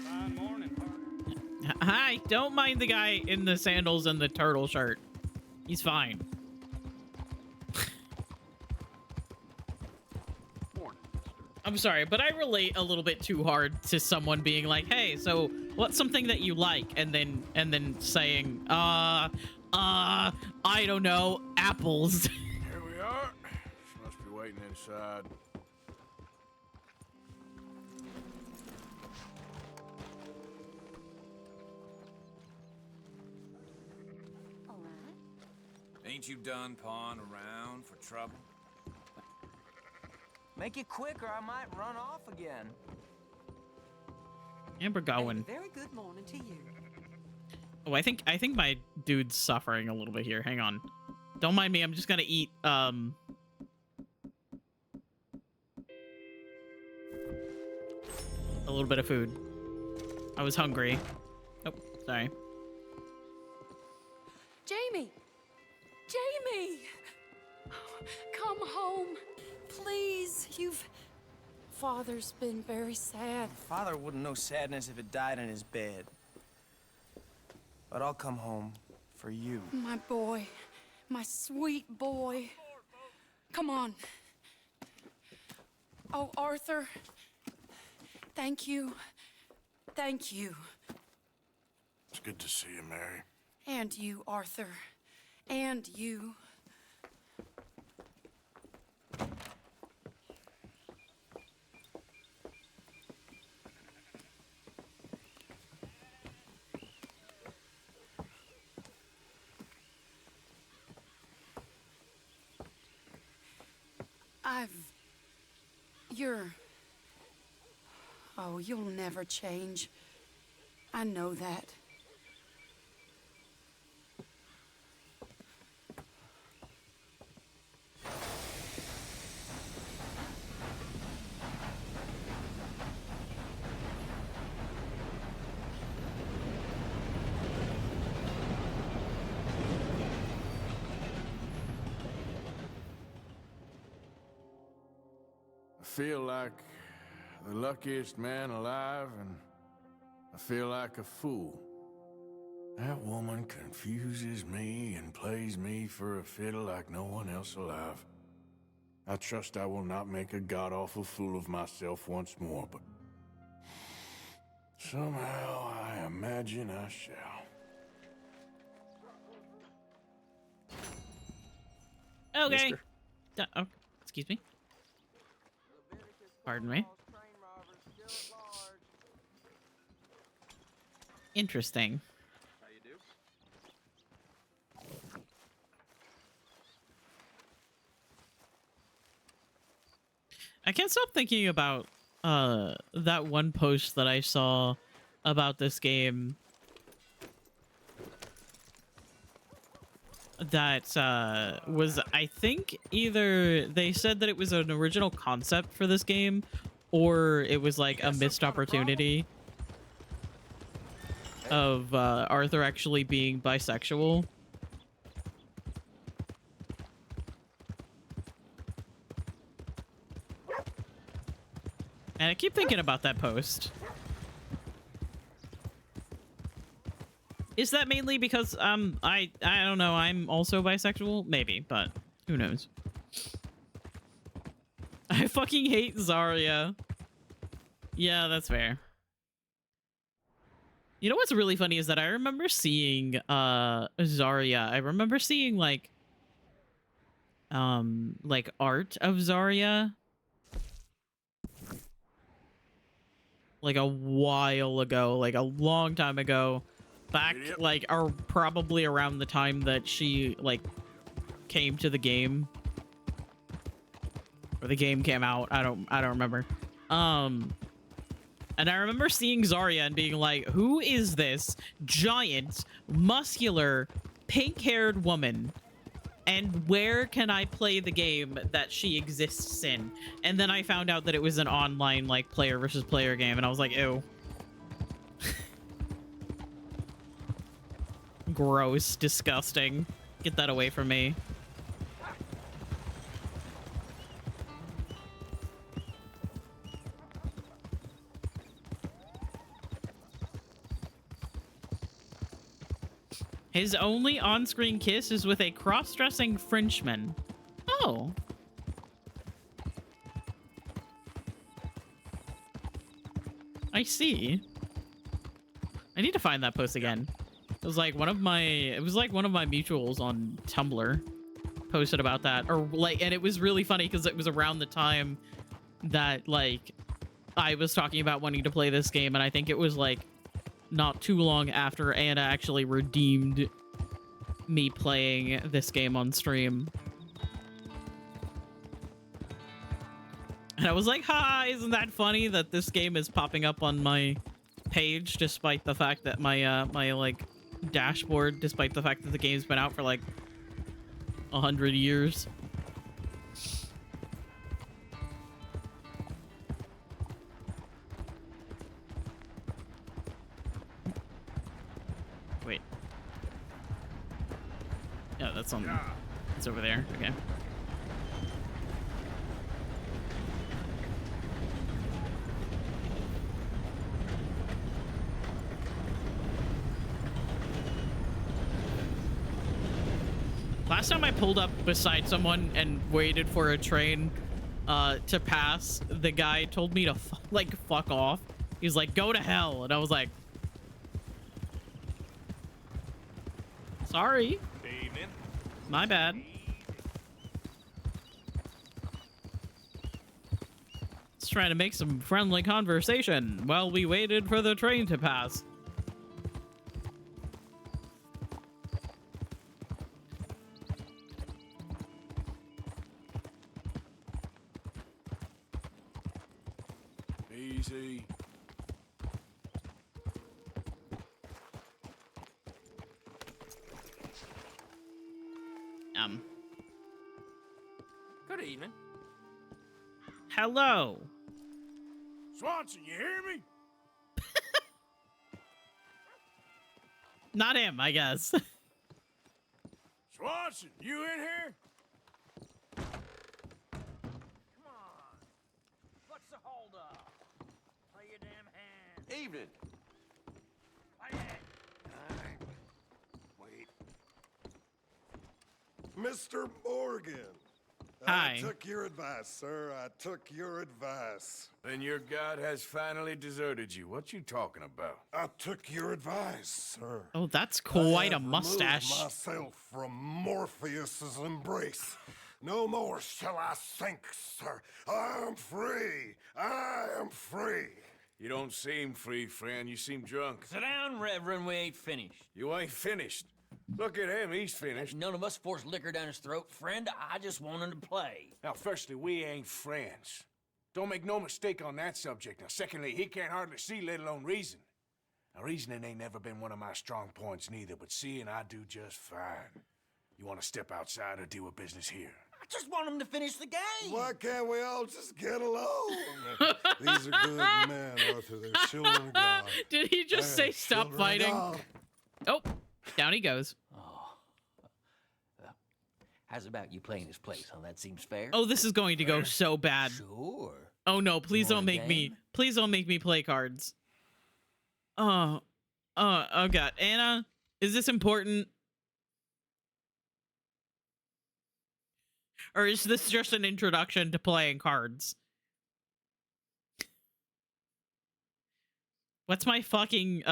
Fine morning, partner. Hi, don't mind the guy in the sandals and the turtle shirt. He's fine. I'm sorry, but I relate a little bit too hard to someone being like, "Hey, so what's something that you like?" and then saying, I don't know, apples." Here we are. She must be waiting inside. Ain't you done pawing around for trouble? Make it quick or I might run off again. And we're going. Very good morning to you. Oh, I think my dude's suffering a little bit here. Hang on. Don't mind me. I'm just gonna eat a little bit of food. I was hungry. Oh, sorry. Jamie! Jamie! Come home. Please. Father's been very sad. Father wouldn't know sadness if it died in his bed. But I'll come home for you. My boy. My sweet boy. Come on. Oh, Arthur. Thank you. Thank you. It's good to see you, Mary. And you, Arthur. And you. Oh, you'll never change. I know that. I feel like the luckiest man alive, and I feel like a fool. That woman confuses me and plays me for a fiddle like no one else alive. I trust I will not make a god-awful fool of myself once more, but somehow I imagine I shall. Okay. Oh, excuse me. Pardon me. Interesting. How you do? I can't stop thinking about that one post that I saw about this game that was, I think, either they said that it was an original concept for this game or it was like a missed opportunity of Arthur actually being bisexual. And I keep thinking about that post. Is that mainly because I don't know, I'm also bisexual? Maybe, but who knows? I fucking hate Zarya. Yeah, that's fair. You know what's really funny is that I remember seeing Zarya. I remember seeing like art of Zarya. like a while ago, like a long time ago, back like probably around the time that she like came to the game, or the game came out. I don't remember. And I remember seeing Zarya and being like, who is this giant, muscular, pink-haired woman? And where can I play the game that she exists in? And then I found out that it was an online, like, player versus player game, and I was like, ew. Gross, disgusting. Get that away from me. His only on-screen kiss is with a cross-dressing Frenchman. Oh. I see. I need to find that post again. It was like one of my mutuals on Tumblr posted about that, or like, and it was really funny because it was around the time that like I was talking about wanting to play this game, and I think it was like not too long after Anna actually redeemed me playing this game on stream. And I was like, ha, isn't that funny that this game is popping up on my page despite the fact that my my like dashboard, despite the fact that the game's been out for like 100 years. Wait. Yeah, that's on. It's over there. Okay. Last time I pulled up beside someone and waited for a train to pass, the guy told me to fuck off. He's like, go to hell. And I was like, sorry. Evening. My bad. Just trying to make some friendly conversation while we waited for the train to pass. Easy. Good evening. Hello. Swanson, you hear me? Not him, I guess. Swanson, you in here? What's the holdup? Play your damn hand. Evening. Play it. Wait. Mr. Morgan. Hi. I took your advice, sir. I took your advice. Then your god has finally deserted you. What you talking about? I took your advice, sir. Oh, that's quite I a have mustache. removed myself from Morpheus's embrace. No more shall I sink, sir. I am free. I am free. You don't seem free, friend. You seem drunk. Sit down, Reverend. We ain't finished. You ain't finished. Look at him. He's finished. None of us forced liquor down his throat. Friend, I just wanted to play. Now, firstly, we ain't friends. Don't make no mistake on that subject. Now, secondly, he can't hardly see, let alone reason. Now, reasoning ain't never been one of my strong points neither, but seeing I do just fine. You want to step outside or deal with business here? I just want him to finish the game. Why can't we all just get along? These are good men, Arthur. They're children of God. Did he just say stop children of fighting? God. Oh, down he goes. How's about you playing his place, huh? That seems fair. Oh, this is going to go so bad. Sure. Oh no, please You don't want a make me. game? Please don't make me play cards. Oh god. Anna, is this important? Or is this just an introduction to playing cards? What's my fucking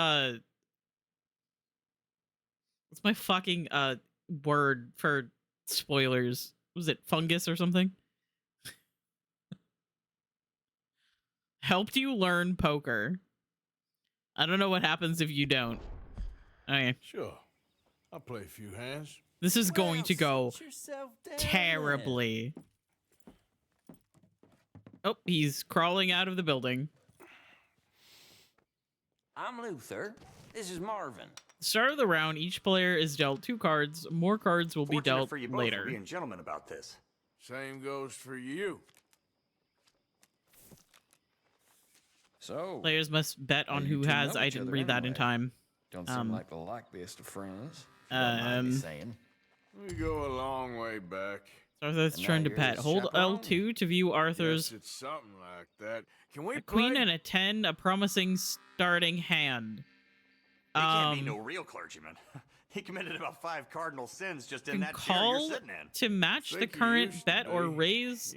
word for spoilers? Was it fungus or something? Helped you learn poker. I don't know what happens if you don't. Okay. Sure. I'll play a few hands. This is going to go terribly. Oh, he's crawling out of the building. I'm Luther. This is Marvin. Start of the round, each player is dealt 2 cards. More cards will be Fortunate dealt for you both later. for being gentlemen about this. Same goes for you. So Players must bet on who has. I didn't read that in time. Don't seem like the likeliest of friends. Saying. We go a long way back. Arthur's turn to bet. Hold L2 to view Arthur's. It's something like that. Can we a queen and a 10, a promising starting hand. He can't be no real clergyman. He committed about 5 cardinal sins just in that chair you're Call sitting in. to match the current bet or raise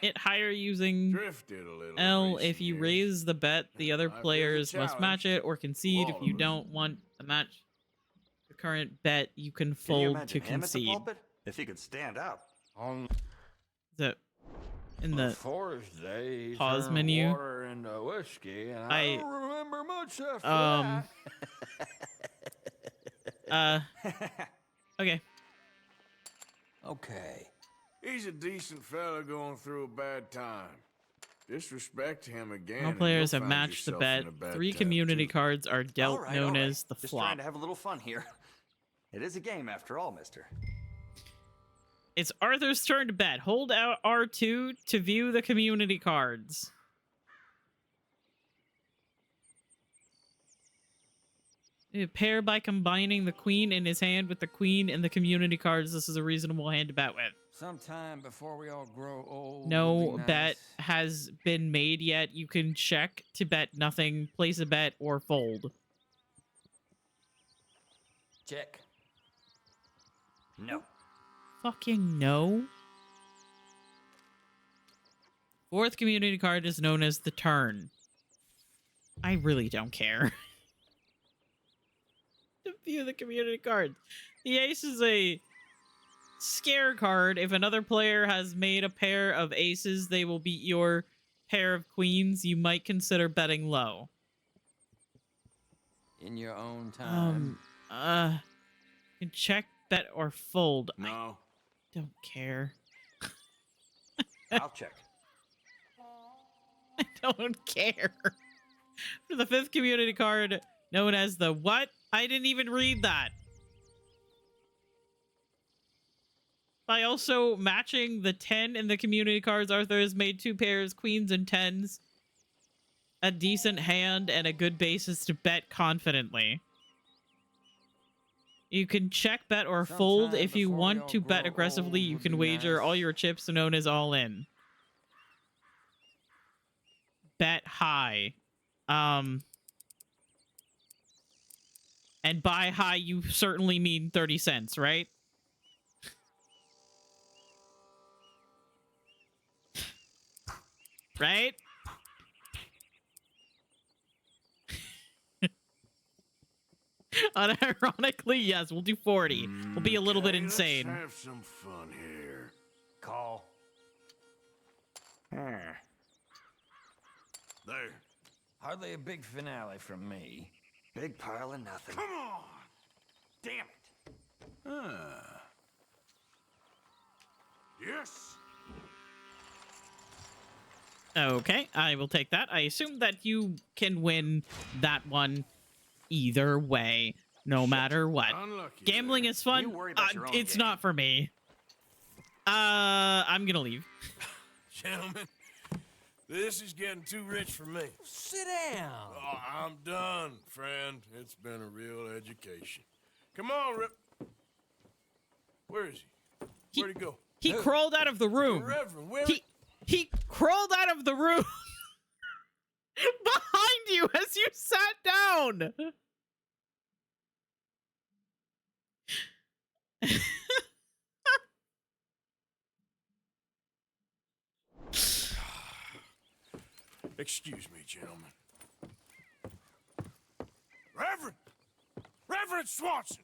it higher using L. If you raise the bet, the other players must match it or concede. If you don't want to match the current bet, you can Can you fold imagine to him at the concede. pulpit? If he could stand up. The in the Thursday, pause turned menu. water into whiskey, and I don't remember much after Okay. Okay. He's a decent fella going through a bad time. Disrespect him again. All and players you'll have find matched the yourself bet. in a bad 3 time, community too. cards are dealt, All right, known all right. as the Just flop. trying to have a little fun here. It is a game after all, mister. It's Arthur's turn to bet. Hold out R2 to view the community cards. You pair by combining the queen in his hand with the queen in the community cards. This is a reasonable hand to bet with. Sometime before we all grow old. No would be nice. bet has been made yet. You can check to bet nothing, place a bet, or fold. Check. No. Fucking no. 4th community card is known as the turn. I really don't care. To view the community card. The ace is a scare card. If another player has made a pair of aces, they will beat your pair of queens. You might consider betting low. In your own time. You can check, bet, or fold. No. I don't care. I'll check. I don't care. For the 5th community card, known as the what? I didn't even read that. By also matching the 10 in the community cards, Arthur has made 2 pairs, queens and 10s. A decent hand and a good basis to bet confidently. You can check, bet, or fold. If you want to bet aggressively, you can wager all your chips, known as all in. Bet high. And by high, you certainly mean 30 cents, right? Right? Unironically, yes, we'll do 40. We'll be a little bit insane. Let's have some fun here. Call. There. Hardly a big finale from me. Big pile of nothing. Come on! Damn it. Yes. Okay, I will take that. I assume that you can win that one either way, no matter what. Unlucky Gambling is fun. You worry about your own It's game. not for me. I'm gonna leave. Gentlemen, this is getting too rich for me. Sit down. Oh, I'm done, friend. It's been a real education. Come on, Rip. Where is he? Where'd he go? He crawled out of the room. Reverend, where? He crawled out of the room behind you as you sat down. Excuse me, gentlemen. Reverend! Reverend Swanson!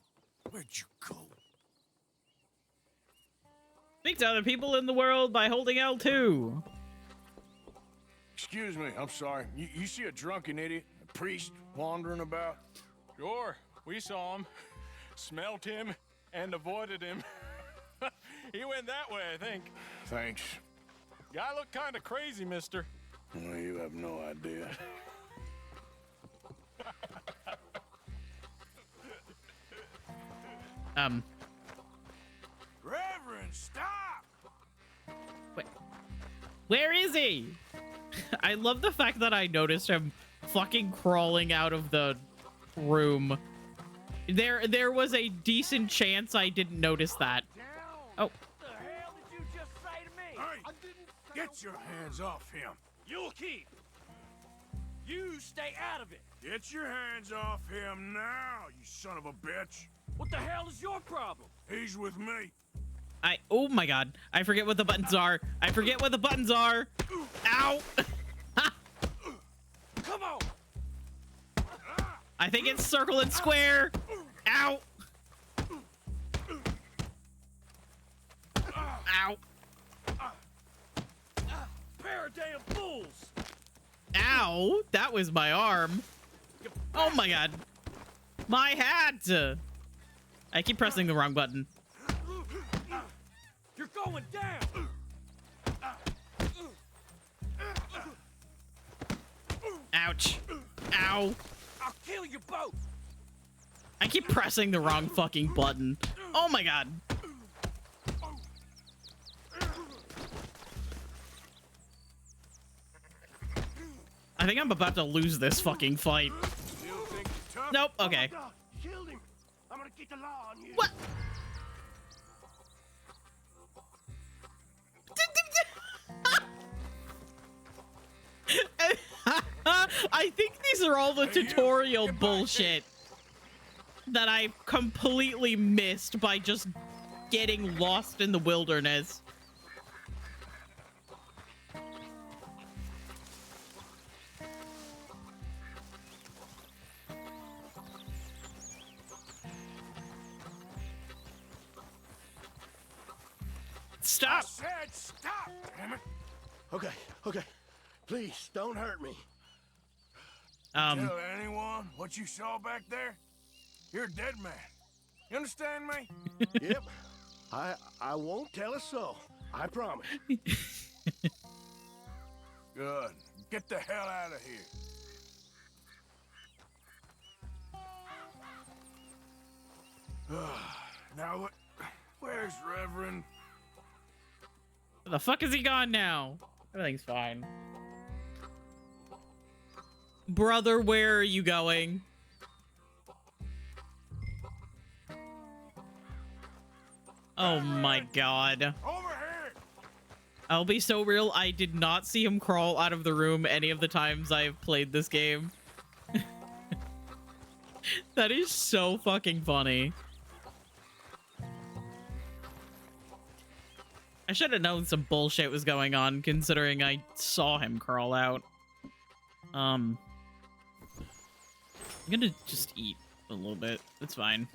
Where'd you go? Speak to other people in the world by holding L2. Excuse me, I'm sorry. You see a drunken idiot, a priest wandering about? Sure, we saw him, smelt him, and avoided him. He went that way, I think. Thanks. Guy looked kind of crazy, mister. Well, you have no idea. Reverend, stop! Wait. Where is he? I love the fact that I noticed him fucking crawling out of the room. There was a decent chance I didn't notice that. Oh. What the hell did you just say to me? Hey, get your hands off him. You'll keep. You stay out of it. Get your hands off him now, you son of a bitch. What the hell is your problem? He's with me. Oh my god. I forget what the buttons are. I forget what the buttons are. Ow. Come on. I think it's circle and square. Ow. Ow. Pair of damn fools. Ow. That was my arm. Oh my god. My hat. I keep pressing the wrong button. You're going down. Ouch. Ow. I'll kill you both. I keep pressing the wrong fucking button. Oh my god. I think I'm about to lose this fucking fight. Nope, okay. Killed him. I'm gonna get the law on you. What? I think these are all the tutorial bullshit that I completely missed by just getting lost in the wilderness. Stop! I said stop, damn it. Okay, okay. Please, don't hurt me. Tell anyone what you saw back there? You're a dead man. You understand me? Yep. I won't tell a soul. I promise. Good. Get the hell out of here. Now, where's Reverend? Where the fuck is he gone now? Everything's fine. Brother, where are you going? Oh my god. Over here! I'll be so real, I did not see him crawl out of the room any of the times I've played this game. That is so fucking funny. I should have known some bullshit was going on, considering I saw him crawl out. I'm gonna just eat a little bit. It's fine.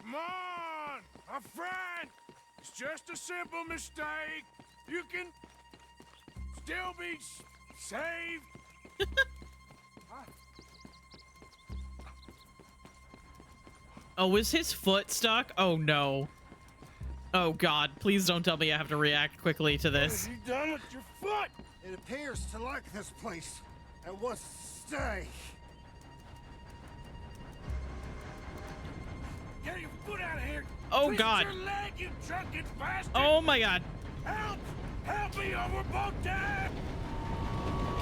Come on, my friend! It's just a simple mistake. You can still be saved. Oh, was his foot stuck? Oh no. Oh god, please don't tell me I have to react quickly to this. What have you done with your foot? It appears to like this place and wants to stay. Get your foot out of here. Oh Twist god. Your leg, you drunken bastard. Oh my god. Help! Help me over both times!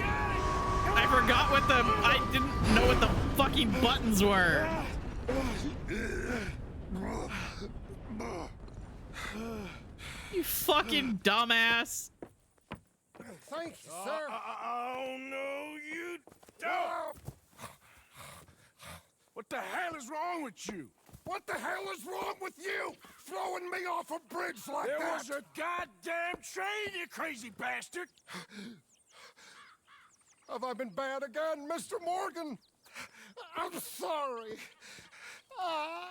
I forgot what the... I didn't know what the fucking buttons were. You fucking dumbass. Thank you, sir. Oh, no, you don't. What the hell is wrong with you? What the hell is wrong with you? Throwing me off a bridge like There that? was a goddamn train, you crazy bastard. Have I been bad again, Mr. Morgan? I'm sorry. I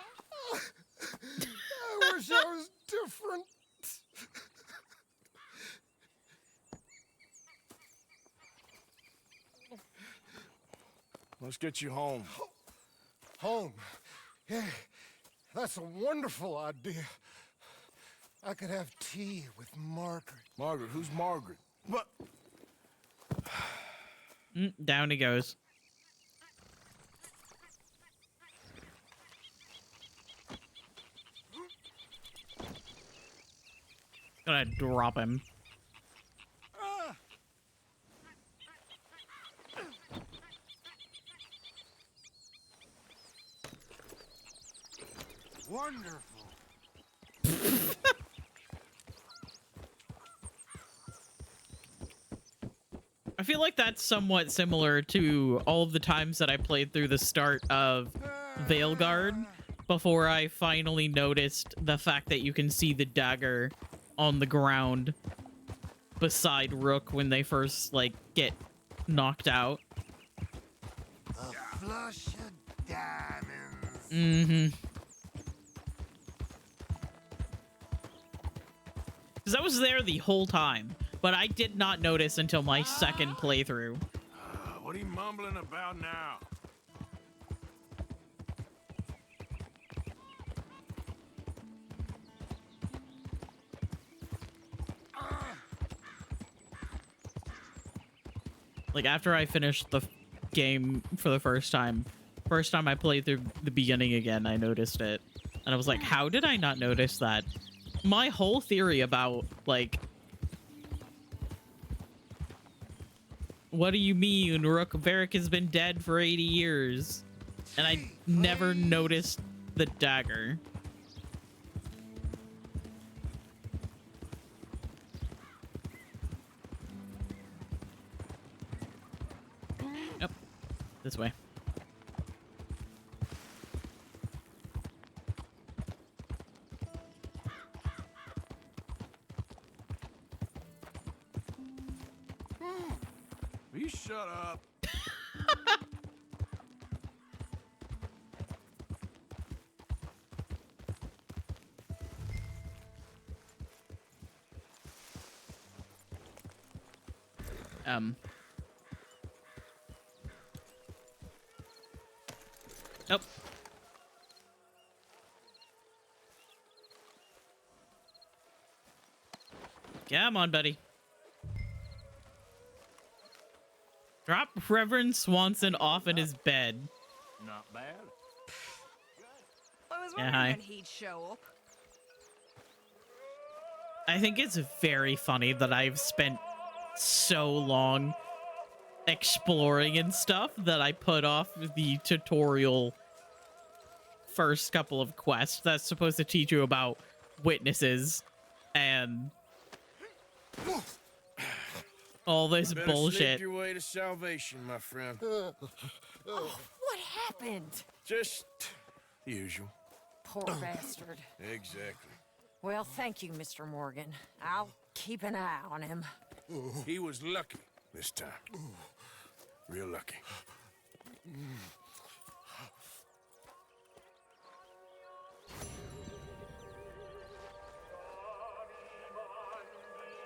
wish I was different. Let's get you home. Home? Yeah, that's a wonderful idea. I could have tea with Margaret. Margaret? Who's Margaret? But Down he goes. Gonna drop him. wonderful. I feel like that's somewhat similar to all of the times that I played through the start of Veilguard before I finally noticed the fact that you can see the dagger on the ground beside Rook when they first, like, get knocked out. A flush of diamonds. Mm-hmm. Because I was there the whole time, but I did not notice until my second playthrough. What are you mumbling about now? Like, after I finished the game for the first time I played through the beginning again, I noticed it. And I was like, how did I not notice that? My whole theory about, like, what do you mean Rook Varric has been dead for 80 years? And I never noticed the dagger. Yep. This way. Will you shut up? Nope. Come on, buddy. Drop Reverend Swanson off in his bed. Not bad. I was Yeah, wondering hi. when he'd show up. I think it's very funny that I've spent so long exploring and stuff that I put off the tutorial first couple of quests that's supposed to teach you about witnesses and all this Better bullshit. Sleep your way to salvation, my friend. Oh, what happened? Just the usual. Poor bastard. Exactly. Well, thank you, Mr. Morgan. I'll keep an eye on him. He was lucky this time. Real lucky.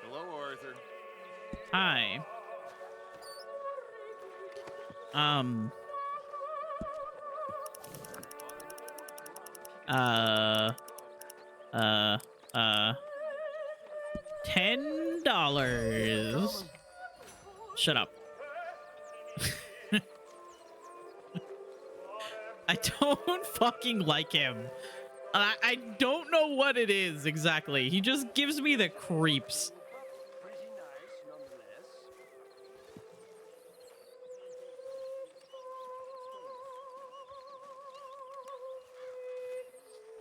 Hello, Arthur. Hi. $10. Shut up. I don't fucking like him. I don't know what it is exactly. He just gives me the creeps.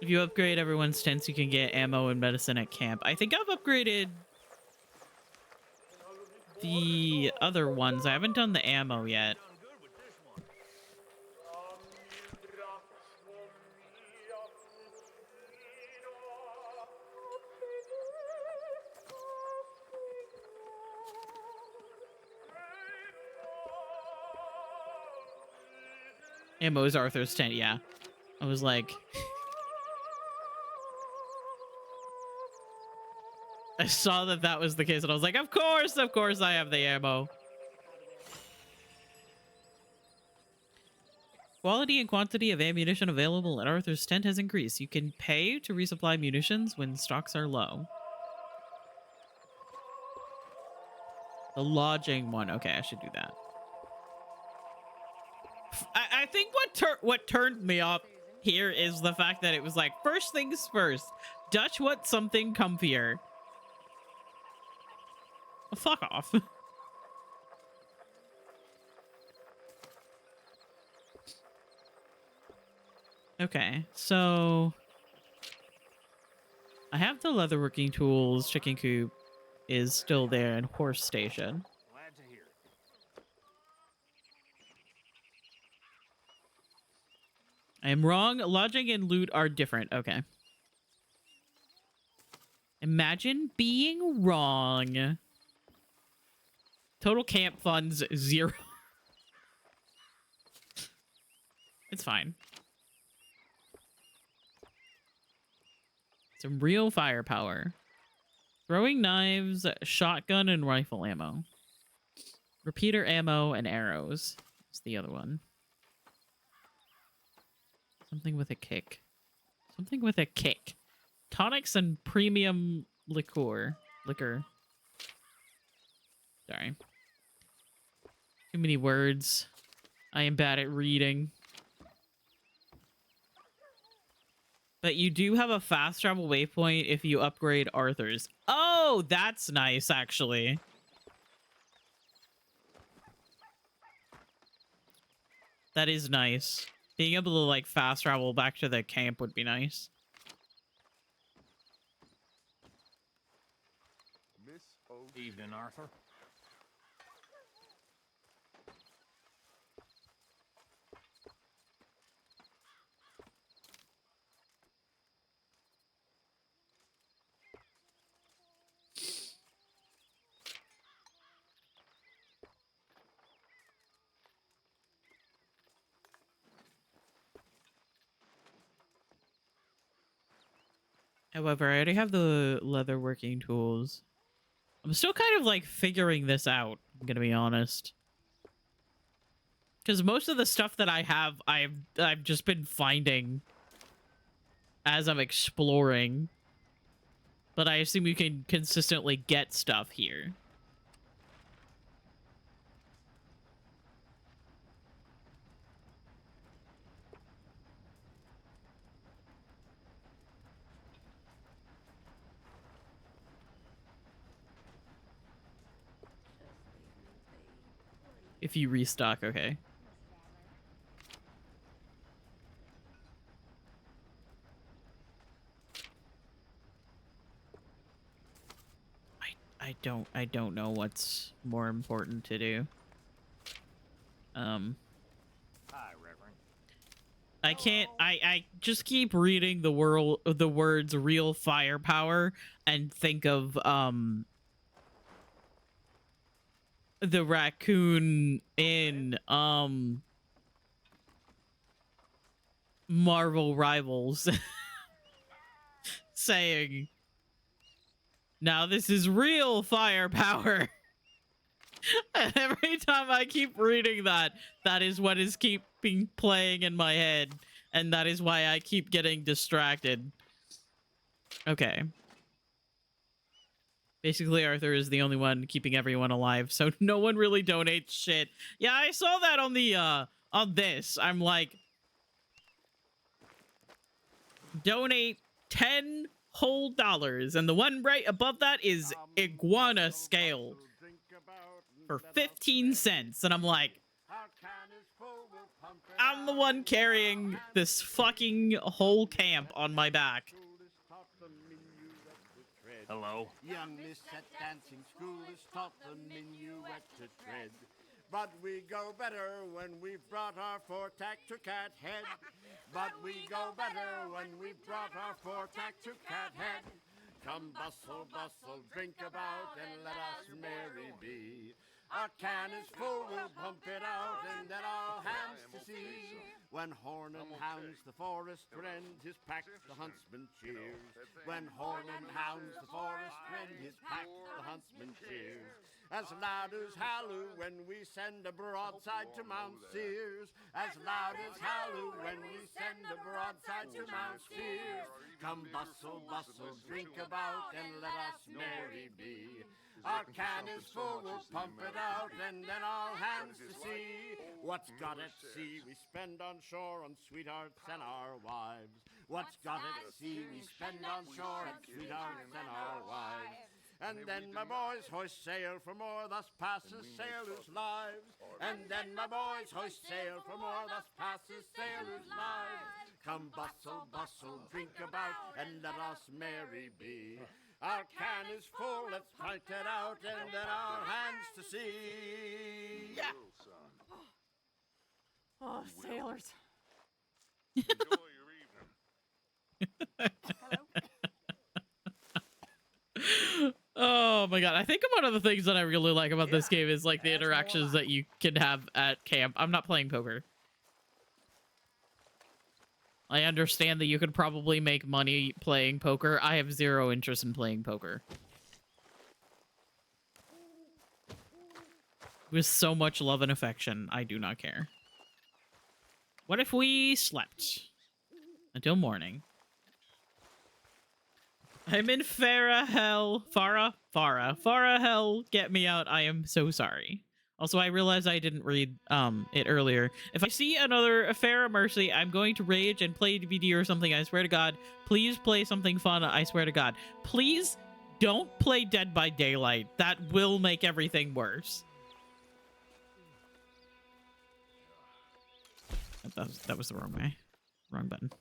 If you upgrade everyone's tents, you can get ammo and medicine at camp. I think I've upgraded the other ones. I haven't done the ammo yet. Ammo is Arthur's tent, yeah. I was like... I saw that that was the case, and I was like, of course I have the ammo. Quality and quantity of ammunition available at Arthur's tent has increased. You can pay to resupply munitions when stocks are low. The lodging one. Okay, I should do that. I think what turned me off here is the fact that it was like, first things first, Dutch wants something comfier. Well, fuck off. Okay, so I have the leatherworking tools. Chicken coop is still there, and horse station. Glad to hear it. I am wrong. Lodging and loot are different. Okay. Imagine being wrong. Total camp funds 0. It's fine. Some real firepower. Throwing knives, shotgun, and rifle ammo. Repeater ammo and arrows. That's the other one. Something with a kick. Something with a kick. Tonics and premium liquor. Sorry. Too many words. I am bad at reading. But you do have a fast travel waypoint if you upgrade Arthur's. Oh, that's nice, actually. That is nice. Being able to, like, fast travel back to the camp would be nice. Evening, Arthur. However, I already have the leatherworking tools. I'm still kind of like figuring this out, I'm gonna be honest. Because most of the stuff that I have, I've just been finding as I'm exploring. But I assume you can consistently get stuff here. If you restock, okay. I don't know what's more important to do. Hi, Reverend. I can't. I just keep reading the words "real firepower" and think of the raccoon in Marvel Rivals saying, "Now this is real firepower." And every time I keep reading that, that is what is keeping playing in my head, and that is why I keep getting distracted. Okay. Basically, Arthur is the only one keeping everyone alive, so no one really donates shit. Yeah, I saw that on the on this. I'm like, donate $10 whole, and the one right above that is iguana scale for 15 cents, and I'm like, I'm the one carrying this fucking whole camp on my back. Hello. Young Miss at dancing school is taught the minuet to tread. But we go better when we've brought our four-tack to Cat Head. But we go better when we've brought our four-tack to Cat Head. Come bustle, bustle, drink about, and let us merry be. Our can is full, we'll pump it out, and let all hands to see. When horn and hounds the forest rend, his pack the huntsman cheers. When horn and hounds the forest chest when his pack the huntsman cheers. As loud as halloo when we send a broadside to Mount Sears. As loud as halloo when we send a broadside to Mount Sears. Come bustle, bustle, drink about, and let us merry be. Our can is full, we'll pump it out, and then all hands to sea. What's got at sea we spend on shore on sweethearts and our wives. What's got at sea we spend on shore on sweethearts and our wives. And then my boys hoist sail for more, thus passes sailors' lives. And then my boys hoist sail for more, thus passes sailors' lives. Come bustle, bustle, drink about, and let us merry be. Our can is full, let's pint it out, and then our hands to sea. Yeah. Oh, sailors. Oh my god, I think one of the things that I really like about this game is like the interactions that you can have at camp. I'm not playing poker. I understand that you could probably make money playing poker. I have zero interest in playing poker. With so much love and affection, I do not care. What if we slept until morning? I'm in Farah hell. Farah hell. Get me out. I am so sorry. Also, I realized I didn't read it earlier. If I see another Farah Mercy, I'm going to rage and play DVD or something. I swear to God. Please play something fun. I swear to God. Please don't play Dead by Daylight. That will make everything worse. That was the wrong way. Wrong button.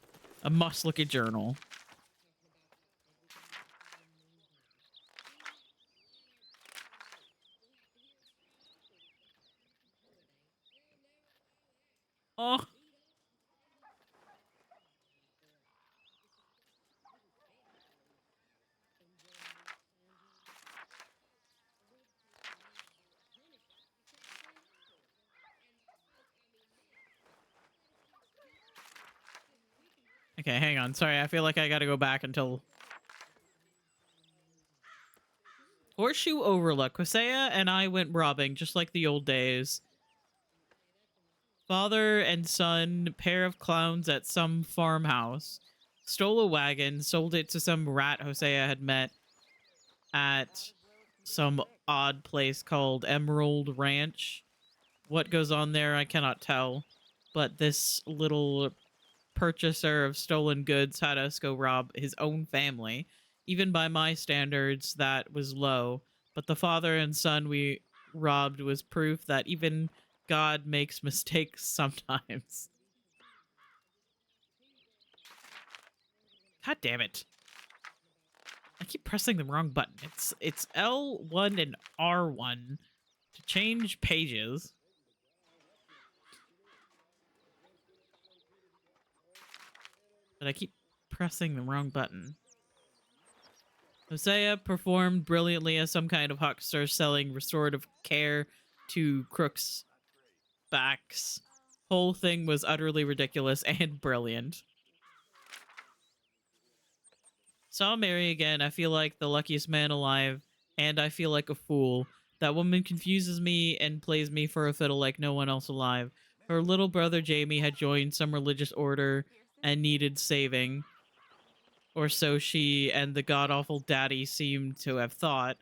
A must look at journal. Oh. Okay, hang on. Sorry, I feel like I gotta go back until... Horseshoe Overlook. Hosea and I went robbing, just like the old days. Father and son, pair of clowns at some farmhouse. Stole a wagon, sold it to some rat Hosea had met at some odd place called Emerald Ranch. What goes on there, I cannot tell. But this little purchaser of stolen goods had us go rob his own family. Even by my standards, that was low. But the father and son we robbed was proof that even God makes mistakes sometimes. God damn it. I keep pressing the wrong button. It's L1 and R1 to change pages. But I keep pressing the wrong button. Hosea performed brilliantly as some kind of huckster selling restorative care to crooks' backs. Whole thing was utterly ridiculous and brilliant. Saw Mary again. I feel like the luckiest man alive, and I feel like a fool. That woman confuses me and plays me for a fiddle like no one else alive. Her little brother Jamie had joined some religious order and needed saving. Or so she and the god-awful daddy seemed to have thought.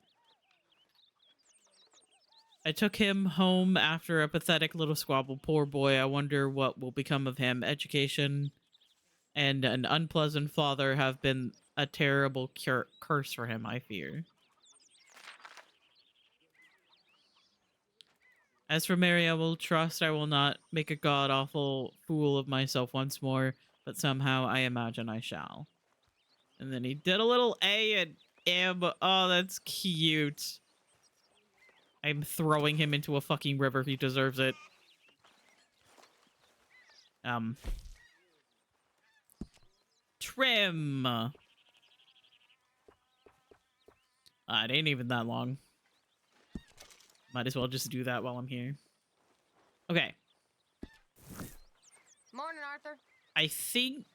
I took him home after a pathetic little squabble. Poor boy, I wonder what will become of him. Education and an unpleasant father have been a terrible curse for him, I fear. As for Mary, I will trust I will not make a god-awful fool of myself once more, but somehow I imagine I shall. And then he did a little A and M. Oh, that's cute. I'm throwing him into a fucking river. He deserves it. Trim. It ain't even that long. Might as well just do that while I'm here. Okay. Morning, Arthur. I think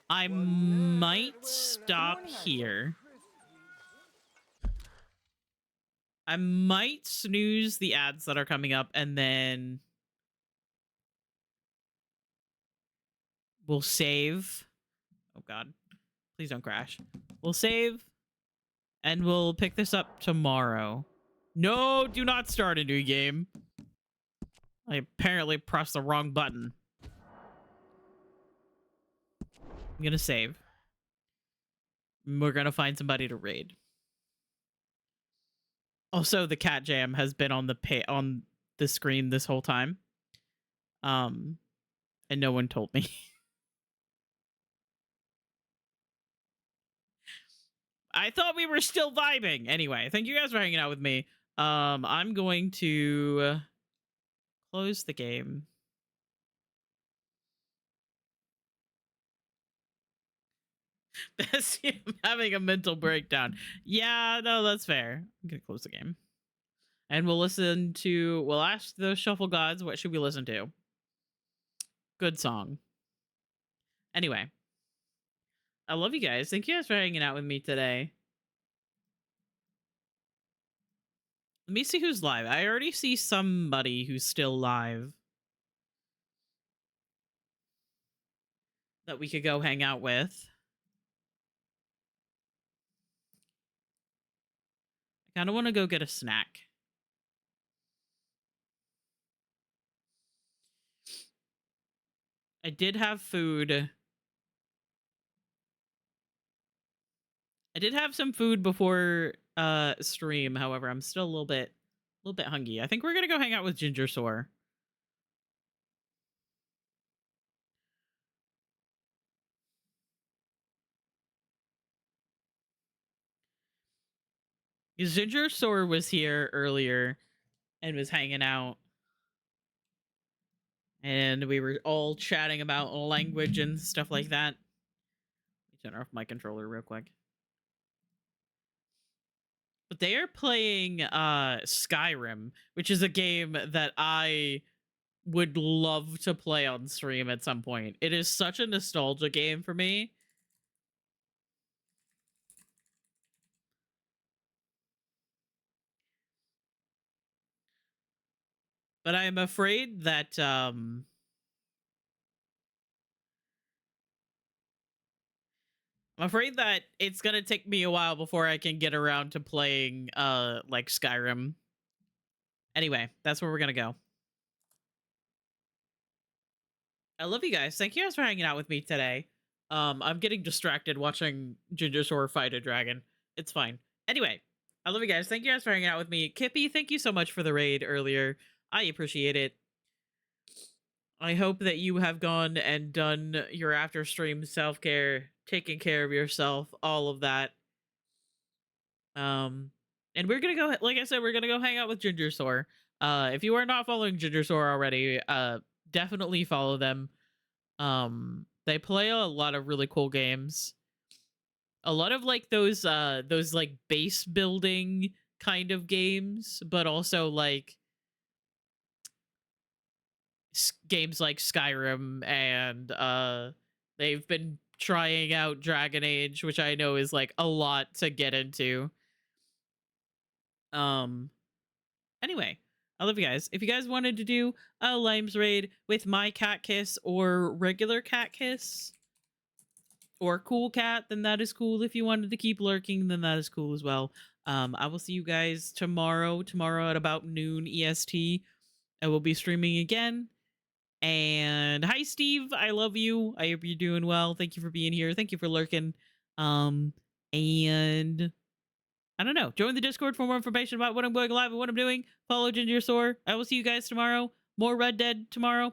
I might stop here. I might snooze the ads that are coming up, and then we'll save. Oh God, please don't crash. We'll save, and we'll pick this up tomorrow. No, do not start a new game. I apparently pressed the wrong button. I'm gonna save. We're gonna find somebody to raid. Also, the cat jam has been on the screen this whole time. And no one told me. I thought we were still vibing. Anyway, thank you guys for hanging out with me. I'm going to close the game. Bessie, I'm having a mental breakdown. Yeah, no, that's fair. I'm gonna close the game. And we'll ask the shuffle gods, what should we listen to? Good song. Anyway, I love you guys. Thank you guys for hanging out with me today. Let me see who's live. I already see somebody who's still live that we could go hang out with. I kind of want to go get a snack. I did have food. I did have some food before stream. However, I'm still a little bit hungry. I think we're gonna go hang out with Ginger Soar. Because Ginger Soar was here earlier and was hanging out. And we were all chatting about language and stuff like that. Let me turn off my controller real quick. But they are playing Skyrim, which is a game that I would love to play on stream at some point. It is such a nostalgia game for me. But I am afraid that I'm afraid that it's gonna take me a while before I can get around to playing like Skyrim. Anyway, that's where we're gonna go. I love you guys. Thank you guys for hanging out with me today. I'm getting distracted watching Ginger Soar fight a dragon. It's fine. Anyway, I love you guys. Thank you guys for hanging out with me. Kippy, thank you so much for the raid earlier. I appreciate it. I hope that you have gone and done your after stream self-care, taking care of yourself, all of that. And we're gonna go, like I said, we're gonna go hang out with Ginger Soar. If you are not following Ginger Soar already, definitely follow them. They play a lot of really cool games. A lot of like those like base building kind of games, but also like games like Skyrim, and they've been trying out Dragon Age, which I know is like a lot to get into. Anyway, I love you guys. If you guys wanted to do a Limes raid with my cat kiss or regular cat kiss or cool cat, then that is cool. If you wanted to keep lurking, then that is cool as well. I will see you guys tomorrow at about noon EST. I will be streaming again. And hi, Steve. I love you. I hope you're doing well. Thank you for being here. Thank you for lurking. And I don't know. Join the Discord for more information about what I'm going live and what I'm doing. Follow Ginger Soar. I will see you guys tomorrow. More Red Dead tomorrow.